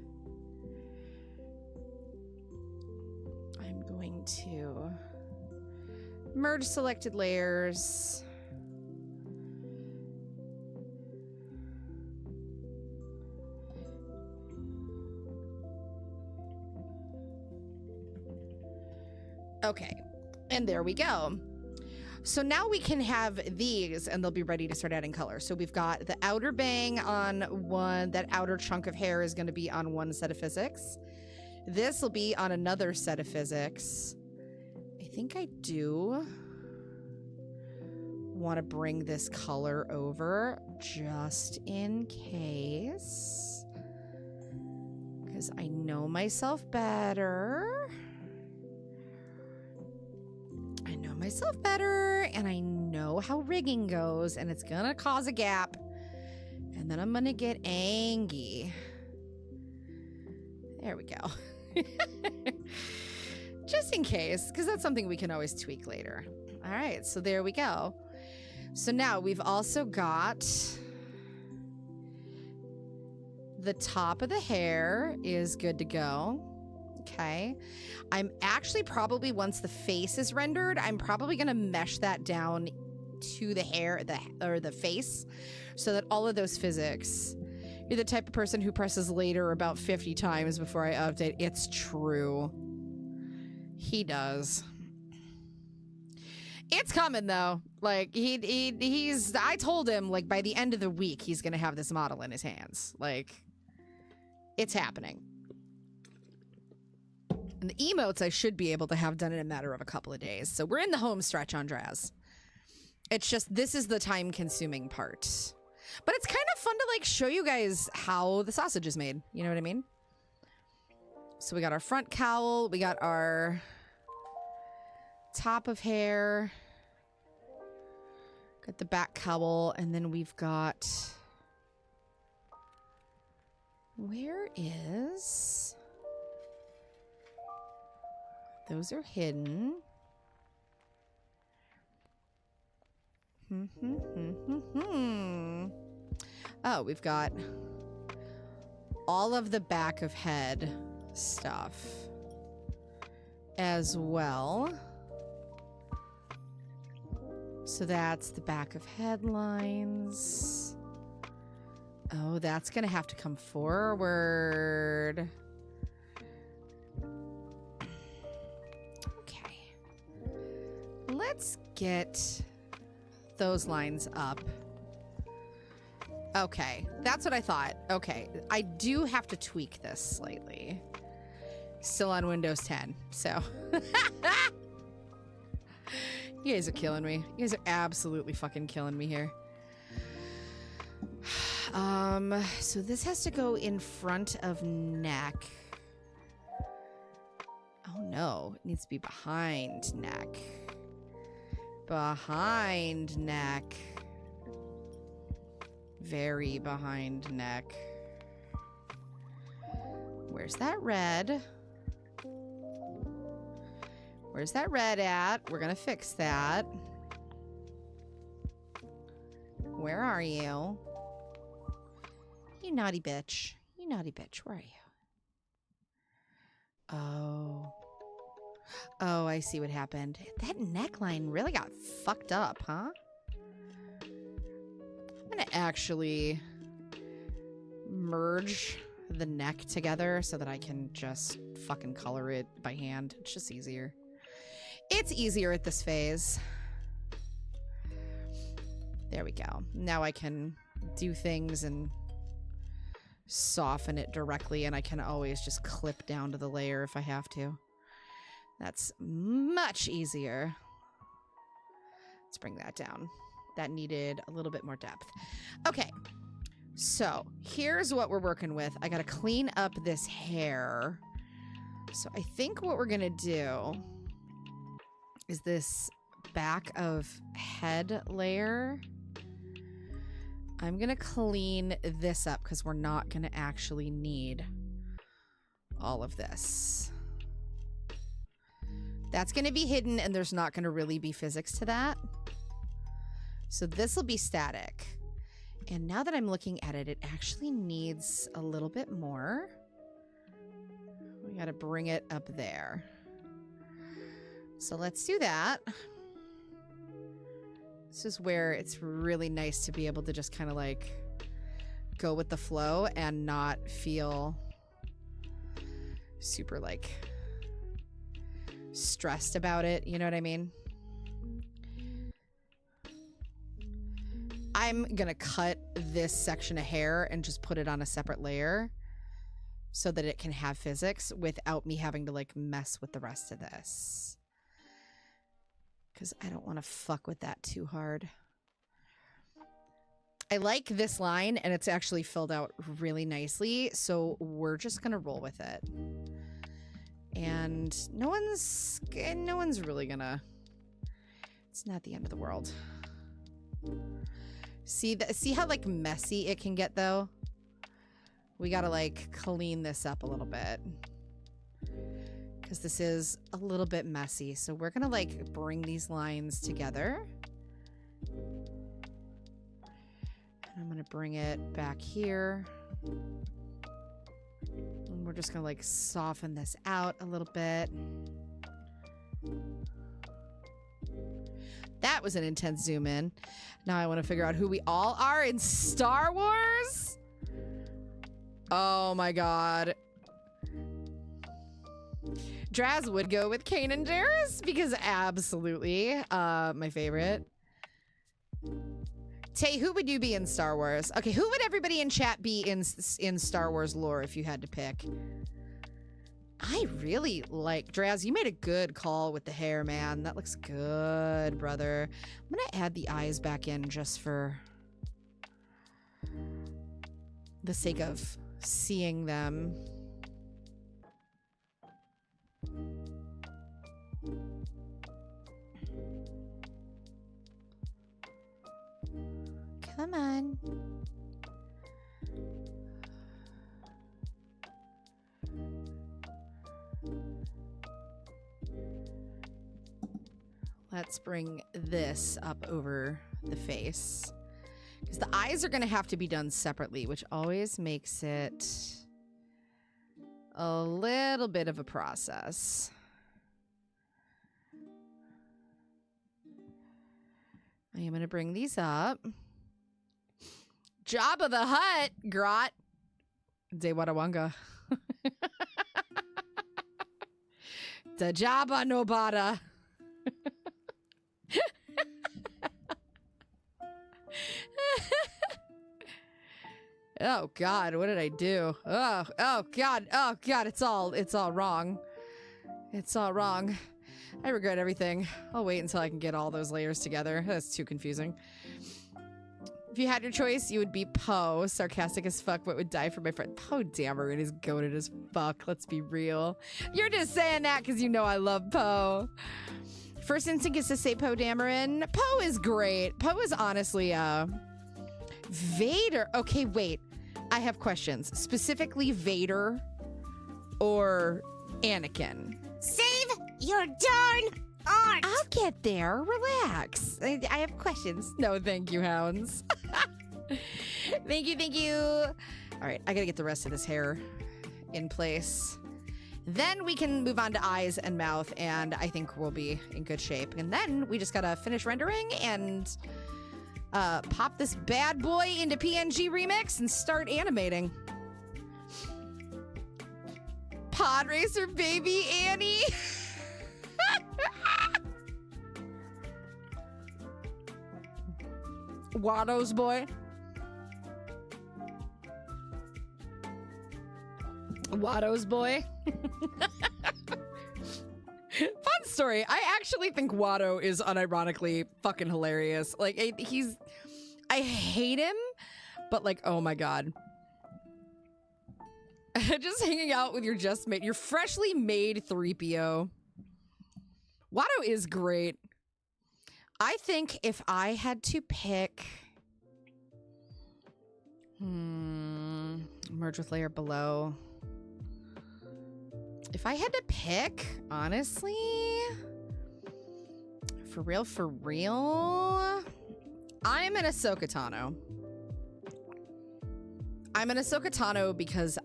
I'm going to merge selected layers. Okay, and there we go. So now we can have these and they'll be ready to start adding color. So we've got the outer bang on one, that outer chunk of hair is going to be on one set of physics. This will be on another set of physics. I think I do want to bring this color over just in case, because I know myself better. I know myself better, and I know how rigging goes, and it's gonna cause a gap, and then I'm gonna get angry. There we go. Just in case, because that's something we can always tweak later. All right, so there we go. So now we've also got the top of the hair is good to go. Okay. I'm actually probably, once the face is rendered, I'm probably going to mesh that down to the hair, the face, so that all of those physics... You're the type of person who presses later about 50 times before I update. It's true. He does. It's coming, though. Like, he's... I told him, like, by the end of the week, he's going to have this model in his hands. Like, it's happening. And the emotes I should be able to have done in a matter of a couple of days. So we're in the home stretch on Draz. It's just, this is the time-consuming part. But it's kind of fun to, like, show you guys how the sausage is made. You know what I mean? So we got our front cowl. We got our top of hair. Got the back cowl. And then we've got... Where is... Those are hidden. Oh, we've got all of the back of head stuff as well. So that's the back of headlines. Oh, that's gonna have to come forward. Okay. Let's get those lines up. Okay, that's what I thought. Okay, I do have to tweak this slightly. Still on Windows 10, so. You guys are killing me. You guys are absolutely fucking killing me here. So this has to go in front of neck. Oh no, it needs to be behind neck. Behind neck. Very behind neck. Where's that red? Where's that red at? We're gonna fix that. Where are you? You naughty bitch. You naughty bitch. Where are you? Oh. Oh, I see what happened. That neckline really got fucked up, huh? I'm gonna actually merge the neck together so that I can just fucking color it by hand. It's just easier. It's easier at this phase. There we go. Now I can do things and soften it directly, and I can always just clip down to the layer if I have to. That's much easier. Let's bring that down. That needed a little bit more depth. Okay, so here's what we're working with. I gotta clean up this hair. So I think what we're gonna do is this back of head layer. I'm gonna clean this up because we're not gonna actually need all of this. That's gonna be hidden and there's not gonna really be physics to that. So this will be static. And now that I'm looking at it, it actually needs a little bit more. We gotta bring it up there. So let's do that. This is where it's really nice to be able to just kind of like go with the flow and not feel super like stressed about it. You know what I mean? I'm gonna cut this section of hair and just put it on a separate layer so that it can have physics without me having to like mess with the rest of this. Because I don't want to fuck with that too hard. I like this line, and it's actually filled out really nicely, so we're just going to roll with it. And no one's really going to... It's not the end of the world. See how, like, messy it can get, though? We got to, like, clean this up a little bit. Because this is a little bit messy. So we're going to like bring these lines together. And I'm going to bring it back here. And we're just going to like soften this out a little bit. That was an intense zoom in. Now I want to figure out who we all are in Star Wars. Oh my God. Draz would go with Kanan Jarrus because absolutely my favorite. Tay, who would you be in Star Wars? Okay, who would everybody in chat be in Star Wars lore if you had to pick? I really like Draz. You made a good call with the hair, man. That looks good, brother. I'm gonna add the eyes back in just for the sake of seeing them. Come on. Let's bring this up over the face. Because the eyes are going to have to be done separately, which always makes it a little bit of a process. I am going to bring these up. Jabba the Hutt, Grot. Dewarawanga. Da Jabba Nobata. Oh God, what did I do? Oh God, it's all wrong. It's all wrong. I regret everything. I'll wait until I can get all those layers together. That's too confusing. If you had your choice, you would be Poe. Sarcastic as fuck, but would die for my friend. Poe Dameron is goated as fuck. Let's be real. You're just saying that because you know I love Poe. First instinct is to say Poe Dameron. Poe is great. Poe is honestly Vader. Okay, wait. I have questions. Specifically Vader or Anakin? Save your darn art. I'll get there. Relax. I have questions. No, thank you, hounds. Thank you, thank you. All right, I gotta get the rest of this hair in place. Then we can move on to eyes and mouth, and I think we'll be in good shape. And then we just gotta finish rendering and pop this bad boy into PNG Remix and start animating. Pod Racer baby Annie. Watto's boy. Watto's boy. Fun story. I actually think Watto is unironically fucking hilarious. Like, I hate him, but like, oh my god. Just hanging out with your your freshly made 3PO. Watto is great. I think if I had to pick... merge with layer below. If I had to pick, honestly, for real, I'm an Ahsoka Tano. I'm an Ahsoka Tano because,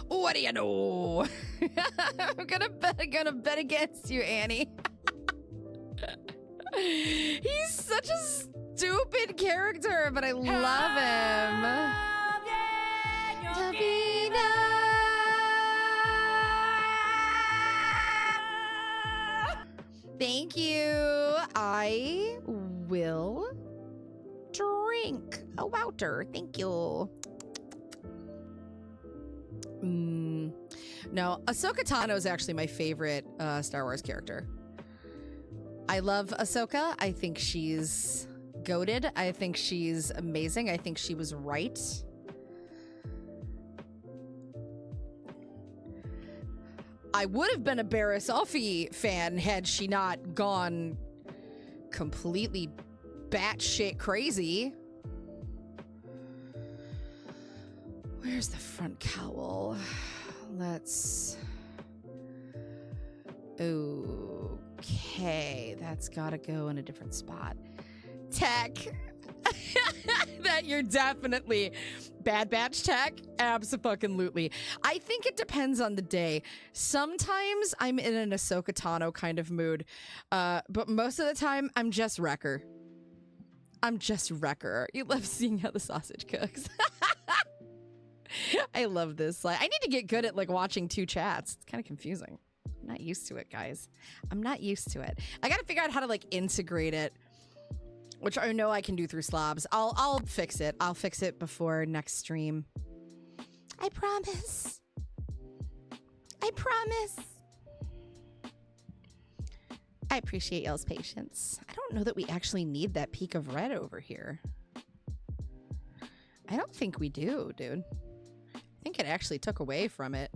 what do you know? I'm gonna bet against you, Annie. He's such a stupid character, but I love him. Thank you. I will drink a Wouter. Thank you. No, Ahsoka Tano is actually my favorite Star Wars character. I love Ahsoka. I think she's goated. I think she's amazing. I think she was right. I would have been a Barriss Offee fan had she not gone completely batshit crazy. Where's the front cowl? Let's... Okay, that's gotta go in a different spot. Tech. That you're definitely Bad Batch tech. Abso-fucking-lutely. I think it depends on the day. Sometimes I'm in an Ahsoka Tano kind of mood, but most of the time I'm just Wrecker. I'm just Wrecker. You love seeing how the sausage cooks. I love this. I need to get good at like watching two chats. It's kind of confusing. I'm not used to it, guys. I'm not used to it. I gotta figure out how to like integrate it, which I know I can do through slobs. I'll fix it. I'll fix it before next stream. I promise. I promise. I appreciate y'all's patience. I don't know that we actually need that peak of red over here. I don't think we do, dude. I think it actually took away from it.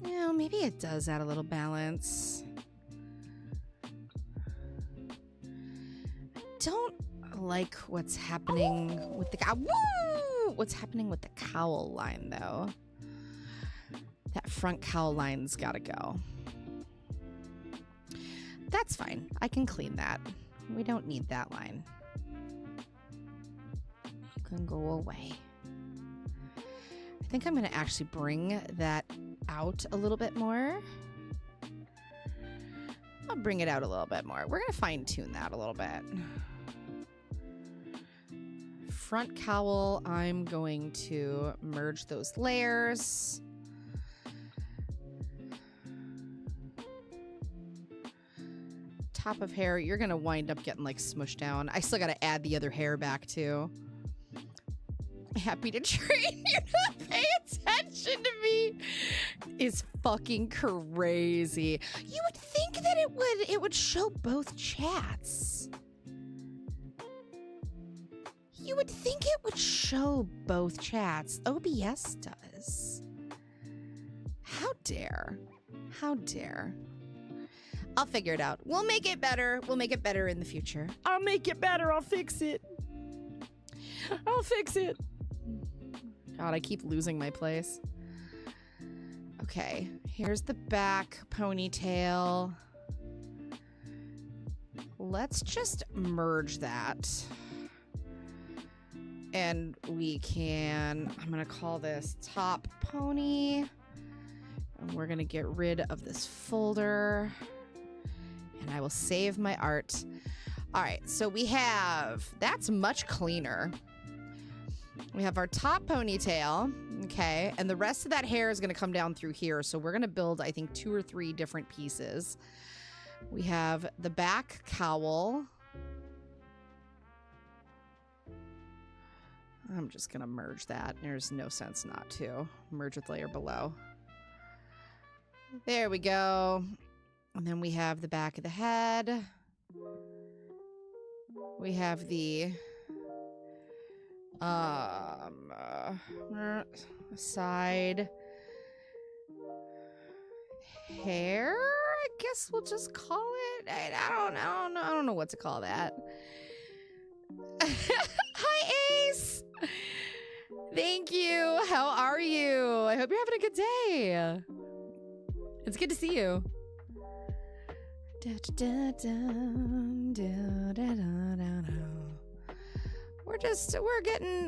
No, maybe it does add a little balance. I don't like what's happening with the cowl. Woo! What's happening with the cowl line, though? That front cowl line's gotta go. That's fine. I can clean that. We don't need that line. You can go away. I think I'm gonna actually bring that out a little bit more. I'll bring it out a little bit more. We're gonna fine tune that a little bit. Front cowl, I'm going to merge those layers. Top of hair, you're gonna wind up getting like smushed down. I still gotta add the other hair back too. Happy to train you to pay attention to me is fucking crazy. You would think that it would show both chats. You would think it would show both chats. OBS does. How dare? How dare? I'll figure it out. We'll make it better. We'll make it better in the future. I'll make it better. I'll fix it. I'll fix it. God, I keep losing my place. Okay, here's the back ponytail. Let's just merge that. And we can, I'm gonna call this top pony. And we're gonna get rid of this folder. And I will save my art. All right, so we have, that's much cleaner. We have our top ponytail, okay, and the rest of that hair is gonna come down through here. So we're gonna build, I think, 2 or 3 different pieces. We have the back cowl. I'm just gonna merge that. There's no sense not to. Merge with layer below. There we go. And then we have the back of the head. We have the side hair, I guess we'll just call it. I don't know what to call that. Hi, Ace. Thank you. How are you? I hope you're having a good day. It's good to see you.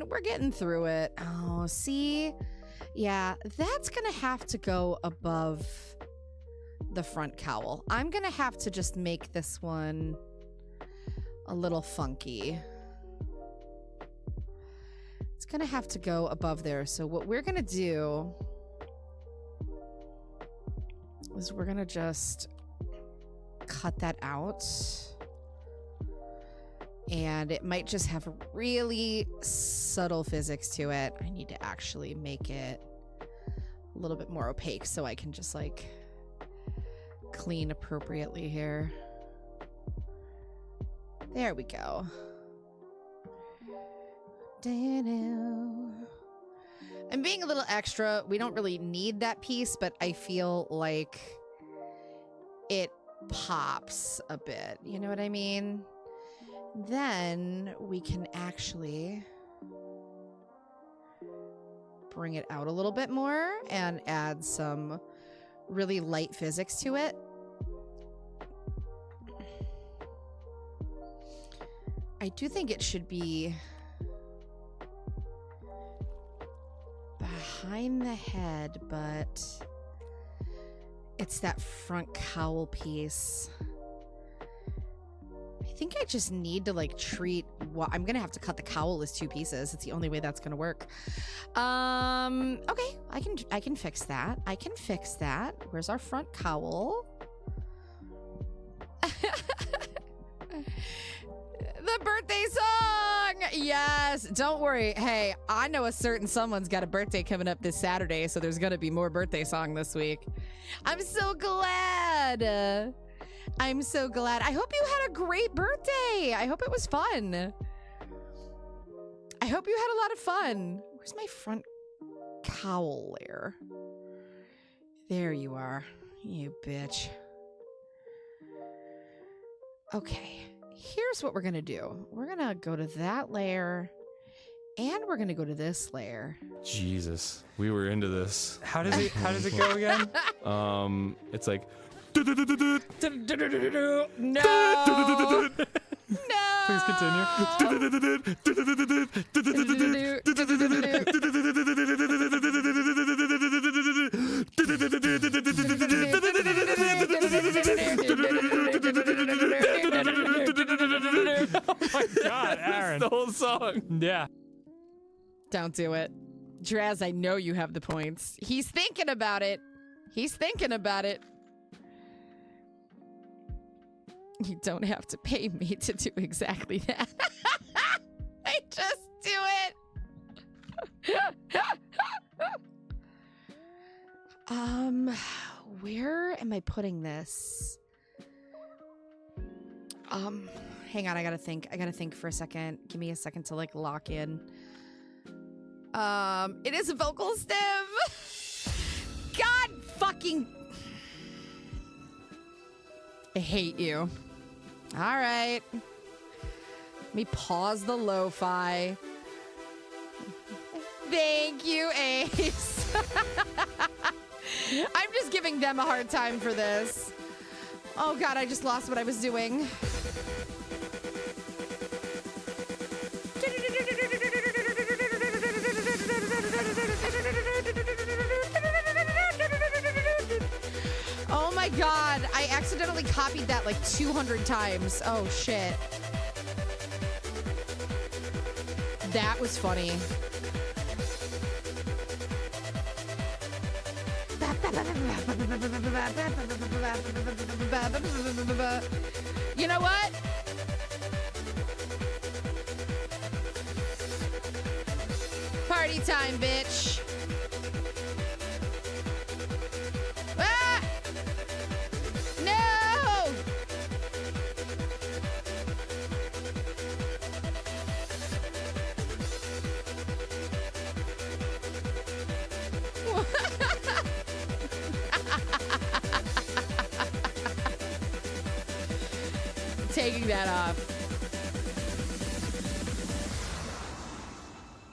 We're getting through it. Oh, see? Yeah, that's gonna have to go above the front cowl. I'm gonna have to just make this one a little funky. It's gonna have to go above there. So what we're gonna do is we're gonna just cut that out. And it might just have really subtle physics to it. I need to actually make it a little bit more opaque so I can just like clean appropriately here. There we go. I'm being a little extra. We don't really need that piece, but I feel like it pops a bit. You know what I mean? Then we can actually bring it out a little bit more and add some really light physics to it. I do think it should be behind the head, but it's that front cowl piece. I think I just need to like treat what I'm gonna have to cut the cowl as 2 pieces. It's the only way that's gonna work. Okay, I can fix that. I can fix that. Where's our front cowl? The birthday song! Yes, don't worry. Hey, I know a certain someone's got a birthday coming up this Saturday, so there's gonna be more birthday song this week. I'm so glad. I'm so glad. I hope you had a great birthday. I hope it was fun. I hope you had a lot of fun. Where's my front cowl layer? There you are, you bitch. Okay, here's what we're gonna do. We're gonna go to that layer and we're gonna go to this layer. Jesus, we were into this. How does it go again? It's like No. Please continue. Oh my God, Aaron. the whole song. Yeah. Don't do it. Draz, I know you have the points. He's thinking about it. He's thinking about it. You don't have to pay me to do exactly that. I just do it. Where am I putting this? Hang on, I gotta think. I gotta think for a second. Give me a second to like lock in. It is a vocal stem. God fucking. I hate you. All right. Let me pause the lo-fi. Thank you, Ace. I'm just giving them a hard time for this. Oh god, I just lost what I was doing. Oh my god, I accidentally copied that like 200 times. Oh shit. That was funny. You know what? Party time, bitch. Ah! No! Taking that off.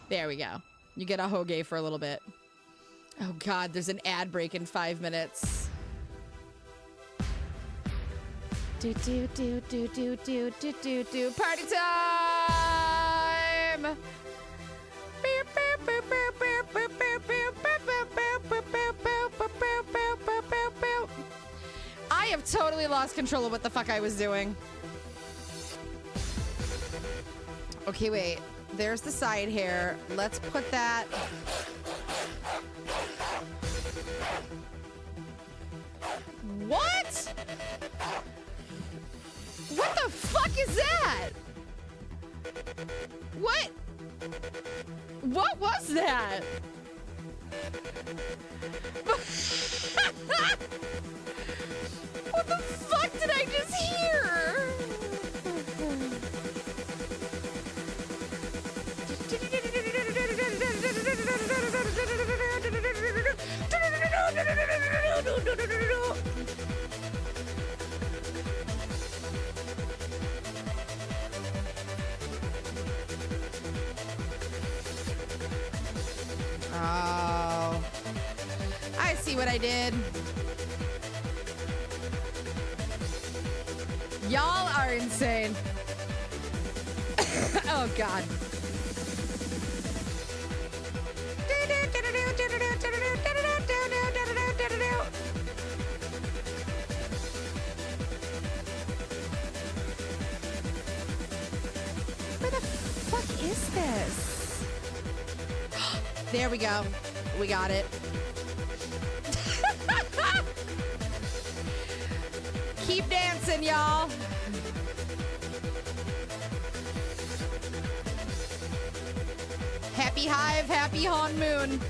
There we go. You get a hoagie for a little bit. Oh god, there's an ad break in 5 minutes. Do do do do do do do do do party time! I have totally lost control of what the fuck I was doing. Okay, wait. There's the side hair. Let's put that. What? What the fuck is that? What? What was that? What the fuck did I just hear? Oh, I see what I did. Y'all are insane. Oh, God. Where the fuck is this? There we go. We got it. Keep dancing, y'all. Happy Hive, happy Han Moon.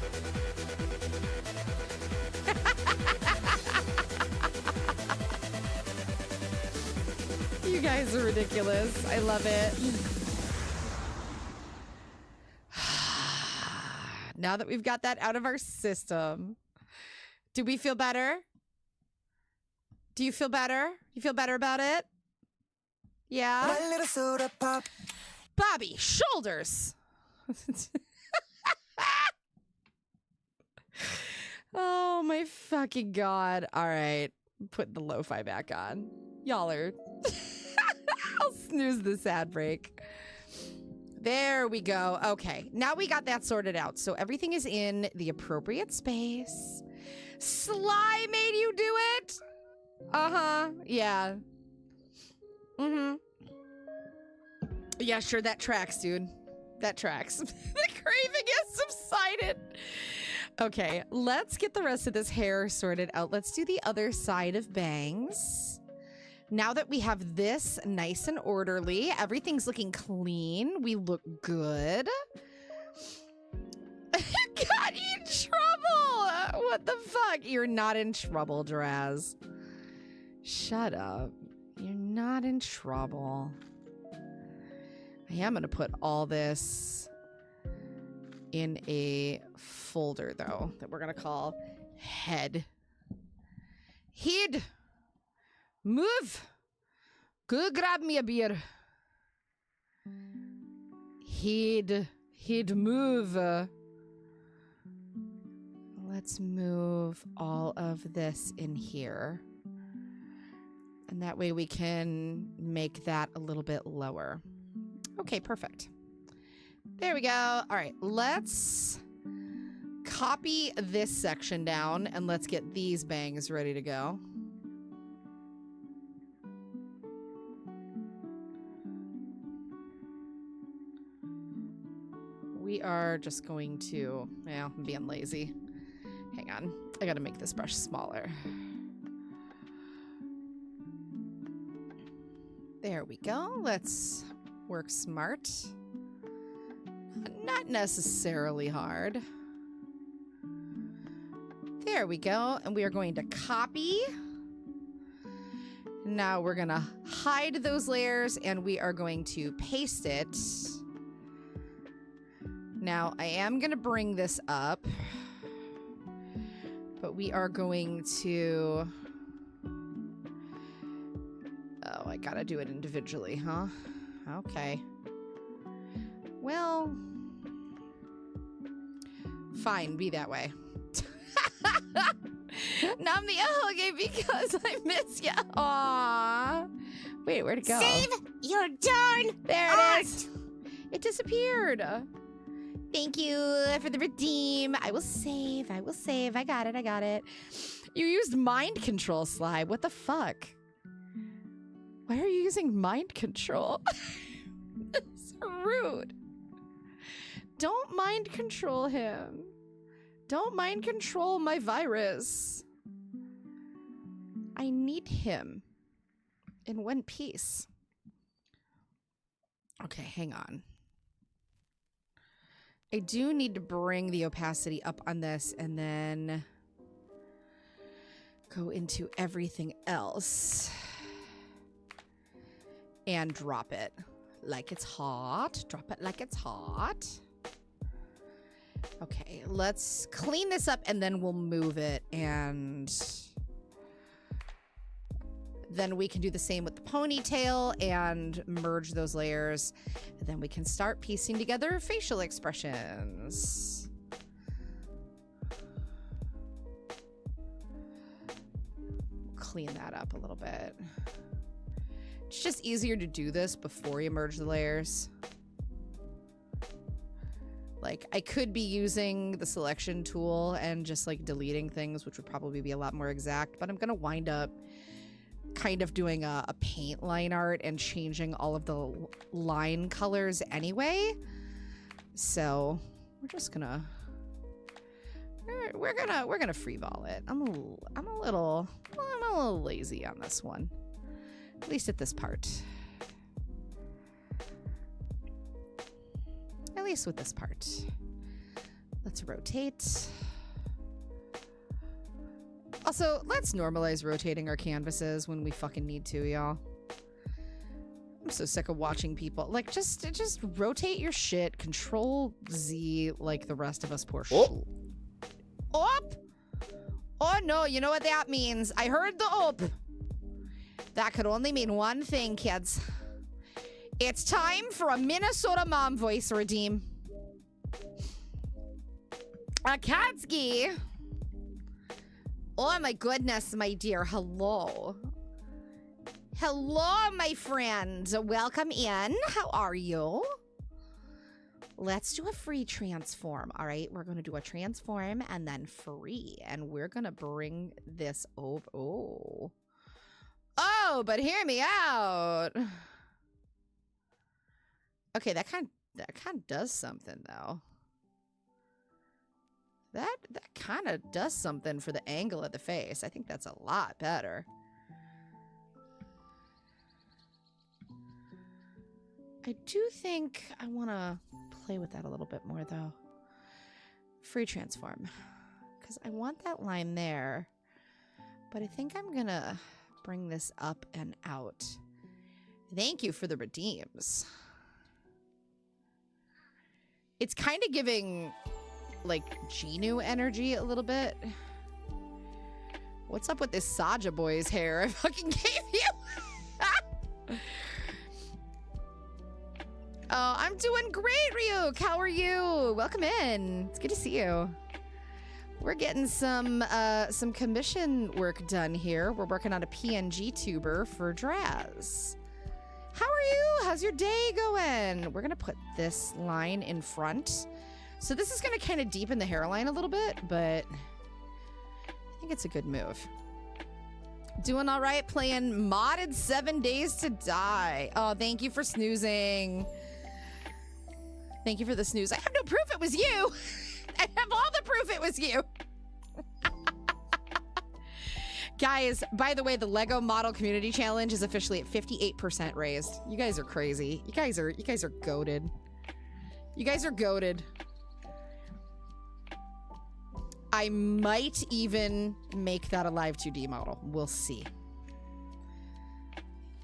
You guys are ridiculous. I love it. Now that we've got that out of our system, do we feel better? Do you feel better? You feel better about it? Yeah? My little soda pop. Bobby, shoulders. Oh my fucking god. All right. Put the lo-fi back on. Y'all are... I'll snooze this ad break. There we go. Okay. Now we got that sorted out. So everything is in the appropriate space. Sly made you do it? Uh-huh. Yeah. Mm-hmm. Yeah, sure. That tracks, dude. That tracks. The craving has subsided. Okay, let's get the rest of this hair sorted out. Let's do the other side of bangs. Now that we have this nice and orderly, everything's looking clean. We look good. Got you in trouble. What the fuck? You're not in trouble, Draz. Shut up. You're not in trouble. I am going to put all this in a folder, though, that we're going to call head. Head. Move. Go grab me a beer. Head. Head move. let's move all of this in here. And that way we can make that a little bit lower. Okay, perfect. There we go. All right, let's copy this section down and let's get these bangs ready to go. We are just going to, well, I'm being lazy. Hang on, I gotta make this brush smaller. There we go. Let's work smart. Not necessarily hard. There we go. And we are going to copy. Now we're going to hide those layers and we are going to paste it. Now I am going to bring this up, but we are going to... Oh, I gotta do it individually, huh? Okay. Well, fine, be that way. Nam the okay, because I miss ya. Aww. Wait, where'd it go? Save your darn There it art. is. It disappeared. Thank you for the redeem. I will save. I will save. I got it. I got it. You used mind control, Sly. What the fuck? Why are you using mind control? That's rude. Don't mind control him. Don't mind control my virus. I need him in one piece. Okay, hang on. I do need to bring the opacity up on this and then go into everything else and drop it like it's hot. Drop it like it's hot. Okay, let's clean this up and then we'll move it, and then we can do the same with the ponytail and merge those layers. And then we can start piecing together facial expressions. Clean that up a little bit. It's just easier to do this before you merge the layers. Like, I could be using the selection tool and just like deleting things, which would probably be a lot more exact, but I'm gonna wind up kind of doing a paint line art and changing all of the line colors anyway. So we're just gonna we're gonna freeball it. I'm a little lazy on this one, at least at this part. At least with this part. Let's rotate. Also, let's normalize rotating our canvases when we fucking need to, y'all. I'm so sick of watching people. Like, just rotate your shit. Control Z like the rest of us poor Oh. Op! Oh no, you know what that means. I heard the op. That could only mean one thing, kids. It's time for a Minnesota mom voice redeem. Akatsuki. Oh my goodness, my dear. Hello. Hello, my friend. Welcome in. How are you? Let's do a free transform. All right, we're going to do a transform and then free. And we're going to bring this over. Oh, but hear me out. Okay, that kind of does something though. That kind of does something for the angle of the face. I think that's a lot better. I do think I want to play with that a little bit more though. Free transform. Because I want that line there. But I think I'm going to bring this up and out. Thank you for the redeems. It's kind of giving, like, Genu energy a little bit. What's up with this Saja boy's hair I fucking gave you? Oh, I'm doing great, Ryuk. How are you? Welcome in. It's good to see you. We're getting some commission work done here. We're working on a PNG tuber for Draz. How are you? How's your day going? We're gonna put this line in front. So this is gonna kind of deepen the hairline a little bit, but I think it's a good move. Doing all right, playing modded 7 Days to Die. Oh, thank you for snoozing. Thank you for the snooze. I have no proof it was you. I have all the proof it was you. Guys, by the way, the Lego Model Community Challenge is officially at 58% raised. You guys are crazy. You guys are goated. You guys are goated. I might even make that a live 2D model. We'll see.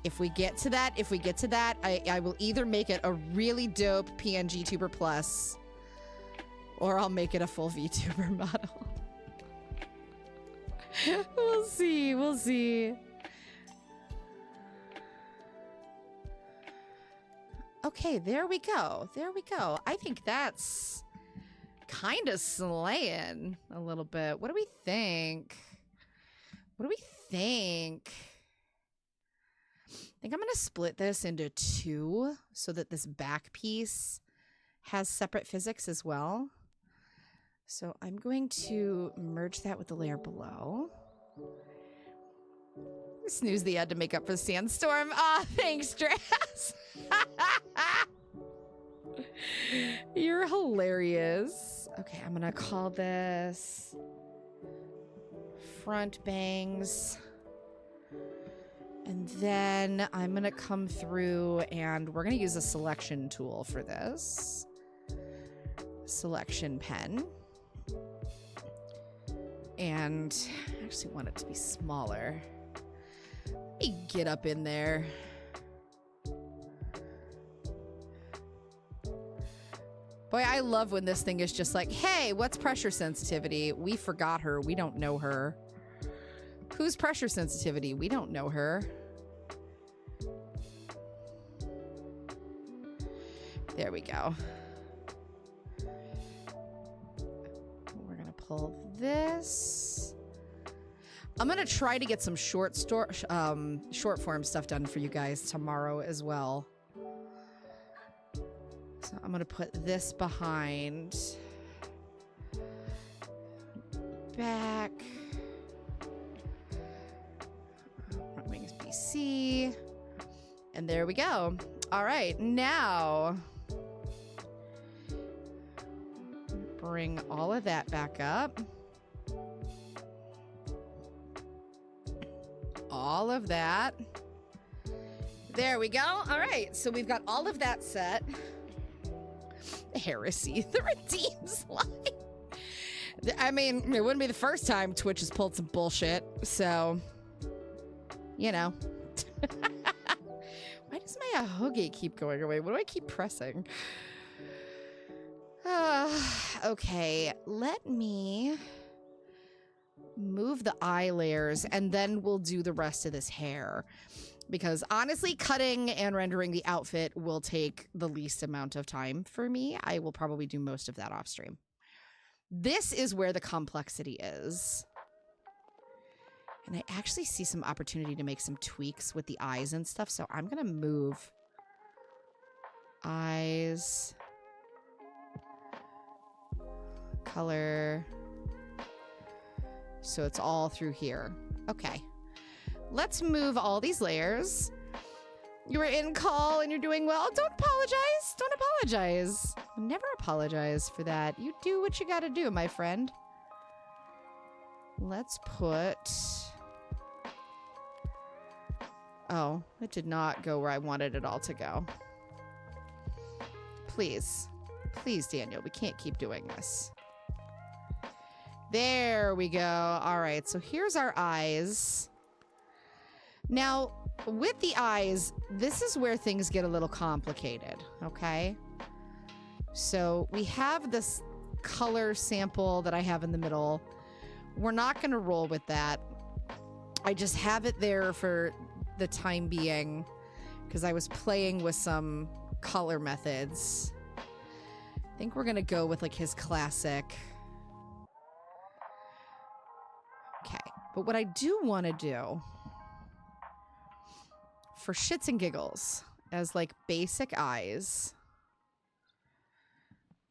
If we get to that, I will either make it a really dope PNG Tuber Plus, or I'll make it a full VTuber model. We'll see. We'll see. Okay, there we go. There we go. I think that's kind of slaying a little bit. What do we think? What do we think? I think I'm going to split this into two so that this back piece has separate physics as well. So I'm going to merge that with the layer below. Snooze the ad to make up for the sandstorm. Ah, thanks, Draz. You're hilarious. Okay, I'm gonna call this front bangs. And then I'm gonna come through and we're gonna use a selection tool for this. Selection pen. And I actually want it to be smaller. Let me get up in there. Boy, I love when this thing is just like, hey, what's pressure sensitivity? We forgot her. We don't know her. Who's pressure sensitivity? We don't know her. There we go. We're going to pull this. I'm going to try to get some short form stuff done for you guys tomorrow as well. So I'm going to put this behind. Back. Front wings BC. And there we go. All right, now bring all of that back up. All of that. There we go. All right, so we've got all of that set. Heresy, the redeem slide. I mean, it wouldn't be the first time Twitch has pulled some bullshit, so, you know. Why does my hoagie keep going away? What do I keep pressing? Okay, let me move the eye layers and then we'll do the rest of this hair. Because honestly, cutting and rendering the outfit will take the least amount of time for me. I will probably do most of that off stream. This is where the complexity is. And I actually see some opportunity to make some tweaks with the eyes and stuff. So I'm going to move eyes, color. So it's all through here. Okay. Let's move all these layers. You were in call and you're doing well. Don't apologize. Don't apologize. Never apologize for that. You do what you gotta do, my friend. Let's put... Oh, it did not go where I wanted it all to go. Please. Please, Daniel. We can't keep doing this. There we go. All right, so here's our eyes. Now, with the eyes, this is where things get a little complicated, okay? So we have this color sample that I have in the middle. We're not going to roll with that. I just have it there for the time being because I was playing with some color methods. I think we're going to go with like his classic But what I do want to do, for shits and giggles, as like basic eyes,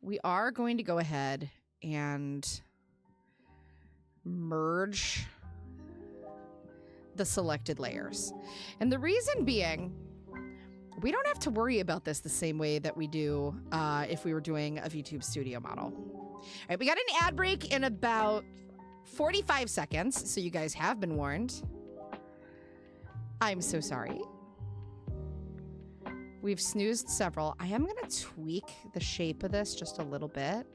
we are going to go ahead and merge the selected layers. And the reason being, we don't have to worry about this the same way that we do if we were doing a VTube Studio model. All right, we got an ad break in about 45 seconds, so you guys have been warned. I'm so sorry. We've snoozed several. I am going to tweak the shape of this just a little bit.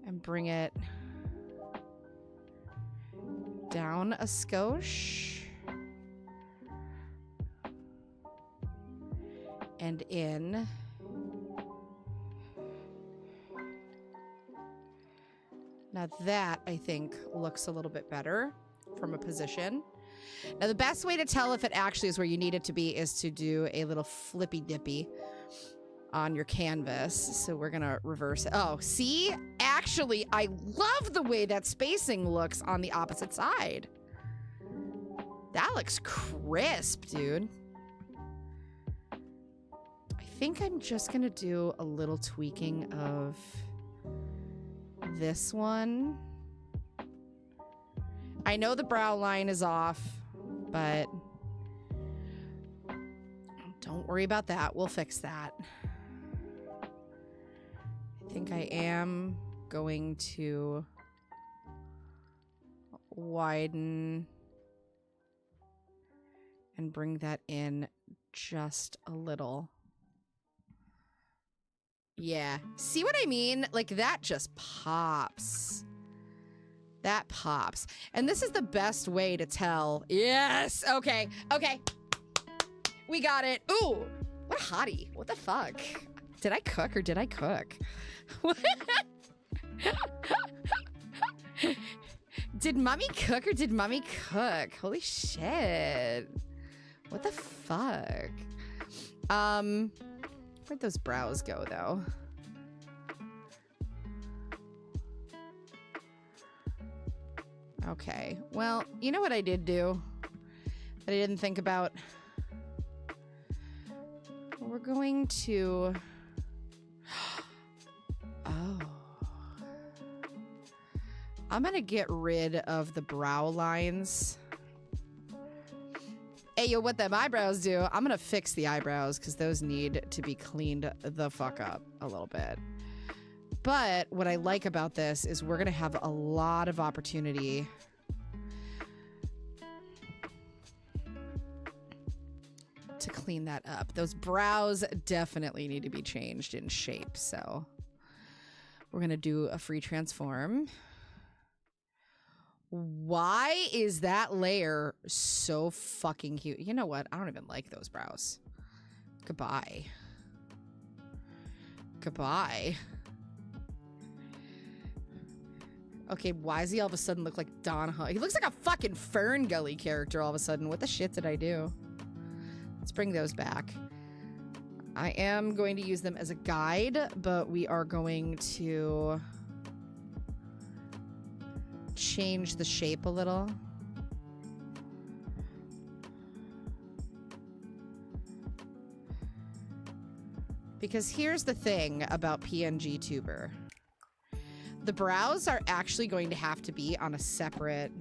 And bring it down a skosh. And in. Now that, I think, looks a little bit better from a position. Now, the best way to tell if it actually is where you need it to be is to do a little flippy dippy on your canvas. So we're going to reverse it. Oh, see? Actually, I love the way that spacing looks on the opposite side. That looks crisp, dude. I think I'm just going to do a little tweaking of this one. I know the brow line is off, but don't worry about that. We'll fix that. I think I am going to widen and bring that in just a little. Yeah. See what I mean? Like, that just pops. That pops. And this is the best way to tell. Yes. Okay. Okay. We got it. Ooh. What a hottie. What the fuck? Did I cook or did I cook? Did mommy cook or did mommy cook? Holy shit. What the fuck? Where'd those brows go, though? Okay. Well, you know what I did do that I didn't think about? We're going to... Oh. I'm going to get rid of the brow lines. Hey, yo, what them eyebrows do, I'm going to fix the eyebrows because those need to be cleaned the fuck up a little bit. But what I like about this is we're going to have a lot of opportunity to clean that up. Those brows definitely need to be changed in shape. So we're going to do a free transform. Why is that layer so fucking cute? You know what? I don't even like those brows. Goodbye. Goodbye. Okay, why does he all of a sudden look like Don Hunt? He looks like a fucking Fern Gully character all of a sudden. What the shit did I do? Let's bring those back. I am going to use them as a guide, but we are going to change the shape a little. Because here's the thing about PNG Tuber. The brows are actually going to have to be on a separate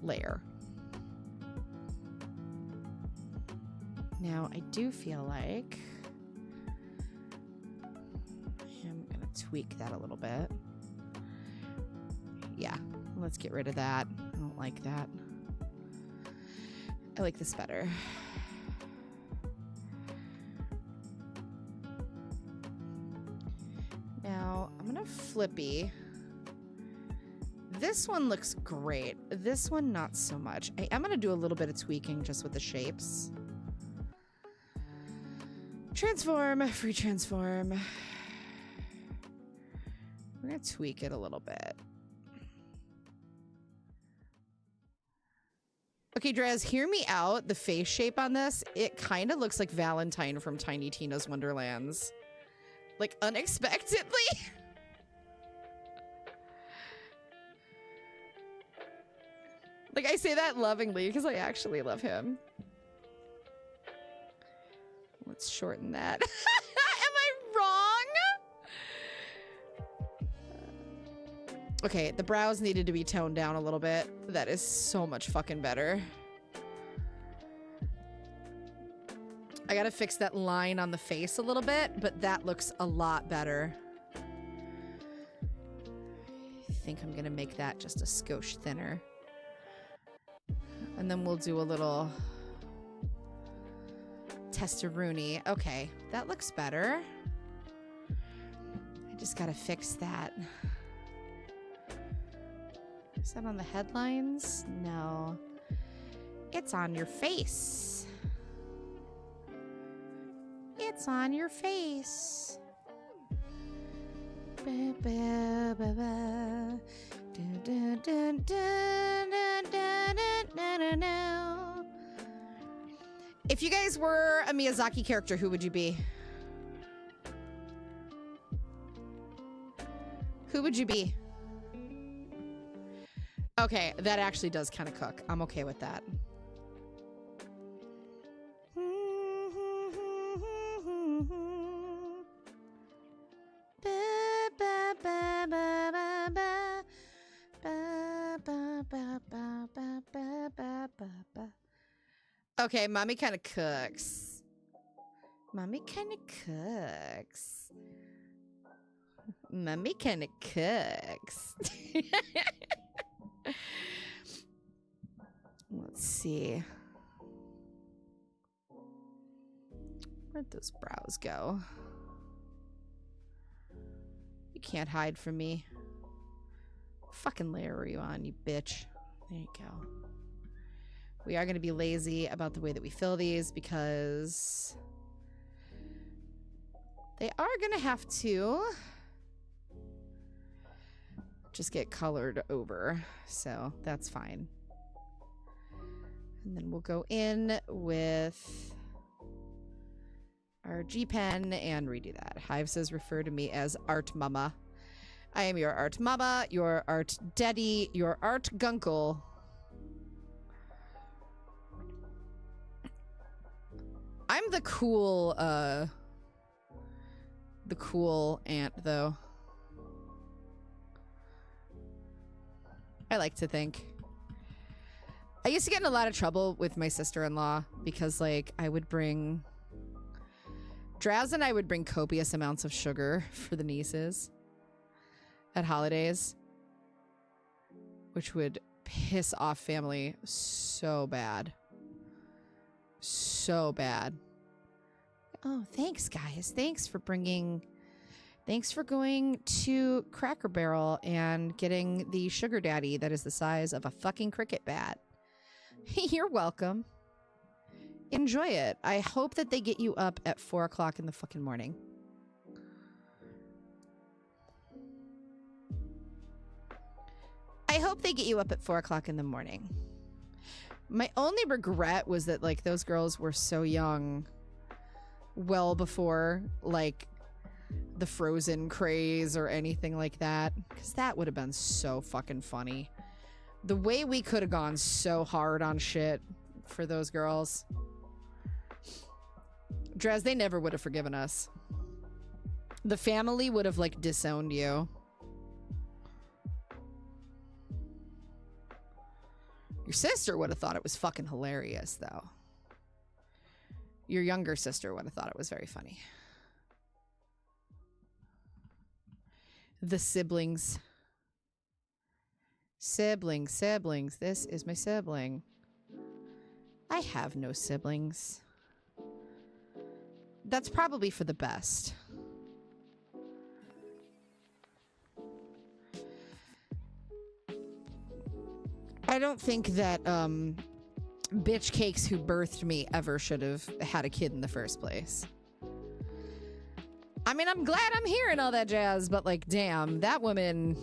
layer. Now, I do feel like I'm going to tweak that a little bit. Yeah, let's get rid of that. I don't like that. I like this better. Now, I'm going to flippy. This one looks great. This one, not so much. I am going to do a little bit of tweaking just with the shapes. Transform, free transform. We're going to tweak it a little bit. Okay, Draz, hear me out. The face shape on this, it kind of looks like Valentine from Tiny Tina's Wonderlands. like unexpectedly. Like I say that lovingly because I actually love him. Let's shorten that. Am I wrong? Okay, the brows needed to be toned down a little bit. That is so much fucking better. I gotta fix that line on the face a little bit, but that looks a lot better. I think I'm gonna make that just a skosh thinner. And then we'll do a little testaroonie. Okay, that looks better. I just gotta fix that. Is that on the headlines? No. It's on your face. It's on your face. Ba, ba, ba, ba. Dun, dun, dun, dun, dun, dun, dun, dun, dun. If you guys were a Miyazaki character, who would you be? Who would you be? Okay, that actually does kind of cook. I'm okay with that. Okay, mommy kind of cooks. Mommy kind of cooks. Mommy kind of cooks. Let's see. Where'd those brows go? You can't hide from me. What fucking layer are you on, you bitch? There you go. We are going to be lazy about the way that we fill these because they are going to have to just get colored over. So that's fine. And then we'll go in with our G pen and redo that. Hive says refer to me as Art Mama. I am your Art Mama, your Art Daddy, your Art Gunkle. I'm the cool aunt, though. I like to think. I used to get in a lot of trouble with my sister-in-law because, like, I would bring... Draz and I would bring copious amounts of sugar for the nieces at holidays, which would piss off family so bad. So bad. Oh, thanks, guys. Thanks for going to Cracker Barrel and getting the sugar daddy that is the size of a fucking cricket bat. You're welcome. Enjoy it. I hope that they get you up at 4 o'clock in the fucking morning. I hope they get you up at 4 o'clock in the morning. My only regret was that, like, those girls were so young well before, like, the Frozen craze or anything like that. Because that would have been so fucking funny. The way we could have gone so hard on shit for those girls. Draz, they never would have forgiven us. The family would have, like, disowned you. Your sister would have thought it was fucking hilarious, though. Your younger sister would have thought it was very funny. The siblings. Siblings. This is my sibling. I have no siblings. That's probably for the best. I don't think that bitch cakes who birthed me ever should have had a kid in the first place. I mean, I'm glad I'm here and all that jazz, but, like, damn, that woman,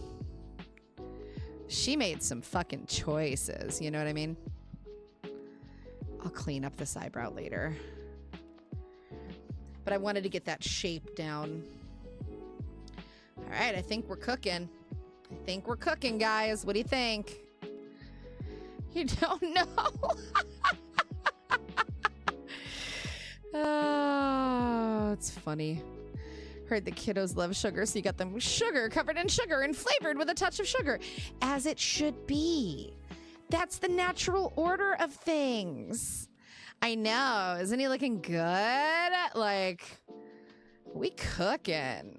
she made some fucking choices, you know what I mean? I'll clean up this eyebrow later. But I wanted to get that shape down. All right, I think we're cooking. I think we're cooking, guys. What do you think? You don't know? Oh, it's funny. Heard the kiddos love sugar, so you got them sugar, covered in sugar and flavored with a touch of sugar. As it should be. That's the natural order of things. I know. Isn't he looking good? Like, we cooking.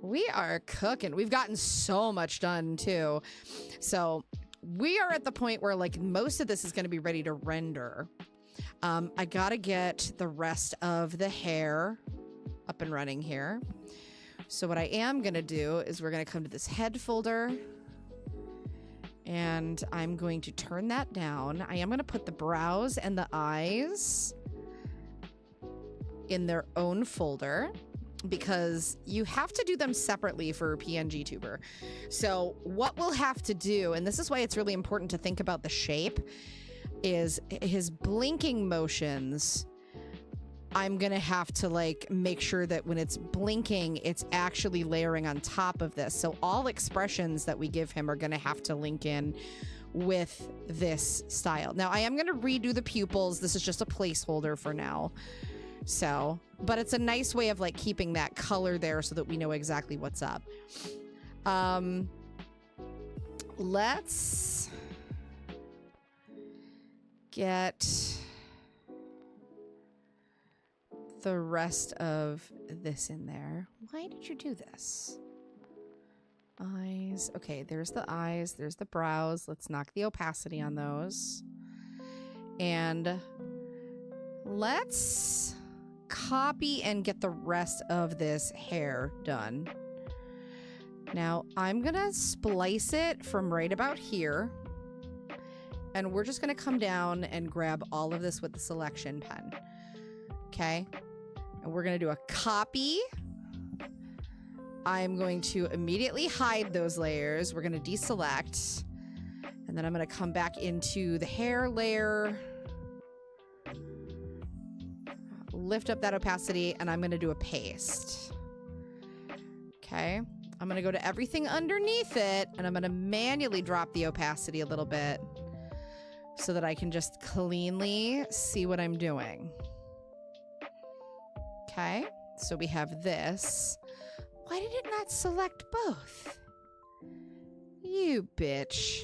We are cooking. We've gotten so much done, too. So we are at the point where, like, most of this is going to be ready to render. I got to get the rest of the hair up and running here. So what I am going to do is we're going to come to this head folder. And I'm going to turn that down. I am going to put the brows and the eyes in their own folder because you have to do them separately for PNG Tuber. So what we'll have to do, and this is why it's really important to think about the shape, is his blinking motions. I'm going to have to like make sure that when it's blinking, it's actually layering on top of this. So all expressions that we give him are going to have to link in with this style. Now I am going to redo the pupils. This is just a placeholder for now. So, but it's a nice way of like keeping that color there so that we know exactly what's up. Let's get the rest of this in there. Why did you do this? Eyes. Okay, there's the eyes. There's the brows. Let's knock the opacity on those. And let's copy and get the rest of this hair done. Now, I'm going to splice it from right about here. And we're just going to come down and grab all of this with the selection pen. Okay? And we're going to do a copy. I'm going to immediately hide those layers. We're going to deselect. And then I'm going to come back into the hair layer. Lift up that opacity, and I'm going to do a paste. Okay. I'm going to go to everything underneath it, and I'm going to manually drop the opacity a little bit so that I can just cleanly see what I'm doing. Okay. So we have this. Why did it not select both? You bitch.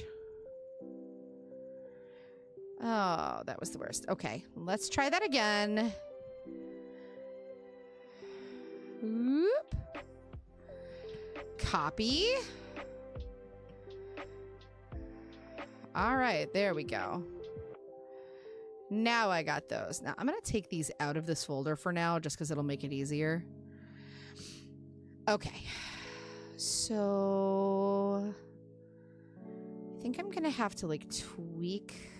Oh, that was the worst. Okay, let's try that again. Oop. Copy. All right, there we go. Now I got those. Now I'm going to take these out of this folder for now just because it'll make it easier. Okay. So I think I'm going to have to like tweak.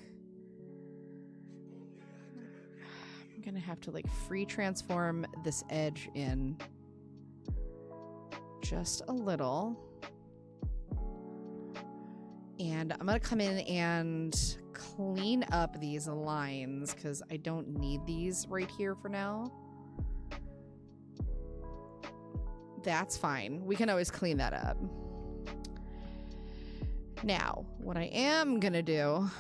I'm going to have to like free transform this edge in just a little. And I'm going to come in and clean up these lines because I don't need these right here for now. That's fine. We can always clean that up. Now, what I am going to do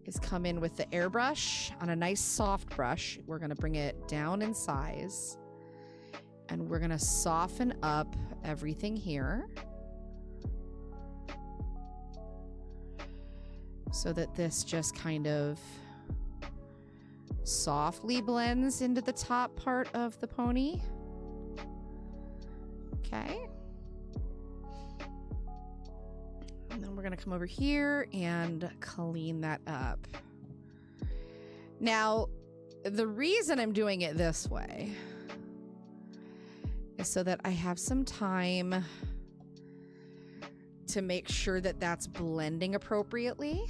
is come in with the airbrush on a nice soft brush. We're going to bring it down in size. And we're going to soften up everything here. So that this just kind of softly blends into the top part of the pony. Okay. And then we're going to come over here and clean that up. Now, the reason I'm doing it this way is so that I have some time to make sure that that's blending appropriately.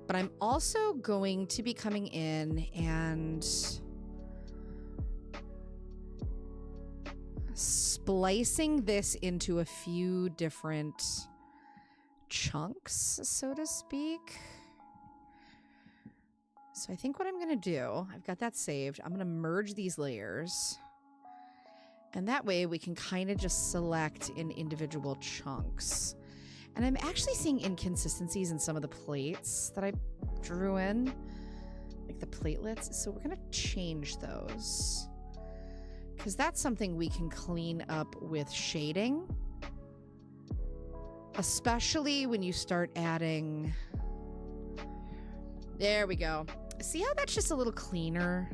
But I'm also going to be coming in and splicing this into a few different chunks, so to speak. So I think what I'm going to do, I've got that saved. I'm going to merge these layers. And that way we can kind of just select in individual chunks. And I'm actually seeing inconsistencies in some of the plates that I drew in, like the platelets. So we're going to change those, because that's something we can clean up with shading, especially when you start adding. There we go. See how that's just a little cleaner?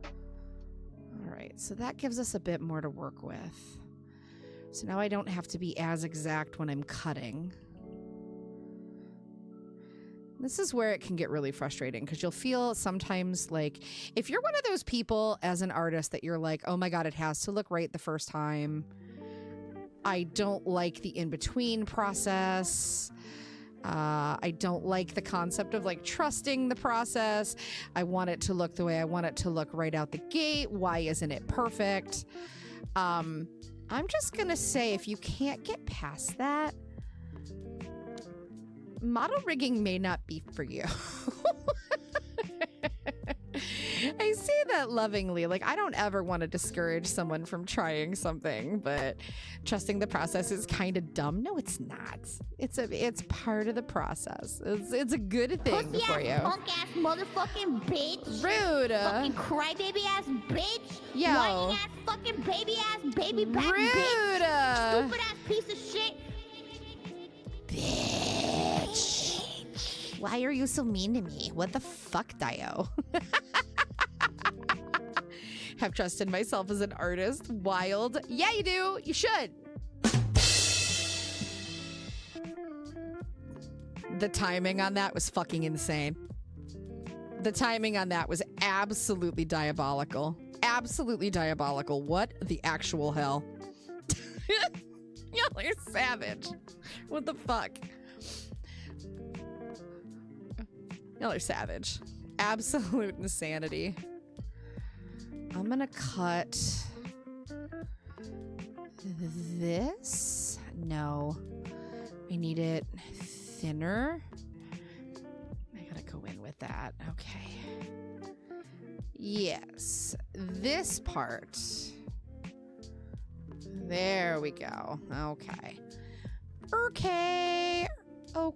All right, so that gives us a bit more to work with. So now I don't have to be as exact when I'm cutting. This is where it can get really frustrating, because you'll feel sometimes like, if you're one of those people as an artist that you're like, oh my God, it has to look right the first time. I don't like the in-between process. I don't like the concept of like trusting the process. I want it to look the way I want it to look right out the gate. Why isn't it perfect? I'm just gonna say, if you can't get past that, model rigging may not be for you. I say that lovingly. Like, I don't ever want to discourage someone from trying something, but trusting the process is kind of dumb. No, it's not. It's part of the process. It's a good thing Pussy for ass, you. punk ass motherfucking bitch. Rude. Fucking crybaby ass bitch. Yo. Whining ass fucking baby ass baby back Rude. bitch. Stupid ass piece of shit. Bitch. Why are you so mean to me? What the fuck, Dio? Have trust in myself as an artist. Wild. Yeah, you do. You should. The timing on that was fucking insane. The timing on that was absolutely diabolical. Absolutely diabolical. What the actual hell? Y'all are savage. What the fuck? Y'all are savage. Absolute insanity. I'm gonna cut this. No, I need it thinner. I gotta go in with that. Okay. Yes, this part. There we go. Okay. Okay. Oh,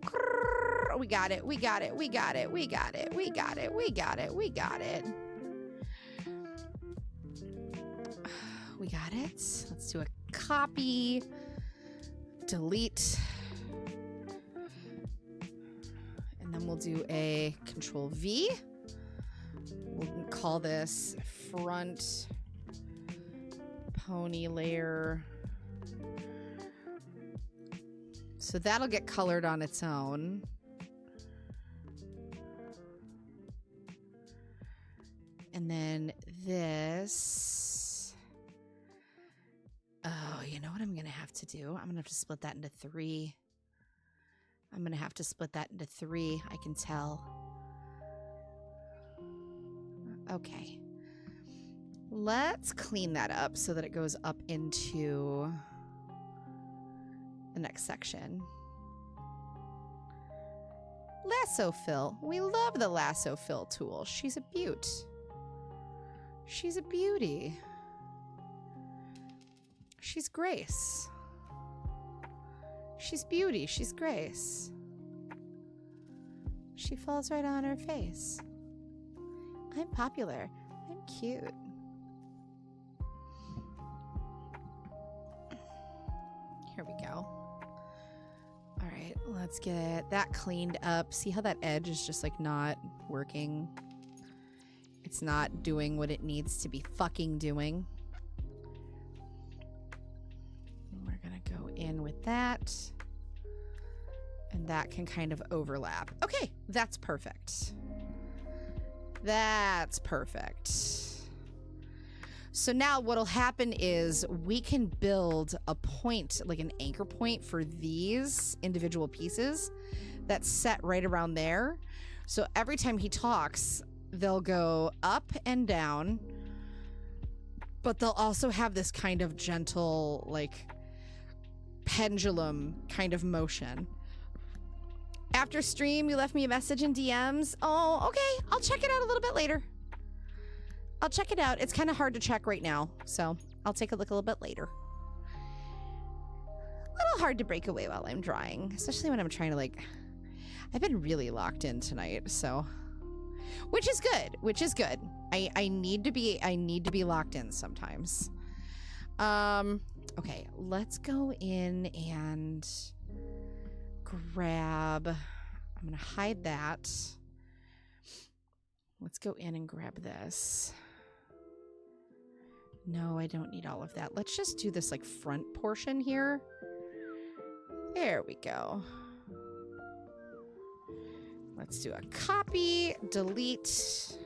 we got it. We got it. We got it. We got it. We got it. We got it. We got it. We got it. Let's do a copy, delete, and then we'll do a Control V. We'll call this front pony layer. So that'll get colored on its own. And then this. Oh, you know what I'm going to have to do? I'm going to have to split that into 3. I'm going to have to split that into 3. I can tell. Okay. Let's clean that up so that it goes up into the next section. Lasso fill. We love the lasso fill tool. She's a beaut. She's a beauty. She's grace. She's beauty. She's grace. She falls right on her face. I'm popular. I'm cute. Here we go. All right, let's get that cleaned up. See how that edge is just like not working? It's not doing what it needs to be fucking doing. We're gonna go in with that. And that can kind of overlap. Okay, that's perfect. That's perfect. So now what'll happen is we can build a point, like an anchor point for these individual pieces that's set right around there. So every time he talks, they'll go up and down, but they'll also have this kind of gentle, like, pendulum kind of motion. After stream, you left me a message in DMs. Oh, okay. I'll check it out a little bit later. I'll check it out. It's kind of hard to check right now, so I'll take a look a little bit later. A little hard to break away while I'm drawing, especially when I'm trying to like... I've been really locked in tonight, so... Which is good, which is good. I need to be locked in sometimes. Okay, let's go in and grab... I'm gonna hide that. Let's go in and grab this. No, I don't need all of that. Let's just do this like front portion here. There we go. Let's do a copy, delete,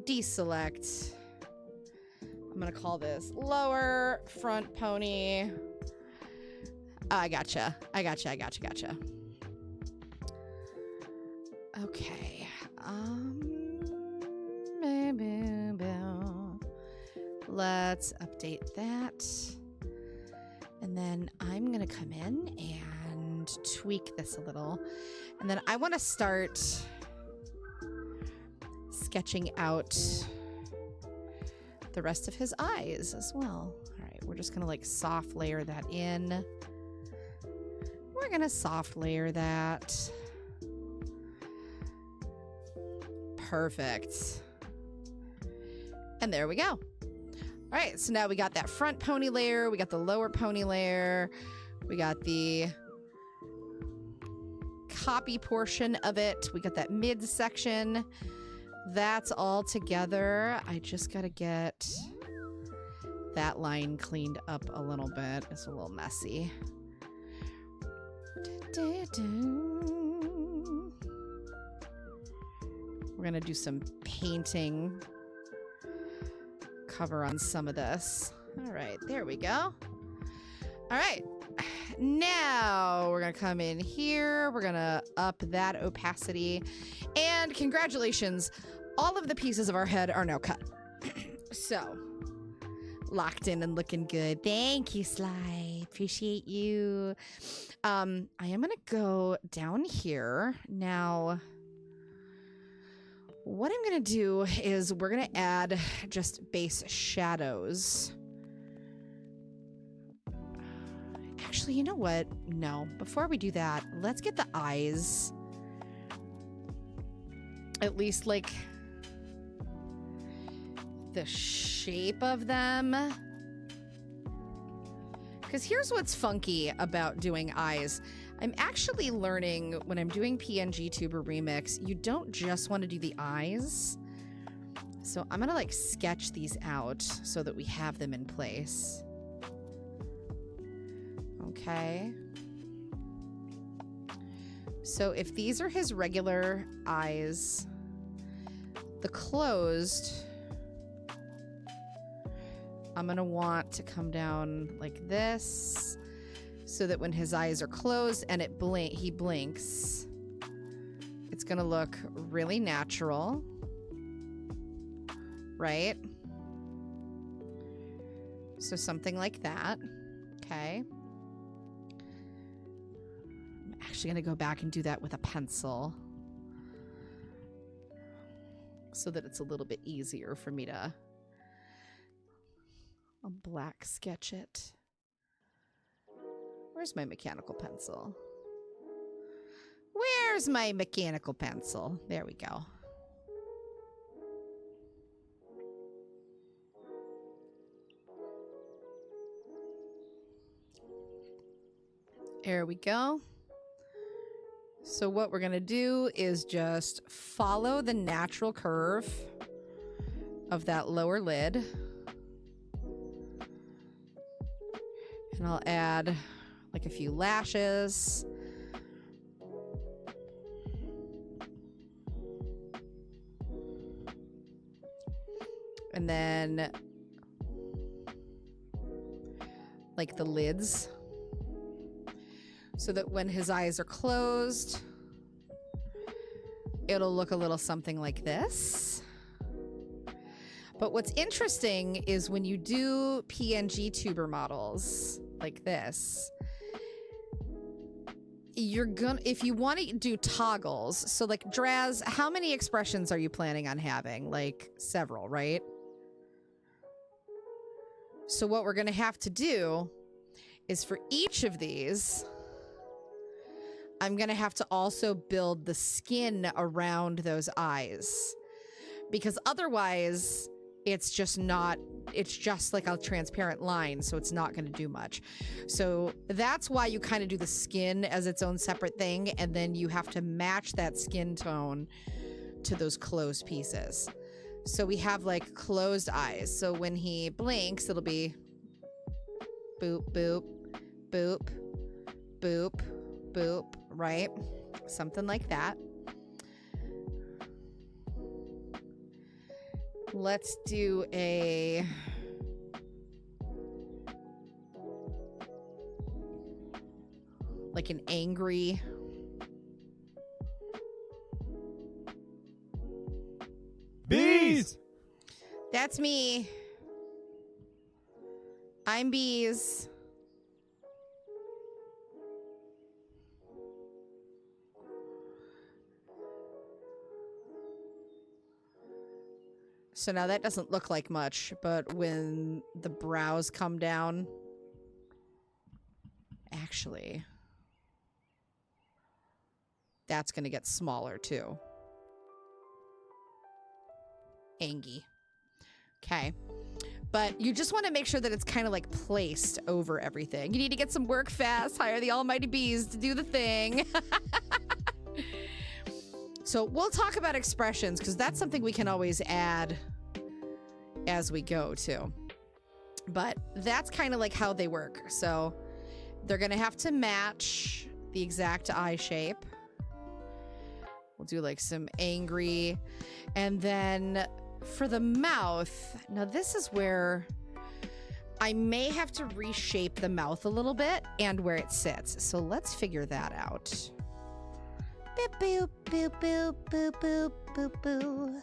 deselect. I'm gonna call this lower front pony. I gotcha. Okay. Let's update that. And then I'm gonna come in and tweak this a little. And then I want to start sketching out the rest of his eyes as well. All right, we're just gonna like soft layer that in. We're gonna soft layer that. Perfect. And there we go. All right, so now we got that front pony layer, we got the lower pony layer, we got the copy portion of it, we got that mid section. That's all together. I just gotta get that line cleaned up a little bit. It's a little messy. We're gonna do some painting cover on some of this. All right, there we go. All right, now we're gonna come in here. We're gonna up that opacity. And congratulations, all of the pieces of our head are now cut. So, locked in and looking good. Thank you, Sly. Appreciate you. I am gonna go down here. Now, what I'm gonna do is we're gonna add just base shadows. Actually, you know what? No, before we do that, let's get the eyes. At least like the shape of them. Because here's what's funky about doing eyes. I'm actually learning when I'm doing PNG Tuber Remix, you don't just want to do the eyes. So I'm gonna like sketch these out so that we have them in place. Okay. So if these are his regular eyes, the closed, I'm gonna want to come down like this so that when his eyes are closed and he blinks, it's gonna look really natural, right? So something like that, okay. I'm actually gonna go back and do that with a pencil so that it's a little bit easier for me to black sketch it. Where's my mechanical pencil? Where's my mechanical pencil? There we go. There we go. So what we're gonna do is just follow the natural curve of that lower lid. And I'll add like a few lashes. And then like the lids. So that when his eyes are closed, it'll look a little something like this. But what's interesting is when you do PNG tuber models like this, you're gonna, if you want to do toggles, so like Draz, how many expressions are you planning on having? Like several, right? So what we're going to have to do is for each of these, I'm going to have to also build the skin around those eyes. Because otherwise, it's just like a transparent line, so it's not going to do much. So that's why you kind of do the skin as its own separate thing, and then you have to match that skin tone to those closed pieces. So we have like closed eyes. So when he blinks, it'll be boop, boop, boop, boop, boop, right? Something like that. Let's do like an angry. Bees! That's me. I'm Bees. So now that doesn't look like much, but when the brows come down, actually, that's going to get smaller too. Angie. Okay. But you just want to make sure that it's kind of like placed over everything. You need to get some work fast, hire the almighty bees to do the thing. So we'll talk about expressions because that's something we can always add as we go too. But that's kind of like how they work. So they're going to have to match the exact eye shape. We'll do like some angry. And then for the mouth, now this is where I may have to reshape the mouth a little bit and where it sits. So let's figure that out. Boop, boop, boop, boop, boop, boop, boop, boop.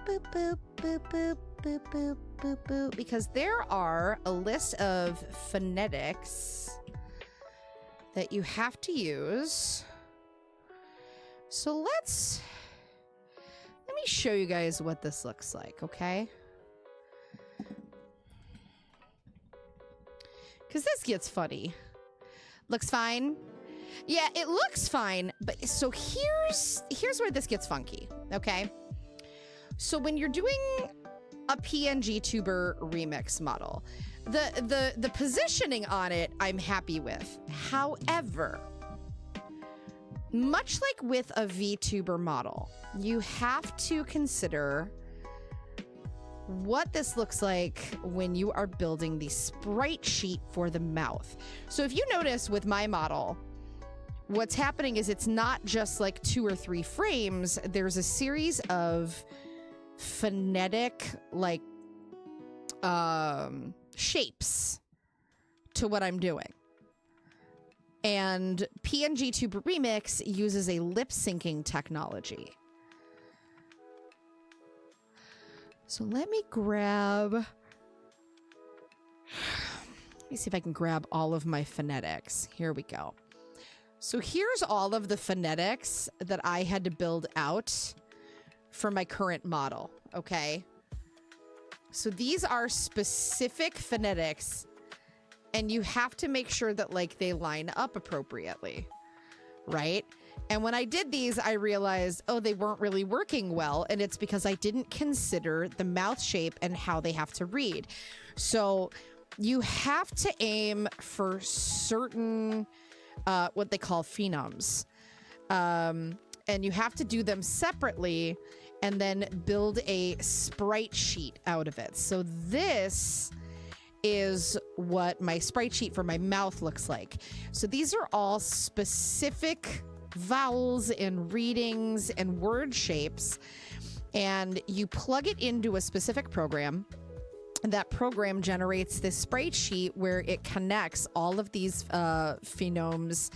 Boop, boop, boop, boop, boop, boop, boop, boop. Because there are a list of phonetics that you have to use. So let me show you guys what this looks like, okay? Because this gets funny. Looks fine. Yeah, it looks fine, but so here's where this gets funky, okay? So when you're doing a PNG Tuber remix model, the positioning on it I'm happy with. However, much like with a VTuber model, you have to consider what this looks like when you are building the sprite sheet for the mouth. So if you notice with my model, what's happening is it's not just like 2 or 3 frames. There's a series of phonetic like shapes to what I'm doing. And PNG Tuber Remix uses a lip syncing technology. So let me see if I can grab all of my phonetics. Here we go. So here's all of the phonetics that I had to build out for my current model, okay? So these are specific phonetics, and you have to make sure that like they line up appropriately, right? And when I did these, I realized, oh, they weren't really working well, and it's because I didn't consider the mouth shape and how they have to read. So you have to aim for certain what they call phenoms. And you have to do them separately and then build a sprite sheet out of it. So this is what my sprite sheet for my mouth looks like. So these are all specific vowels and readings and word shapes, and you plug it into a specific program. That program generates this sprite sheet where it connects all of these phonemes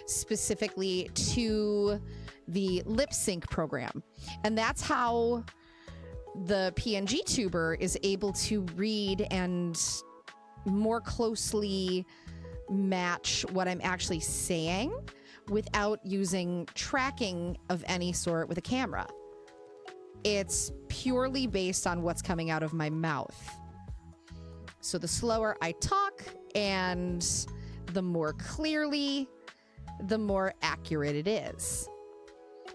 specifically to the lip sync program. And that's how the PNG tuber is able to read and more closely match what I'm actually saying without using tracking of any sort with a camera. It's purely based on what's coming out of my mouth. So the slower I talk and the more clearly, the more accurate it is.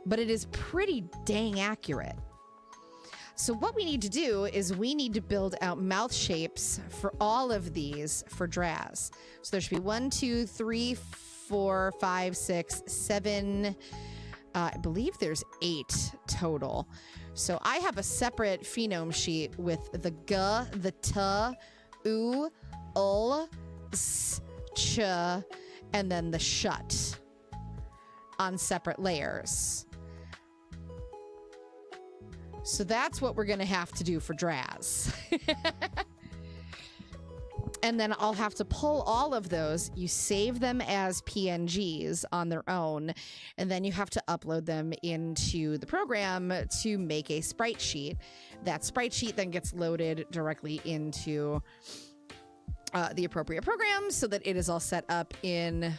But it is pretty dang accurate. So what we need to do is we need to build out mouth shapes for all of these for Draz. So there should be 1, 2, 3, 4, 5, 6, 7. I believe there's 8 total. So I have a separate phenome sheet with the g, the t, u, ul, s, ch, and then the shut on separate layers. So that's what we're going to have to do for Draz. And then I'll have to pull all of those. You save them as PNGs on their own, and then you have to upload them into the program to make a sprite sheet. That sprite sheet then gets loaded directly into the appropriate program so that it is all set up in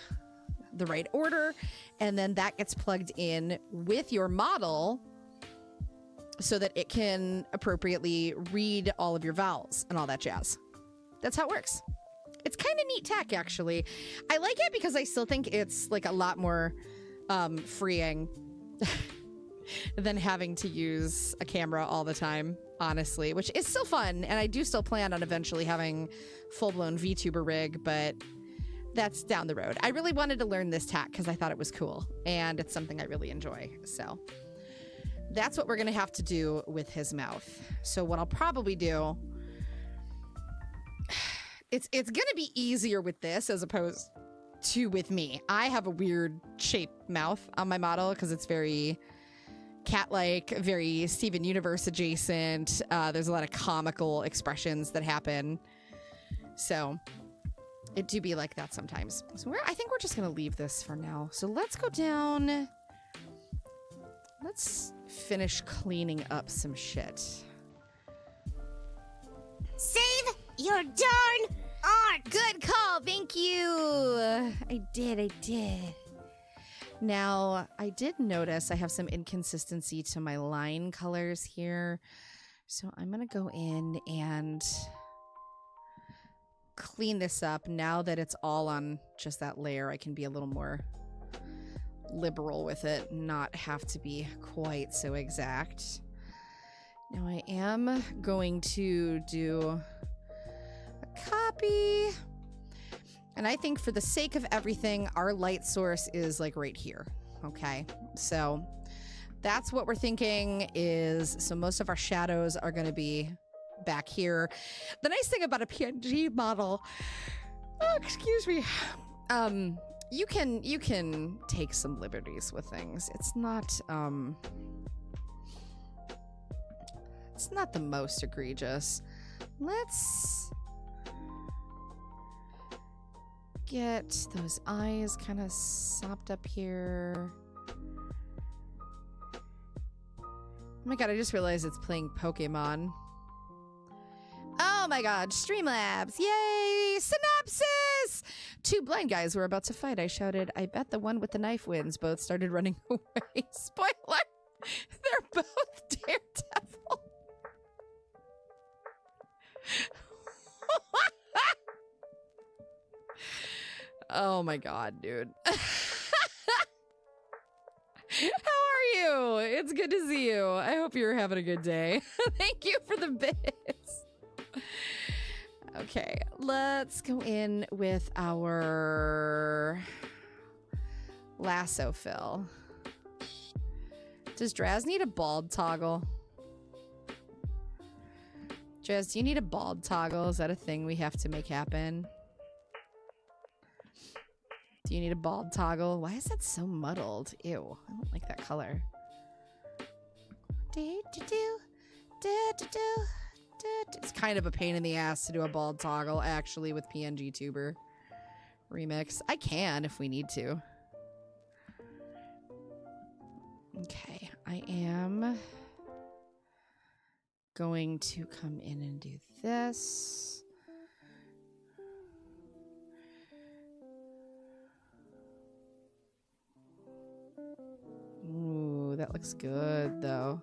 the right order, and then that gets plugged in with your model so that it can appropriately read all of your vowels and all that jazz. That's how it works. It's kind of neat tech, actually. I like it because I still think it's like a lot more freeing than having to use a camera all the time, honestly, which is still fun. And I do still plan on eventually having full-blown VTuber rig, but that's down the road. I really wanted to learn this tech because I thought it was cool, and it's something I really enjoy. So that's what we're going to have to do with his mouth. So what I'll probably do, it's going to be easier with this as opposed to with me. I have a weird shaped mouth on my model because it's very cat-like, very Steven Universe adjacent. There's a lot of comical expressions that happen. So it do be like that sometimes. So I think we're just going to leave this for now. So let's go down. Let's finish cleaning up some shit. Save your darn art! Good call. Thank you. I did. Now, I did notice I have some inconsistency to my line colors here. So I'm going to go in and clean this up. Now that it's all on just that layer, I can be a little more liberal with it, not have to be quite so exact. Now I am going to do a copy, and I think for the sake of everything, our light source is like right here. Okay, so that's what we're thinking is, so most of our shadows are going to be back here. The nice thing about a PNG model, oh, excuse me, you can take some liberties with things. It's not the most egregious. Let's get those eyes kind of sopped up here. Oh my god, I just realized it's playing Pokemon. Oh my god, Streamlabs! Yay! Synopsis! 2 blind guys were about to fight. I shouted, I bet the one with the knife wins. Both started running away. Spoiler! They're both Daredevil. Oh my god, dude. How are you? It's good to see you. I hope you're having a good day. Thank you for the bits. Okay, let's go in with our lasso fill. Does Draz need a bald toggle? Draz, do you need a bald toggle? Is that a thing we have to make happen? Do you need a bald toggle? Why is that so muddled? Ew, I don't like that color. It's kind of a pain in the ass to do a bald toggle, actually, with PNG Tuber Remix. I can if we need to. Okay, I am going to come in and do this. Ooh, that looks good, though.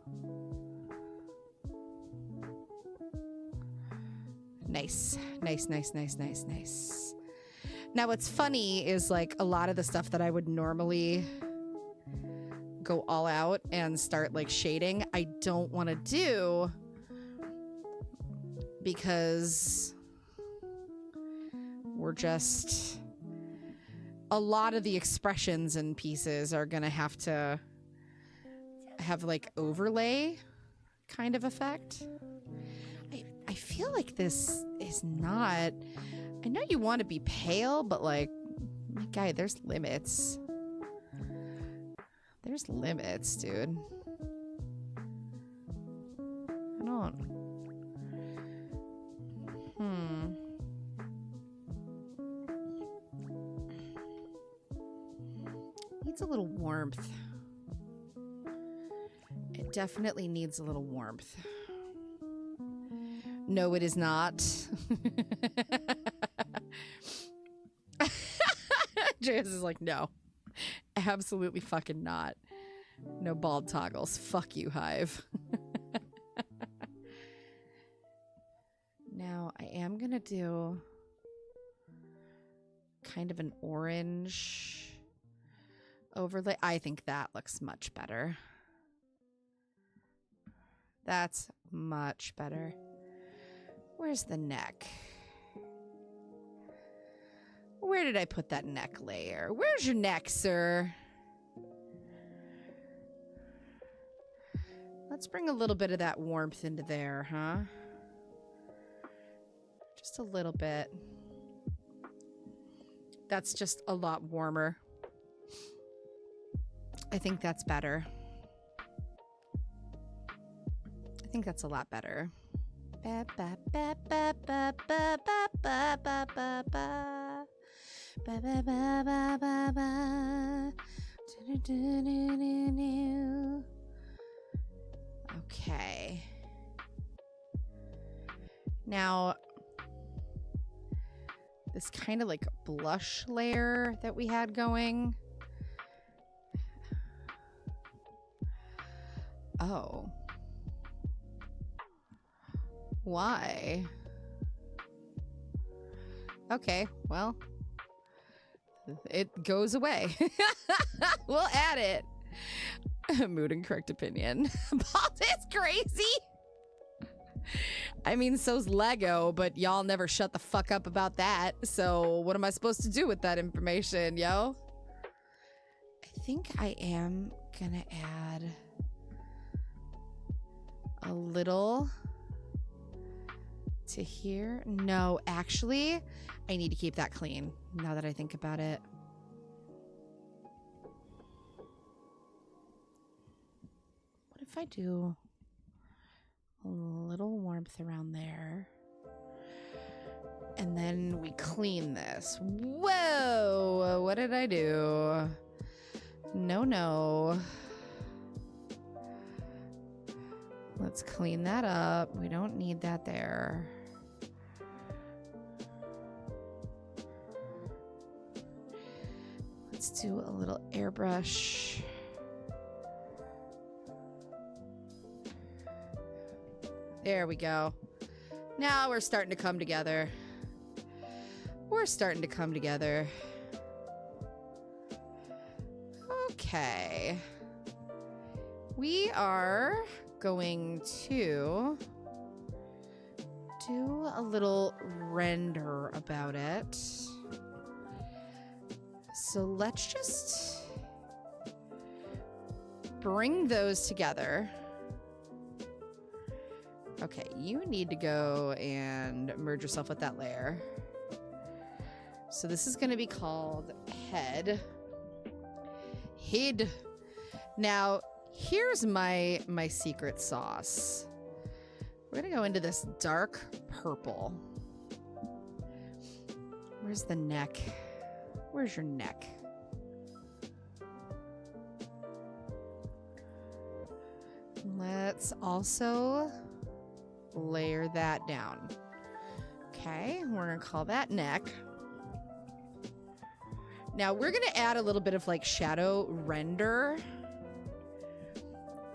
Nice. Nice, nice, nice, nice, nice. Now, what's funny is like a lot of the stuff that I would normally go all out and start like shading, I don't want to do because we're just, a lot of the expressions and pieces are gonna have to have like overlay kind of effect. I feel like this is not, I know you want to be pale, but like, my guy, there's limits. There's limits, dude. I don't. Needs a little warmth. It definitely needs a little warmth. No, it is not. JS is like, no. Absolutely fucking not. No bald toggles. Fuck you, Hive. Now, I am gonna do kind of an orange overlay. I think that looks much better. That's much better. Where's the neck? Where did I put that neck layer? Where's your neck, sir? Let's bring a little bit of that warmth into there, huh? Just a little bit. That's just a lot warmer. I think that's better. I think that's a lot better. Ba, ba, ba, ba, ba, ba, ba, ba, ba, ba, ba. Ba, ba, ba, ba, ba, ba. Do, do, do, do, do. Okay. Now, this kind of like blush layer that we had going. Oh. Why? Okay, well, it goes away. We'll add it. Mood and correct opinion. Bald is crazy. I mean, so's Lego, but y'all never shut the fuck up about that. So what am I supposed to do with that information, yo? I think I am gonna add a little to here. No, actually, I need to keep that clean now that I think about it. What if I do a little warmth around there and then we clean this? Whoa, what did I do? No. Let's clean that up. We don't need that there. Let's do a little airbrush. There we go. Now we're starting to come together. We're starting to come together. Okay. We are going to do a little render about it. So let's just bring those together. Okay, you need to go and merge yourself with that layer. So this is going to be called head. Head. Now, here's my secret sauce. We're going to go into this dark purple. Where's the neck? Where's your neck? Let's also layer that down. Okay, we're gonna call that neck. Now we're gonna add a little bit of like shadow render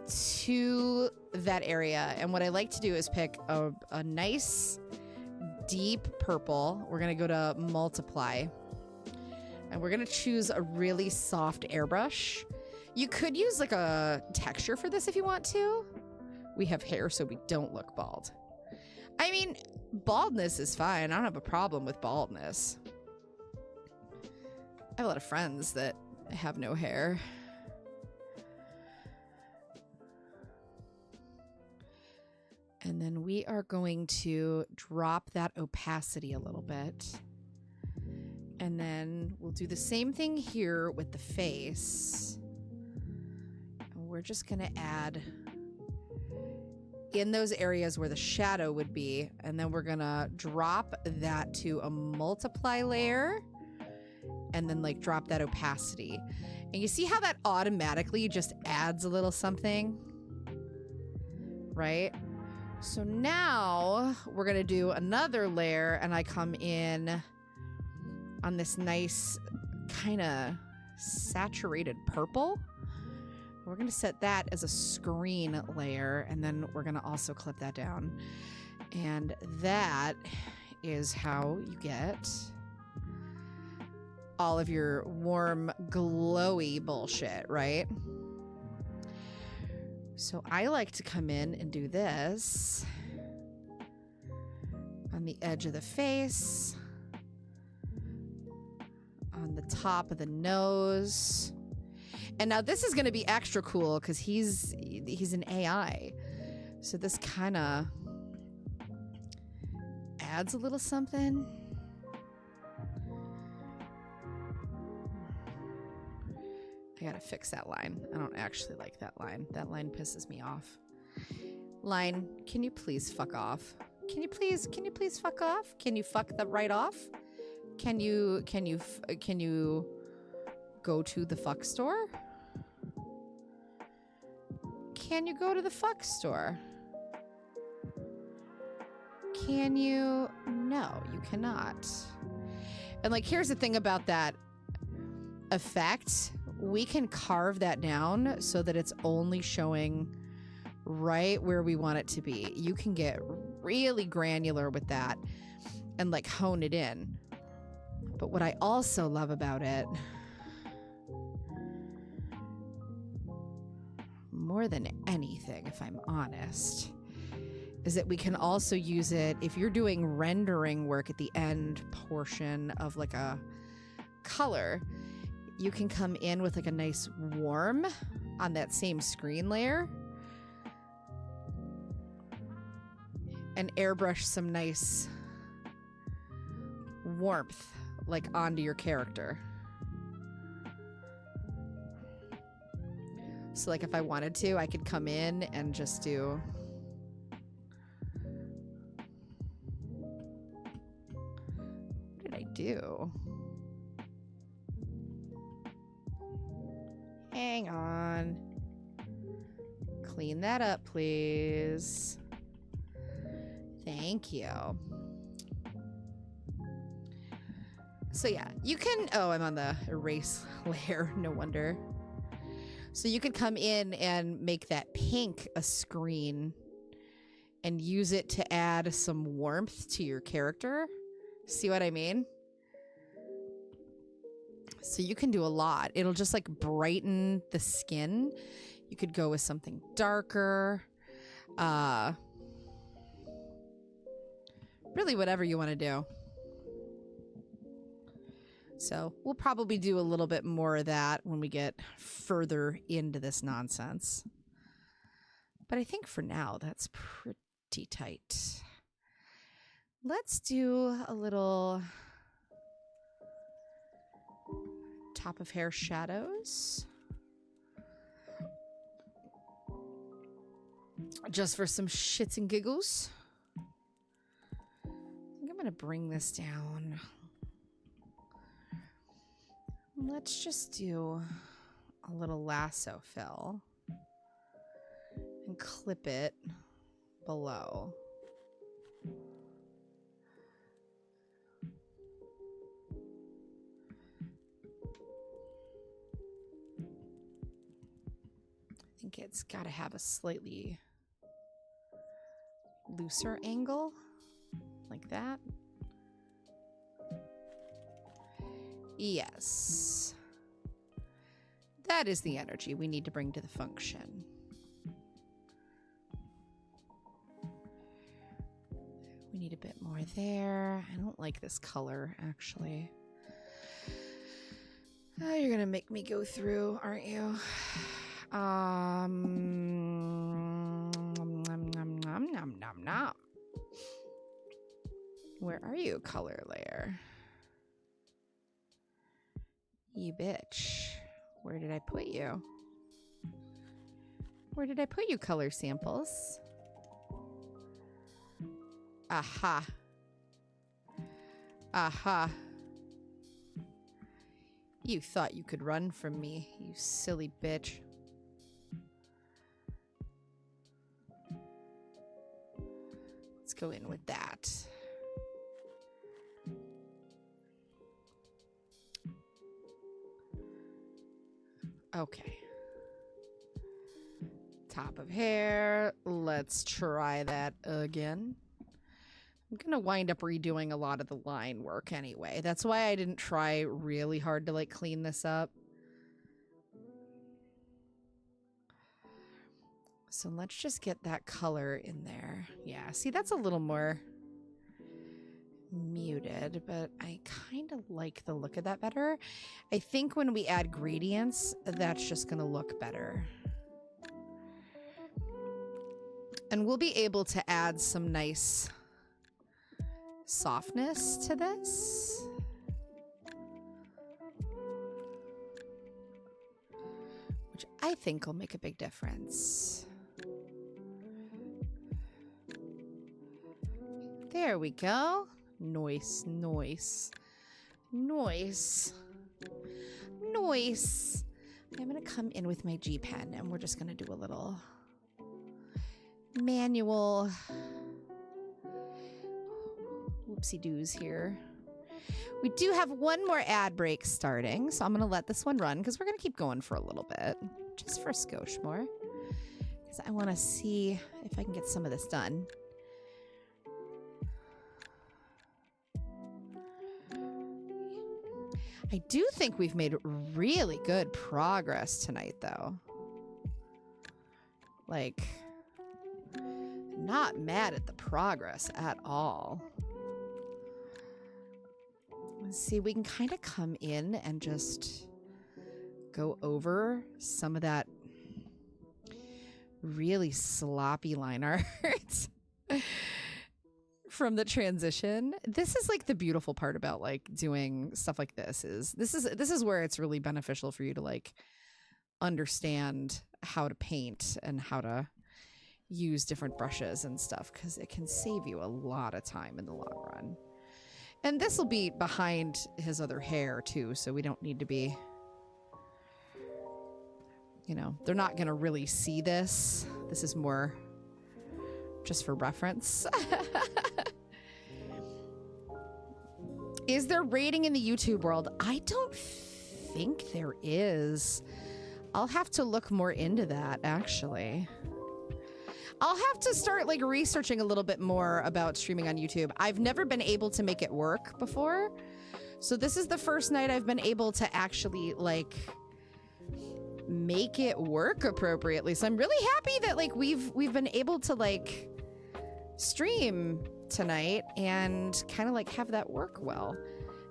to that area. And what I like to do is pick a nice deep purple. We're going to go to multiply. And we're going to choose a really soft airbrush. You could use like a texture for this if you want to. We have hair so we don't look bald. I mean, baldness is fine. I don't have a problem with baldness. I have a lot of friends that have no hair. And then we are going to drop that opacity a little bit. And then we'll do the same thing here with the face. And we're just going to add in those areas where the shadow would be. And then we're going to drop that to a multiply layer. And then like drop that opacity. And you see how that automatically just adds a little something? Right? So now we're going to do another layer, and I come in on this nice kind of saturated purple. We're going to set that as a screen layer, and then we're going to also clip that down. And that is how you get all of your warm, glowy bullshit, right? So I like to come in and do this on the edge of the face, on the top of the nose. And now this is going to be extra cool because he's an AI. So this kind of adds a little something. I gotta fix that line. I don't actually like that line. That line pisses me off. Line, can you please fuck off? Can you please fuck off? Can you fuck that right off? Can you go to the fuck store? Can you go to the fuck store? Can you? No, you cannot. And like, here's the thing about that effect. We can carve that down so that it's only showing right where we want it to be. You can get really granular with that and like hone it in. But what I also love about it, more than anything, if I'm honest, is that we can also use it if you're doing rendering work at the end portion of like a color. You can come in with like a nice warm on that same screen layer and airbrush some nice warmth like onto your character. So like if I wanted to, I could come in and just do what did I do? Hang on. Clean that up, please. Thank you. So yeah, you can... Oh, I'm on the erase layer. No wonder. So you could come in and make that pink a screen and use it to add some warmth to your character. See what I mean? So you can do a lot. It'll just like brighten the skin. You could go with something darker. Really whatever you want to do. So we'll probably do a little bit more of that when we get further into this nonsense. But I think for now, that's pretty tight. Let's do a little top of hair shadows. Just for some shits and giggles. I think I'm going to bring this down. Let's just do a little lasso fill and clip it below. I think it's got to have a slightly looser angle, like that. Yes. That is the energy we need to bring to the function. We need a bit more there. I don't like this color, actually. Oh, you're gonna make me go through, aren't you? Nom. Where are you, color layer? You bitch. Where did I put you? Where did I put you, color samples? Aha. Aha. You thought you could run from me, you silly bitch. Let's go in with that. Okay. Top of hair. Let's try that again. I'm gonna wind up redoing a lot of the line work anyway. That's why I didn't try really hard to like clean this up. So let's just get that color in there. Yeah, see, that's a little more muted, but I kind of like the look of that better. I think when we add gradients, that's just gonna look better. And we'll be able to add some nice softness to this. Which I think will make a big difference. There we go. Noise. I'm gonna come in with my G pen and we're just gonna do a little manual whoopsie-doos here. We do have one more ad break starting, so I'm going to let this one run because we're going to keep going for a little bit, just for a skosh more, because I want to see if I can get some of this done. I do think we've made really good progress tonight, though. Like, not mad at the progress at all. Let's see, we can kind of come in and just go over some of that really sloppy line art from the transition. This is like the beautiful part about like doing stuff like this is this is where it's really beneficial for you to like understand how to paint and how to use different brushes and stuff, because it can save you a lot of time in the long run. And this will be behind his other hair too, so we don't need to be, you know, they're not going to really see this. This is more just for reference. Is there rating in the YouTube world? I don't think there is. I'll have to look more into that, actually. I'll have to start like researching a little bit more about streaming on YouTube. I've never been able to make it work before. So this is the first night I've been able to actually like make it work appropriately. So I'm really happy that like we've been able to like stream tonight and kind of like have that work well.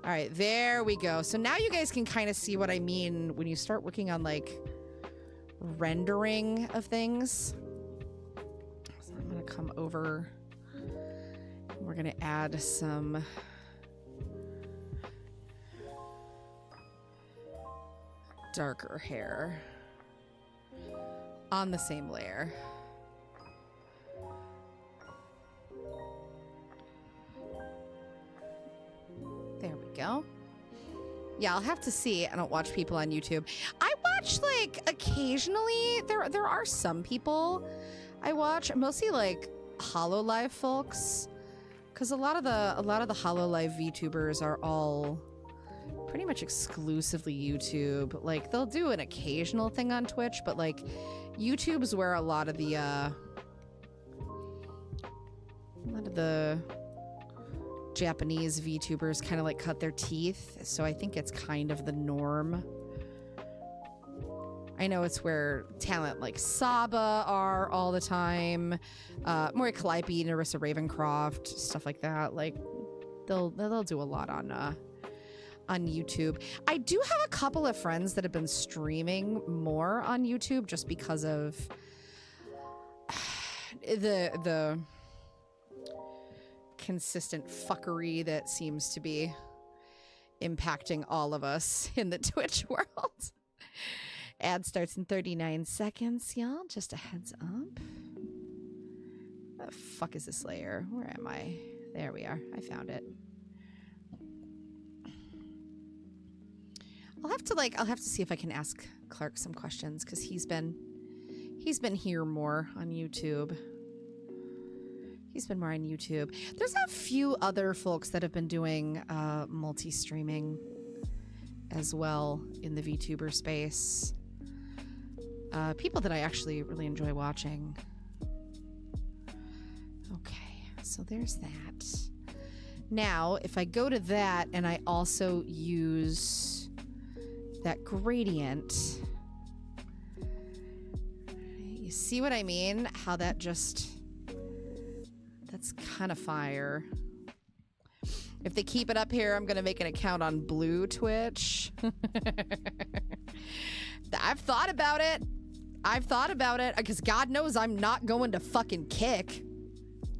All right, there we go. So now you guys can kind of see what I mean when you start working on like rendering of things. I'm gonna come over. We're gonna add some darker hair on the same layer. There we go. Yeah, I'll have to see. I don't watch people on YouTube. I watch like occasionally. There are some people I watch, mostly like HoloLive folks, because a lot of the HoloLive VTubers are all pretty much exclusively YouTube. Like they'll do an occasional thing on Twitch, but like YouTube's where a lot of the Japanese VTubers kind of like cut their teeth, so I think it's kind of the norm. I know it's where talent like Saba are all the time, Mori Calliope, Narissa Ravencroft, stuff like that. Like they'll do a lot on YouTube. I do have a couple of friends that have been streaming more on YouTube just because of the consistent fuckery that seems to be impacting all of us in the Twitch world. Ad starts in 39 seconds, y'all. Just a heads up. What the fuck is this layer? Where am I? There we are. I found it. I'll have to see if I can ask Clark some questions because he's been here more on YouTube. He's been more on YouTube. There's a few other folks that have been doing multi-streaming as well in the VTuber space. People that I actually really enjoy watching. Okay, so there's that. Now, if I go to that and I also use that gradient, you see what I mean? How that just... That's kind of fire. If they keep it up here, I'm going to make an account on Blue Twitch. I've thought about it. Because God knows I'm not going to fucking Kick.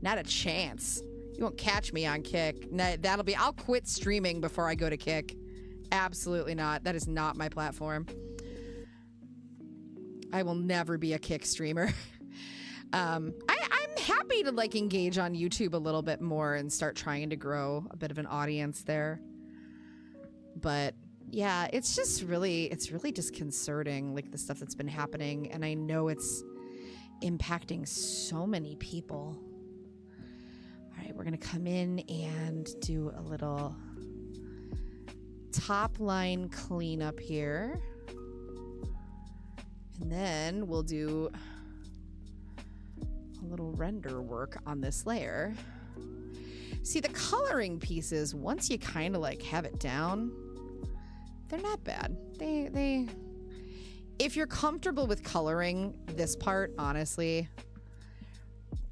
Not a chance. You won't catch me on Kick. I'll quit streaming before I go to Kick. Absolutely not. That is not my platform. I will never be a Kick streamer. I'm happy to like engage on YouTube a little bit more and start trying to grow a bit of an audience there. But yeah, it's really disconcerting, like the stuff that's been happening, and I know it's impacting so many people. All right, we're gonna come in and do a little top line cleanup here, and then we'll do a little render work on this layer. See, the coloring pieces, once you kind of like have it down, they're not bad. They if you're comfortable with coloring this part, honestly,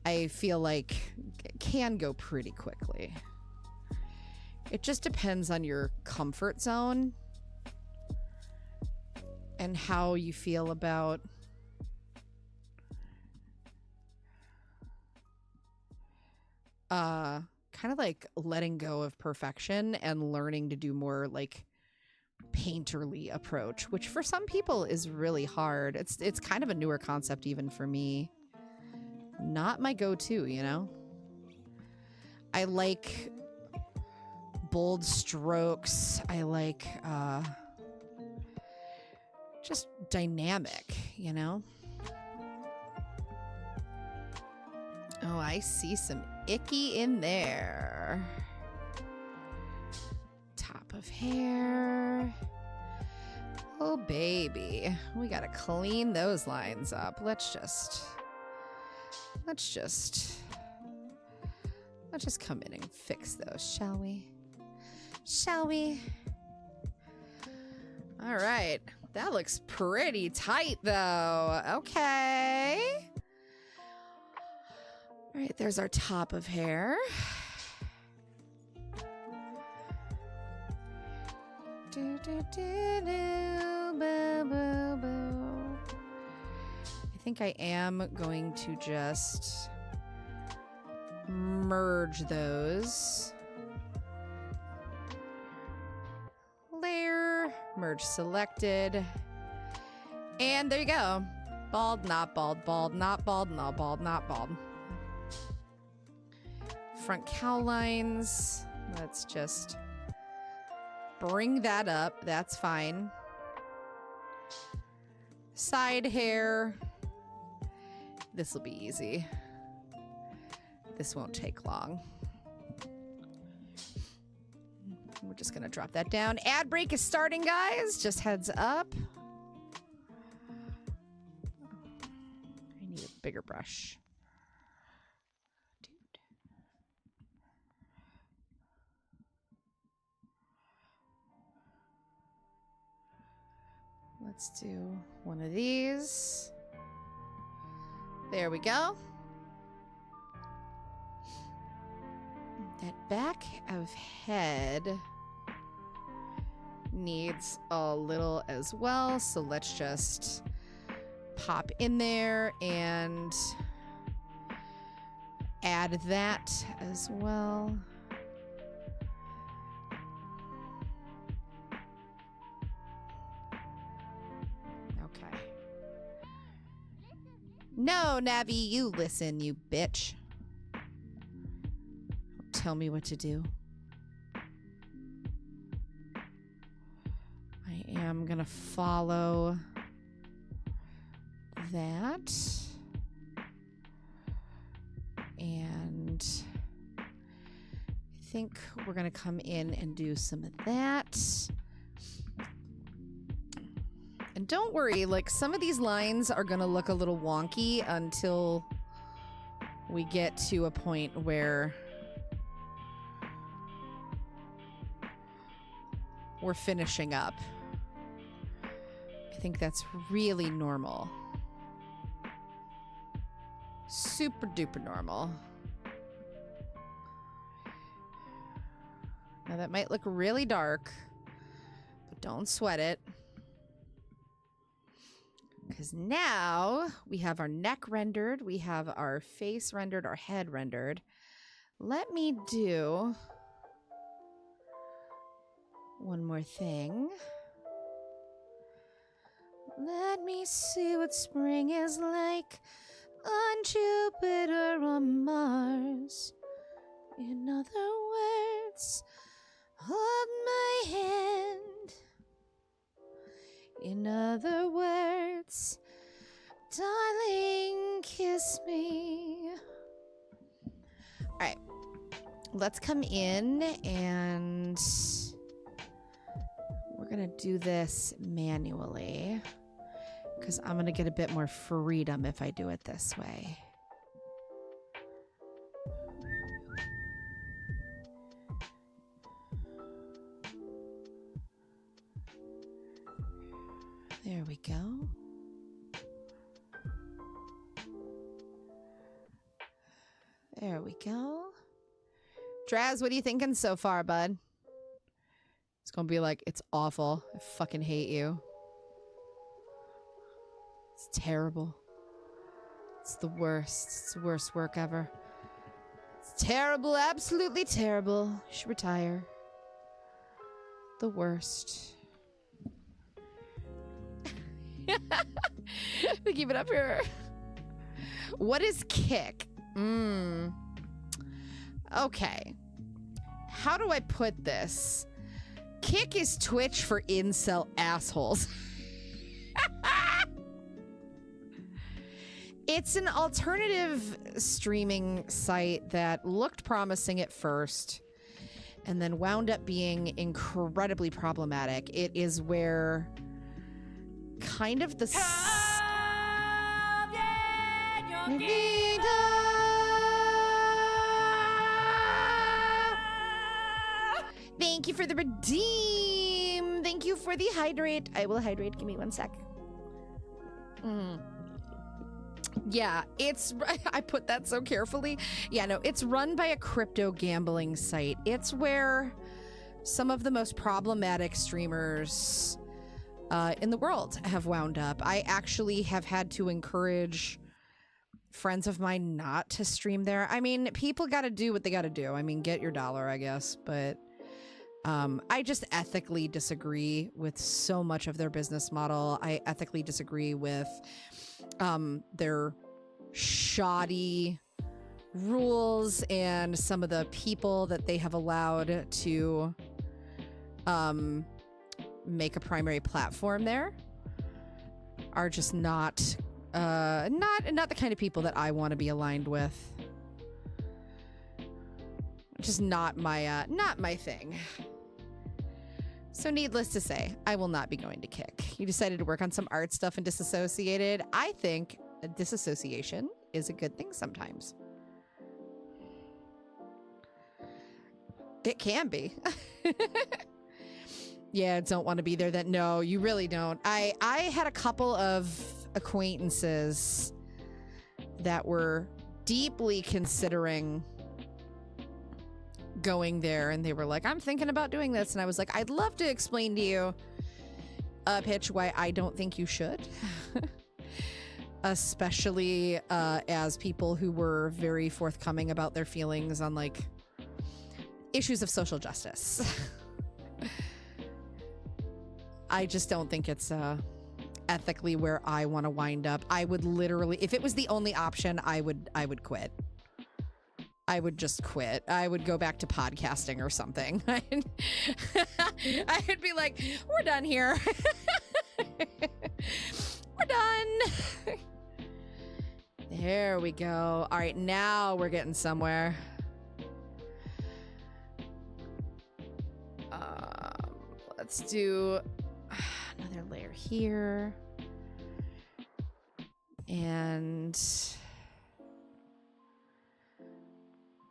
I feel like it can go pretty quickly. It just depends on your comfort zone and how you feel about kind of like letting go of perfection and learning to do more like painterly approach, which for some people is really hard. It's kind of a newer concept even for me. Not my go-to, you know? I like bold strokes. I like just dynamic, you know? Oh, I see some icky in there. Top of hair. Oh, baby. We gotta clean those lines up. Let's just come in and fix those, shall we? Shall we? All right. That looks pretty tight, though. Okay. All right, there's our top of hair. Do, do, do, do, boo, boo, boo. I think I am going to just merge those. Layer, merge selected. And there you go. Bald, not bald, bald, not bald, not bald, not bald. Front cowl lines. Let's just bring that up. That's fine. Side hair. This will be easy. This won't take long. We're just gonna drop that down. Ad break is starting, guys. Just heads up. I need a bigger brush. Let's do one of these. There we go. That back of head needs a little as well, so let's just pop in there and add that as well. Okay. No, Navi, you listen, you bitch. Don't tell me what to do. I am gonna follow that. And I think we're gonna come in and do some of that. And don't worry, like some of these lines are gonna look a little wonky until we get to a point where we're finishing up. I think that's really normal. Super duper normal. Now that might look really dark, but don't sweat it. Because now we have our neck rendered, we have our face rendered, our head rendered. Let me do one more thing. Let me see what spring is like on Jupiter or Mars. In other words, hold my hand. In other words, darling, kiss me. All right, let's come in and we're gonna do this manually because I'm gonna get a bit more freedom if I do it this way. There we go. There we go. Draz, what are you thinking so far, bud? It's gonna be like, it's awful. I fucking hate you. It's terrible. It's the worst. It's the worst work ever. It's terrible, absolutely terrible. You should retire. The worst. They keep it up here. What is kick? Okay. How do I put this? Kick is Twitch for incel assholes. It's an alternative streaming site that looked promising at first and then wound up being incredibly problematic. It is where kind of the Thank you for the redeem. Thank you for the hydrate. I will hydrate. Give me 1 sec. Yeah, it's I put that so carefully. Yeah, no, it's run by a crypto gambling site. It's where some of the most problematic streamers in the world have wound up. I actually have had to encourage friends of mine not to stream there. I mean, people got to do what they got to do. I mean, get your dollar, I guess. But I just ethically disagree with so much of their business model. I ethically disagree with their shoddy rules and some of the people that they have allowed to make a primary platform there are just not the kind of people that I want to be aligned with. Just not my thing. So needless to say, I will not be going to Kick. You decided to work on some art stuff and disassociated. I think disassociation is a good thing sometimes. It can be. Yeah, don't want to be there. That no, you really don't. I had a couple of acquaintances that were deeply considering going there, and they were like, I'm thinking about doing this, and I was like, I'd love to explain to you pitch why I don't think you should. Especially as people who were very forthcoming about their feelings on like issues of social justice. I just don't think it's ethically where I want to wind up. I would literally, if it was the only option, I would quit. I would just quit. I would go back to podcasting or something. I would be like, we're done here. We're done. There we go. All right, now we're getting somewhere. Let's do another layer here. And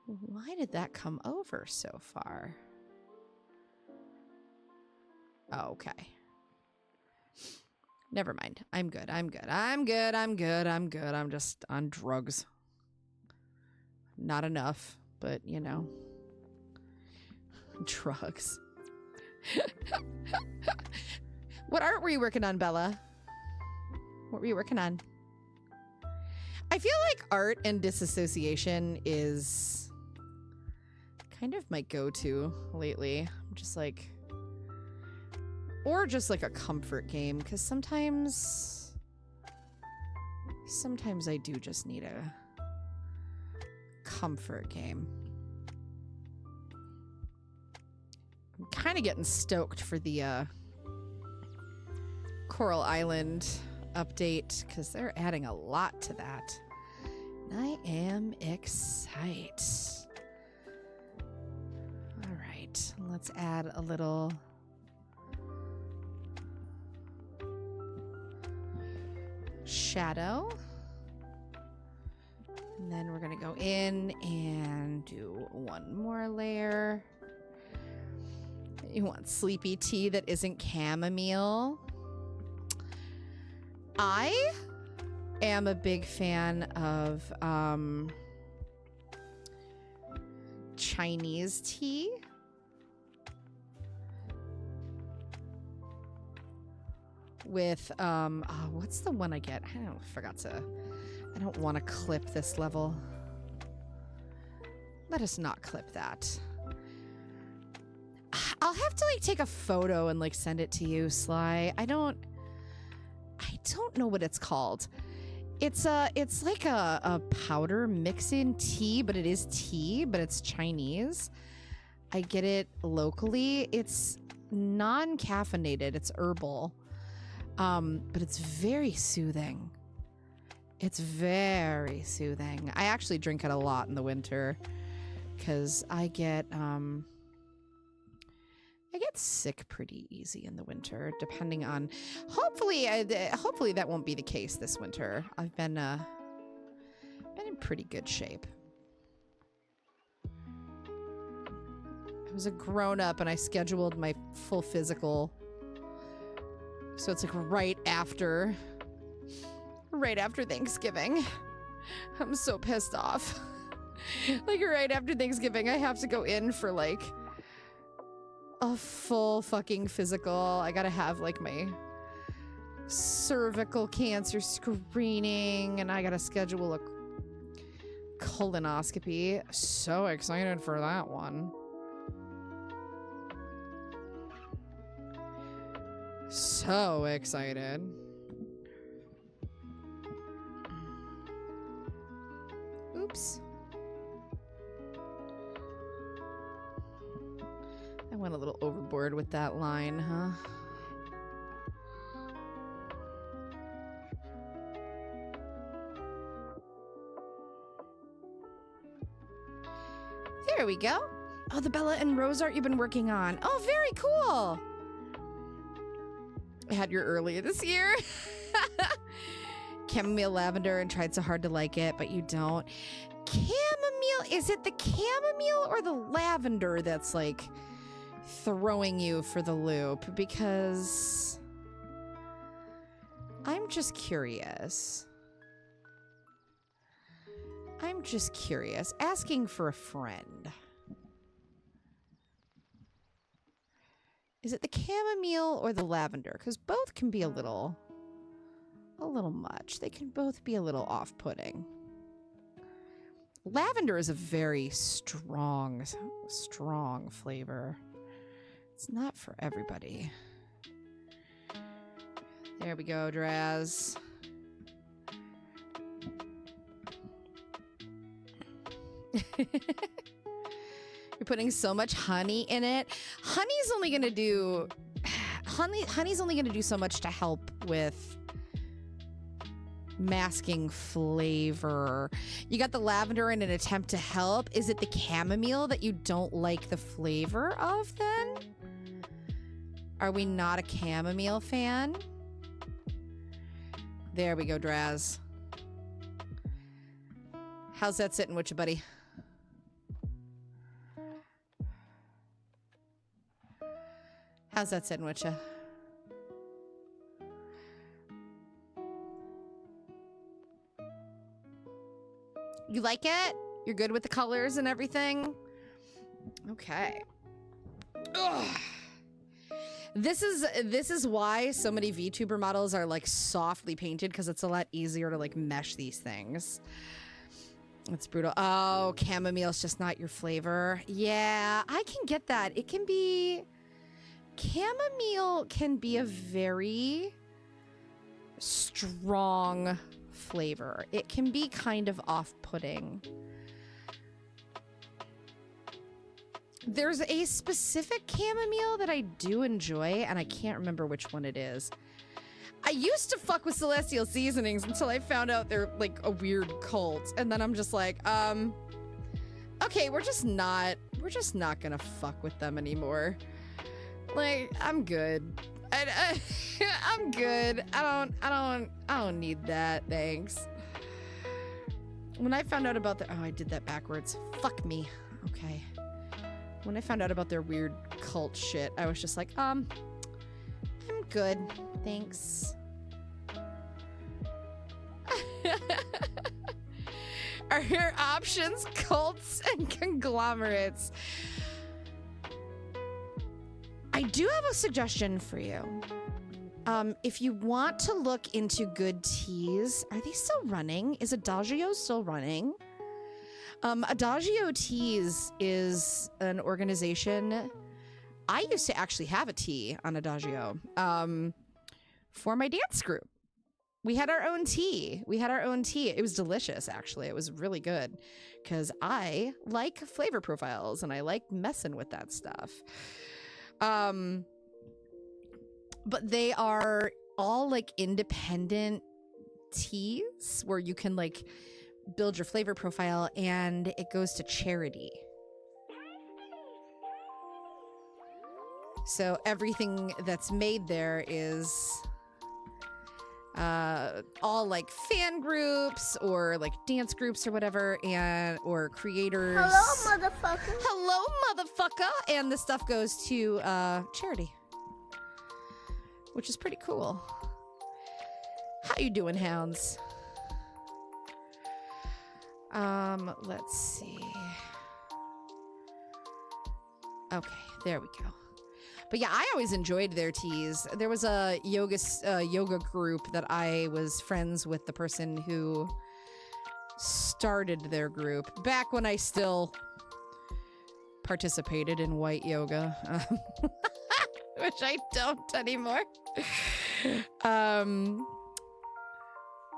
why did that come over so far? Oh, okay. Never mind. I'm good. I'm just on drugs. Not enough, but you know. Drugs. What art were you working on, Bella? What were you working on? I feel like art and disassociation is kind of my go-to lately. I'm just like, or just like a comfort game, because sometimes I do just need a comfort game. I'm kind of getting stoked for the Coral Island update, because they're adding a lot to that. And I am excited. All right, let's add a little shadow. And then we're going to go in and do one more layer. You want sleepy tea that isn't chamomile. I am a big fan of Chinese tea. With what's the one I get? I don't want to clip this level. Let us not clip that. I'll have to like take a photo and like send it to you, Sly. I don't know what it's called. It's like a powder mix-in tea, but it is tea, but it's Chinese. I get it locally. It's non-caffeinated. It's herbal. But it's very soothing. It's very soothing. I actually drink it a lot in the winter because I get sick pretty easy in the winter, depending on. Hopefully that won't be the case this winter. I've been in pretty good shape. I was a grown-up and I scheduled my full physical. So it's like right after Thanksgiving. I'm so pissed off. Like right after Thanksgiving, I have to go in for like a full fucking physical. I gotta have like my cervical cancer screening, and I gotta schedule a colonoscopy. So excited for that one. So excited. Oops. I went a little overboard with that line, huh? There we go. Oh, the Bella and Rose art you've been working on. Oh, very cool. I had your earlier this year. Chamomile lavender, and tried so hard to like it, but you don't. Chamomile, is it the chamomile or the lavender that's like throwing you for the loop because I'm just curious. Asking for a friend. Is it the chamomile or the lavender? Because both can be a little much. They can both be a little off-putting. Lavender is a very strong flavor. It's not for everybody. There we go, Draz. You're putting so much honey in it. Honey's only gonna do so much to help with masking flavor. You got the lavender in an attempt to help. Is it the chamomile that you don't like the flavor of then? Are we not a chamomile fan? There we go, Draz. How's that sitting with you, buddy? How's that sitting with you? You like it? You're good with the colors and everything? Okay. Ugh. This is why so many VTuber models are like softly painted, because it's a lot easier to like mesh these things. It's brutal. Oh, chamomile's just not your flavor. Yeah, I can get that. It can be... Chamomile can be a very strong flavor. It can be kind of off-putting. There's a specific chamomile that I do enjoy, and I can't remember which one it is. I used to fuck with Celestial Seasonings until I found out they're like a weird cult, and then I'm just like, okay, we're just not gonna fuck with them anymore. Like, I'm good. I'm good. I don't need that. Thanks. When I found out about I did that backwards. Fuck me. Okay. When I found out about their weird cult shit, I was just like, I'm good. Thanks. Are your options cults and conglomerates? I do have a suggestion for you. If you want to look into good teas, are they still running? Is Adagio still running? Adagio Teas is an organization. I used to actually have a tea on Adagio for my dance group. We had our own tea. It was delicious, actually. It was really good because I like flavor profiles and I like messing with that stuff. But they are all like independent teas where you can like build your flavor profile and it goes to charity. So everything that's made there is all like fan groups or like dance groups or whatever, and or creators. Hello, motherfucker. Hello, motherfucker. And the stuff goes to charity, which is pretty cool. How you doing, hounds? Let's see. Okay, there we go. But yeah, I always enjoyed their teas. There was a yoga group that I was friends with the person who started their group back when I still participated in white yoga, which I don't anymore.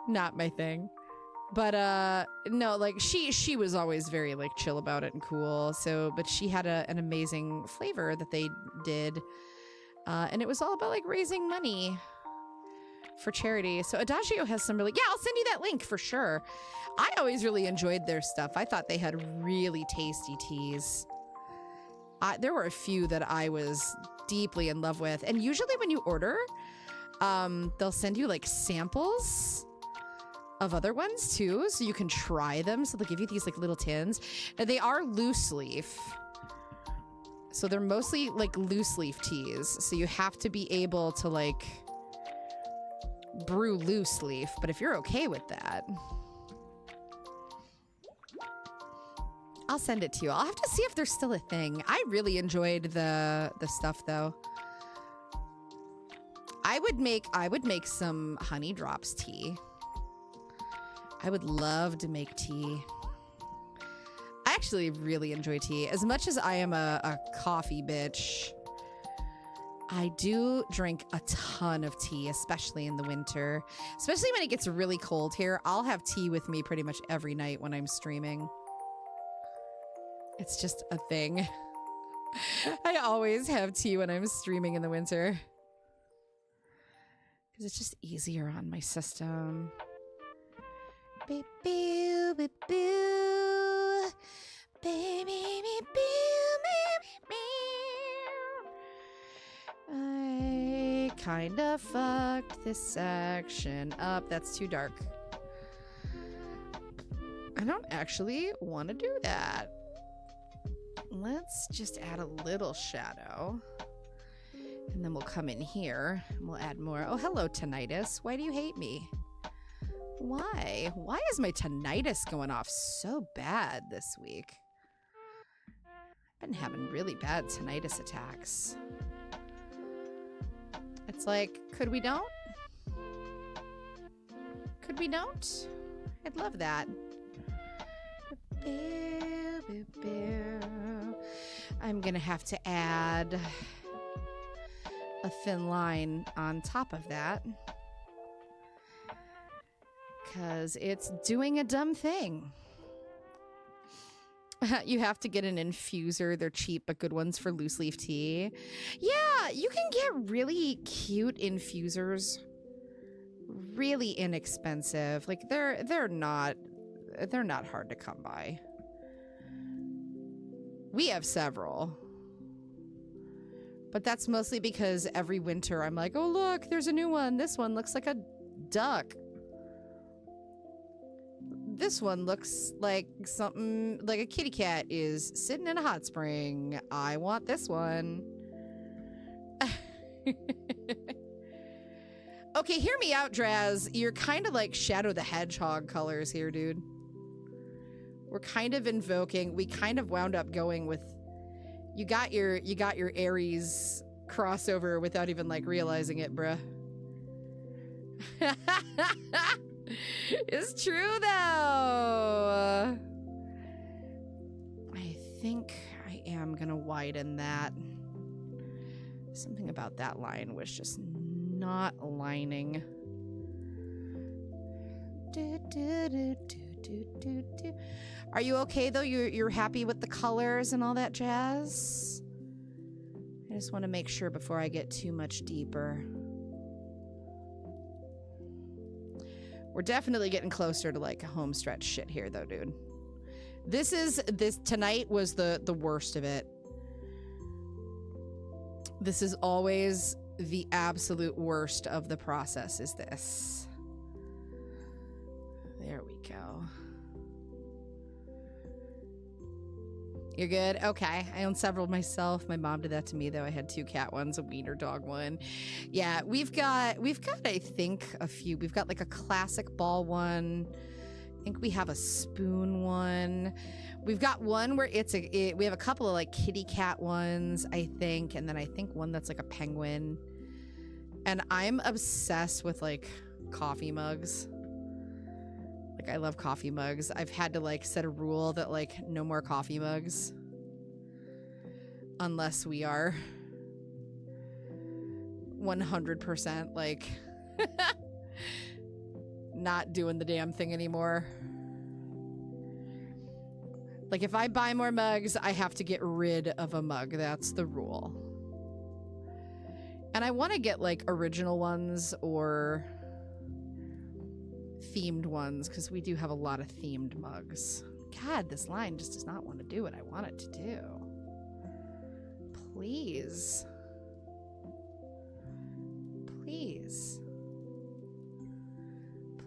Not my thing. But no, like she was always very like chill about it and cool. So, but she had an amazing flavor that they did, and it was all about like raising money for charity. So Adagio has some really, yeah, I'll send you that link for sure. I always really enjoyed their stuff. I thought they had really tasty teas. There were a few that I was deeply in love with, and usually when you order, they'll send you like samples of other ones too, so you can try them. So they'll give you these like little tins, and they are loose leaf, So they're mostly like loose leaf teas. So you have to be able to like brew loose leaf. But if you're okay with that, I'll send it to you. I'll have to see if there's still a thing. I really enjoyed the stuff though. I would make some honey drops tea. I would love to make tea. I actually really enjoy tea. As much as I am a coffee bitch, I do drink a ton of tea, especially in the winter. Especially when it gets really cold here. I'll have tea with me pretty much every night when I'm streaming. It's just a thing. I always have tea when I'm streaming in the winter. Because it's just easier on my system. Beep, beep, beep, boo. Baby, beep, beep, beep, beep. I kinda fucked this section up. That's too dark. I don't actually want to do that. Let's just add a little shadow. And then we'll come in here and we'll add more. Oh, hello, tinnitus. Why do you hate me? Why? Why is my tinnitus going off so bad this week? I've been having really bad tinnitus attacks. It's like, could we don't? Could we don't? I'd love that. I'm gonna have to add a thin line on top of that because it's doing a dumb thing. You have to get an infuser. They're cheap but good ones for loose leaf tea. Yeah, you can get really cute infusers, really inexpensive. Like they're not hard to come by. We have several. But that's mostly because every winter I'm like, oh, look, there's a new one. This one looks like a duck. This one looks like something like a kitty cat is sitting in a hot spring. I want this one. Okay, hear me out, Draz. You're kind of like Shadow the Hedgehog colors here, dude. We're kind of invoking. We kind of wound up going with. You got your Aries crossover without even like realizing it, bruh. It's true though. I think I am gonna widen that. Something about that line was just not aligning. Are you okay though? You're happy with the colors and all that jazz? I just want to make sure before I get too much deeper. We're definitely getting closer to like home stretch shit here though, dude. This tonight was the worst of it. This is always the absolute worst of the process is this. There we go. You're good? Okay. I own several myself. My mom did that to me, though. I had 2 cat ones, a wiener dog one. Yeah, we've got, I think, a few. We've got like a classic ball one. I think we have a spoon one. We've got one where we have a couple of like kitty cat ones, I think. And then I think one that's like a penguin. And I'm obsessed with like coffee mugs. Like, I love coffee mugs. I've had to, like, set a rule that, like, no more coffee mugs. Unless we are 100%, like, not doing the damn thing anymore. Like, if I buy more mugs, I have to get rid of a mug. That's the rule. And I want to get, like, original ones or themed ones, because we do have a lot of themed mugs. God, this line just does not want to do what I want it to do. Please. Please.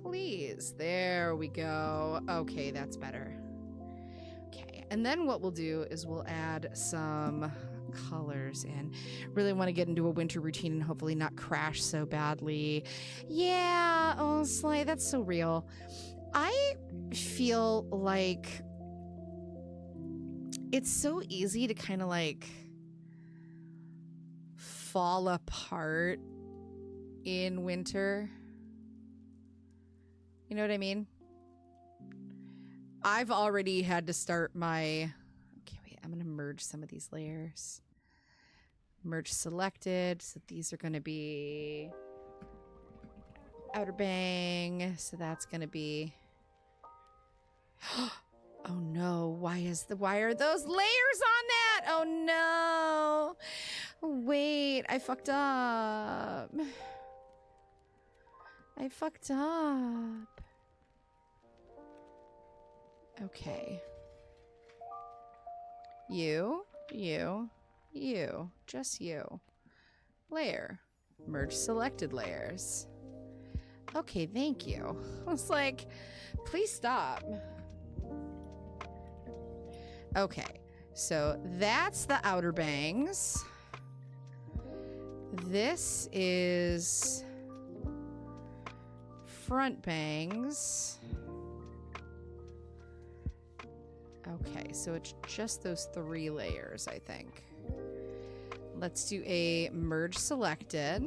Please. There we go. Okay, that's better. Okay, and then what we'll do is we'll add some colors in. Really want to get into a winter routine and hopefully not crash so badly. Yeah, oh, Sly, that's so real. I feel like it's so easy to kind of like fall apart in winter. You know what I mean? I've already had to start my... Okay, wait, I'm going to merge some of these layers. Merge selected. So these are going to be Outer Bang. So that's going to be... Oh no, why are those layers on that? Oh no. Wait, I fucked up. I fucked up. Okay. You. Just you. Layer. Merge selected layers. Okay, thank you. I was like, please stop. Okay, so that's the Outer Bangs. This is Front Bangs. Okay, so it's just those 3 layers, I think. Let's do a merge selected.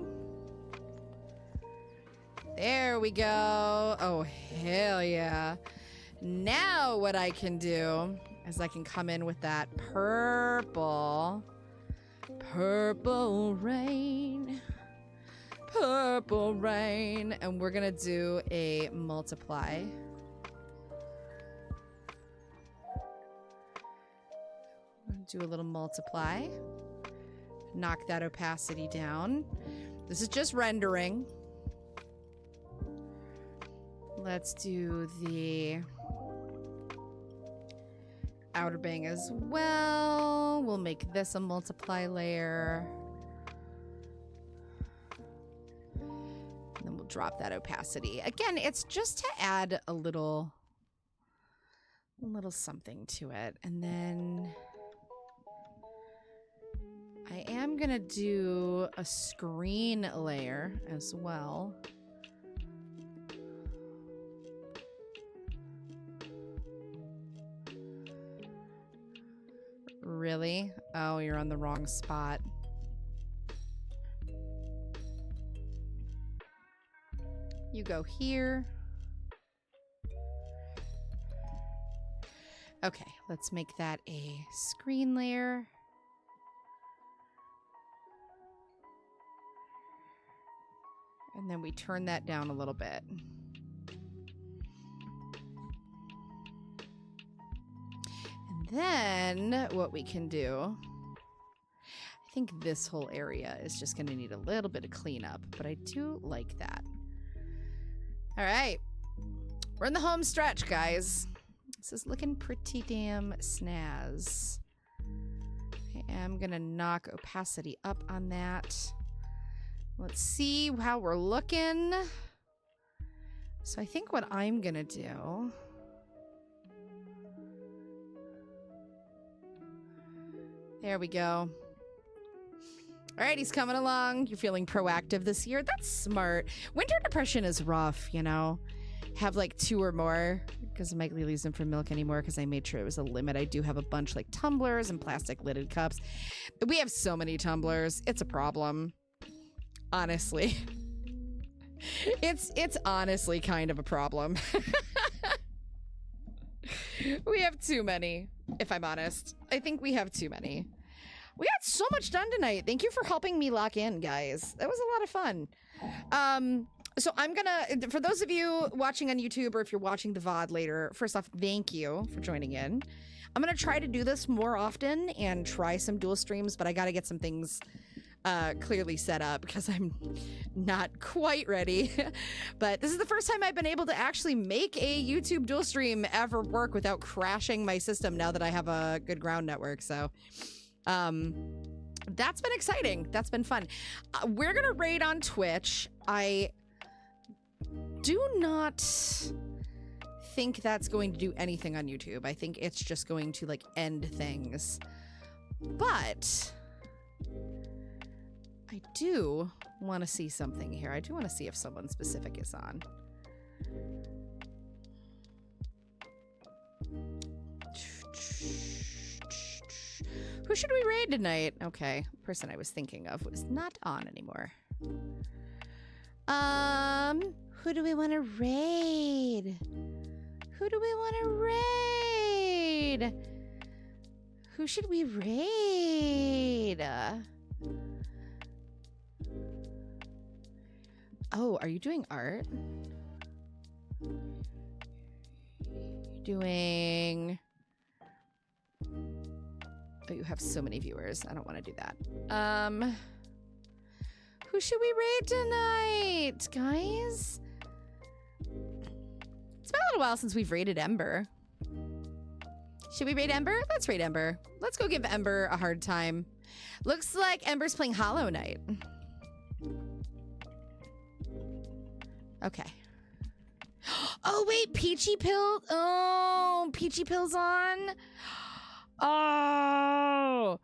There we go. Oh, hell yeah. Now what I can do is I can come in with that purple rain, and we're gonna do a multiply. Do a little multiply. Knock that opacity down. This is just rendering. Let's do the Outer Bang as well. We'll make this a multiply layer. And then we'll drop that opacity. Again, it's just to add a little something to it. And then I am gonna do a screen layer as well. Really? Oh, you're on the wrong spot. You go here. Okay, let's make that a screen layer. And then we turn that down a little bit. And then what we can do, I think this whole area is just going to need a little bit of cleanup, but I do like that. All right. We're in the home stretch, guys. This is looking pretty damn snaz. I am going to knock opacity up on that. Let's see how we're looking. So I think what I'm going to do... There we go. All right, he's coming along. You're feeling proactive this year. That's smart. Winter depression is rough, you know. Have like 2 or more, because I'm not really using for milk anymore because I made sure it was a limit. I do have a bunch like tumblers and plastic lidded cups. We have so many tumblers. It's a problem. Honestly. It's honestly kind of a problem. We have too many, if I'm honest. I think we have too many. We got so much done tonight. Thank you for helping me lock in, guys. That was a lot of fun. So I'm gonna, for those of you watching on YouTube or if you're watching the VOD later, first off, thank you for joining in. I'm gonna try to do this more often and try some dual streams, but I gotta get some things clearly set up because I'm not quite ready. But this is the first time I've been able to actually make a YouTube dual stream ever work without crashing my system now that I have a good ground network. So that's been exciting. That's been fun. We're gonna raid on Twitch. I do not think that's going to do anything on YouTube. I think it's just going to like end things. But I do want to see something here. I do want to see if someone specific is on. Who should we raid tonight? Okay, the person I was thinking of was not on anymore. Who do we want to raid? Who do we want to raid? Who should we raid? Oh, are you doing art? You're doing... Oh, you have so many viewers. I don't want to do that. Who should we raid tonight, guys? It's been a little while since we've raided Ember. Should we raid Ember? Let's raid Ember. Let's go give Ember a hard time. Looks like Ember's playing Hollow Knight. Okay. Oh, wait, Peachy Pill. Oh, Peachy Pill's on. Oh.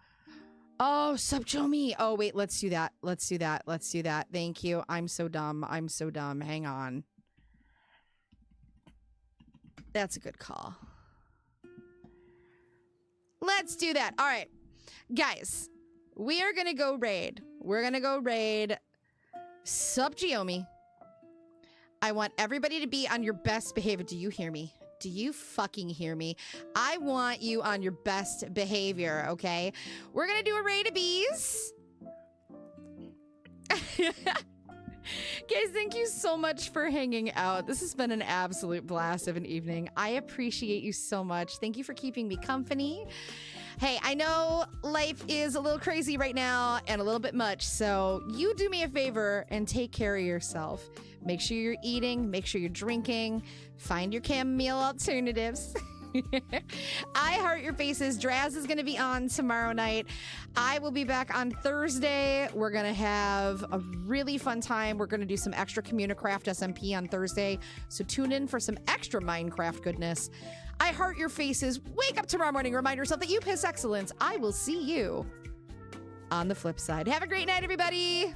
Oh, Subchomi. Oh, wait, let's do that. Let's do that. Let's do that. Thank you. I'm so dumb. I'm so dumb. Hang on. That's a good call. Let's do that. All right. Guys, we are going to go raid. We're going to go raid Subchomi. I want everybody to be on your best behavior. Do you hear me? Do you fucking hear me? I want you on your best behavior, okay? We're gonna do a raid of bees. Guys, thank you so much for hanging out. This has been an absolute blast of an evening. I appreciate you so much. Thank you for keeping me company. Hey, I know life is a little crazy right now and a little bit much, so you do me a favor and take care of yourself. Make sure you're eating, make sure you're drinking, find your chamomile alternatives. I heart your faces. Draz is going to be on tomorrow night. I will be back on Thursday. We're going to have a really fun time. We're going to do some extra Communicraft SMP on Thursday, so tune in for some extra Minecraft goodness. I heart your faces. Wake up tomorrow morning. Remind yourself that you piss excellence. I will see you on the flip side. Have a great night, everybody.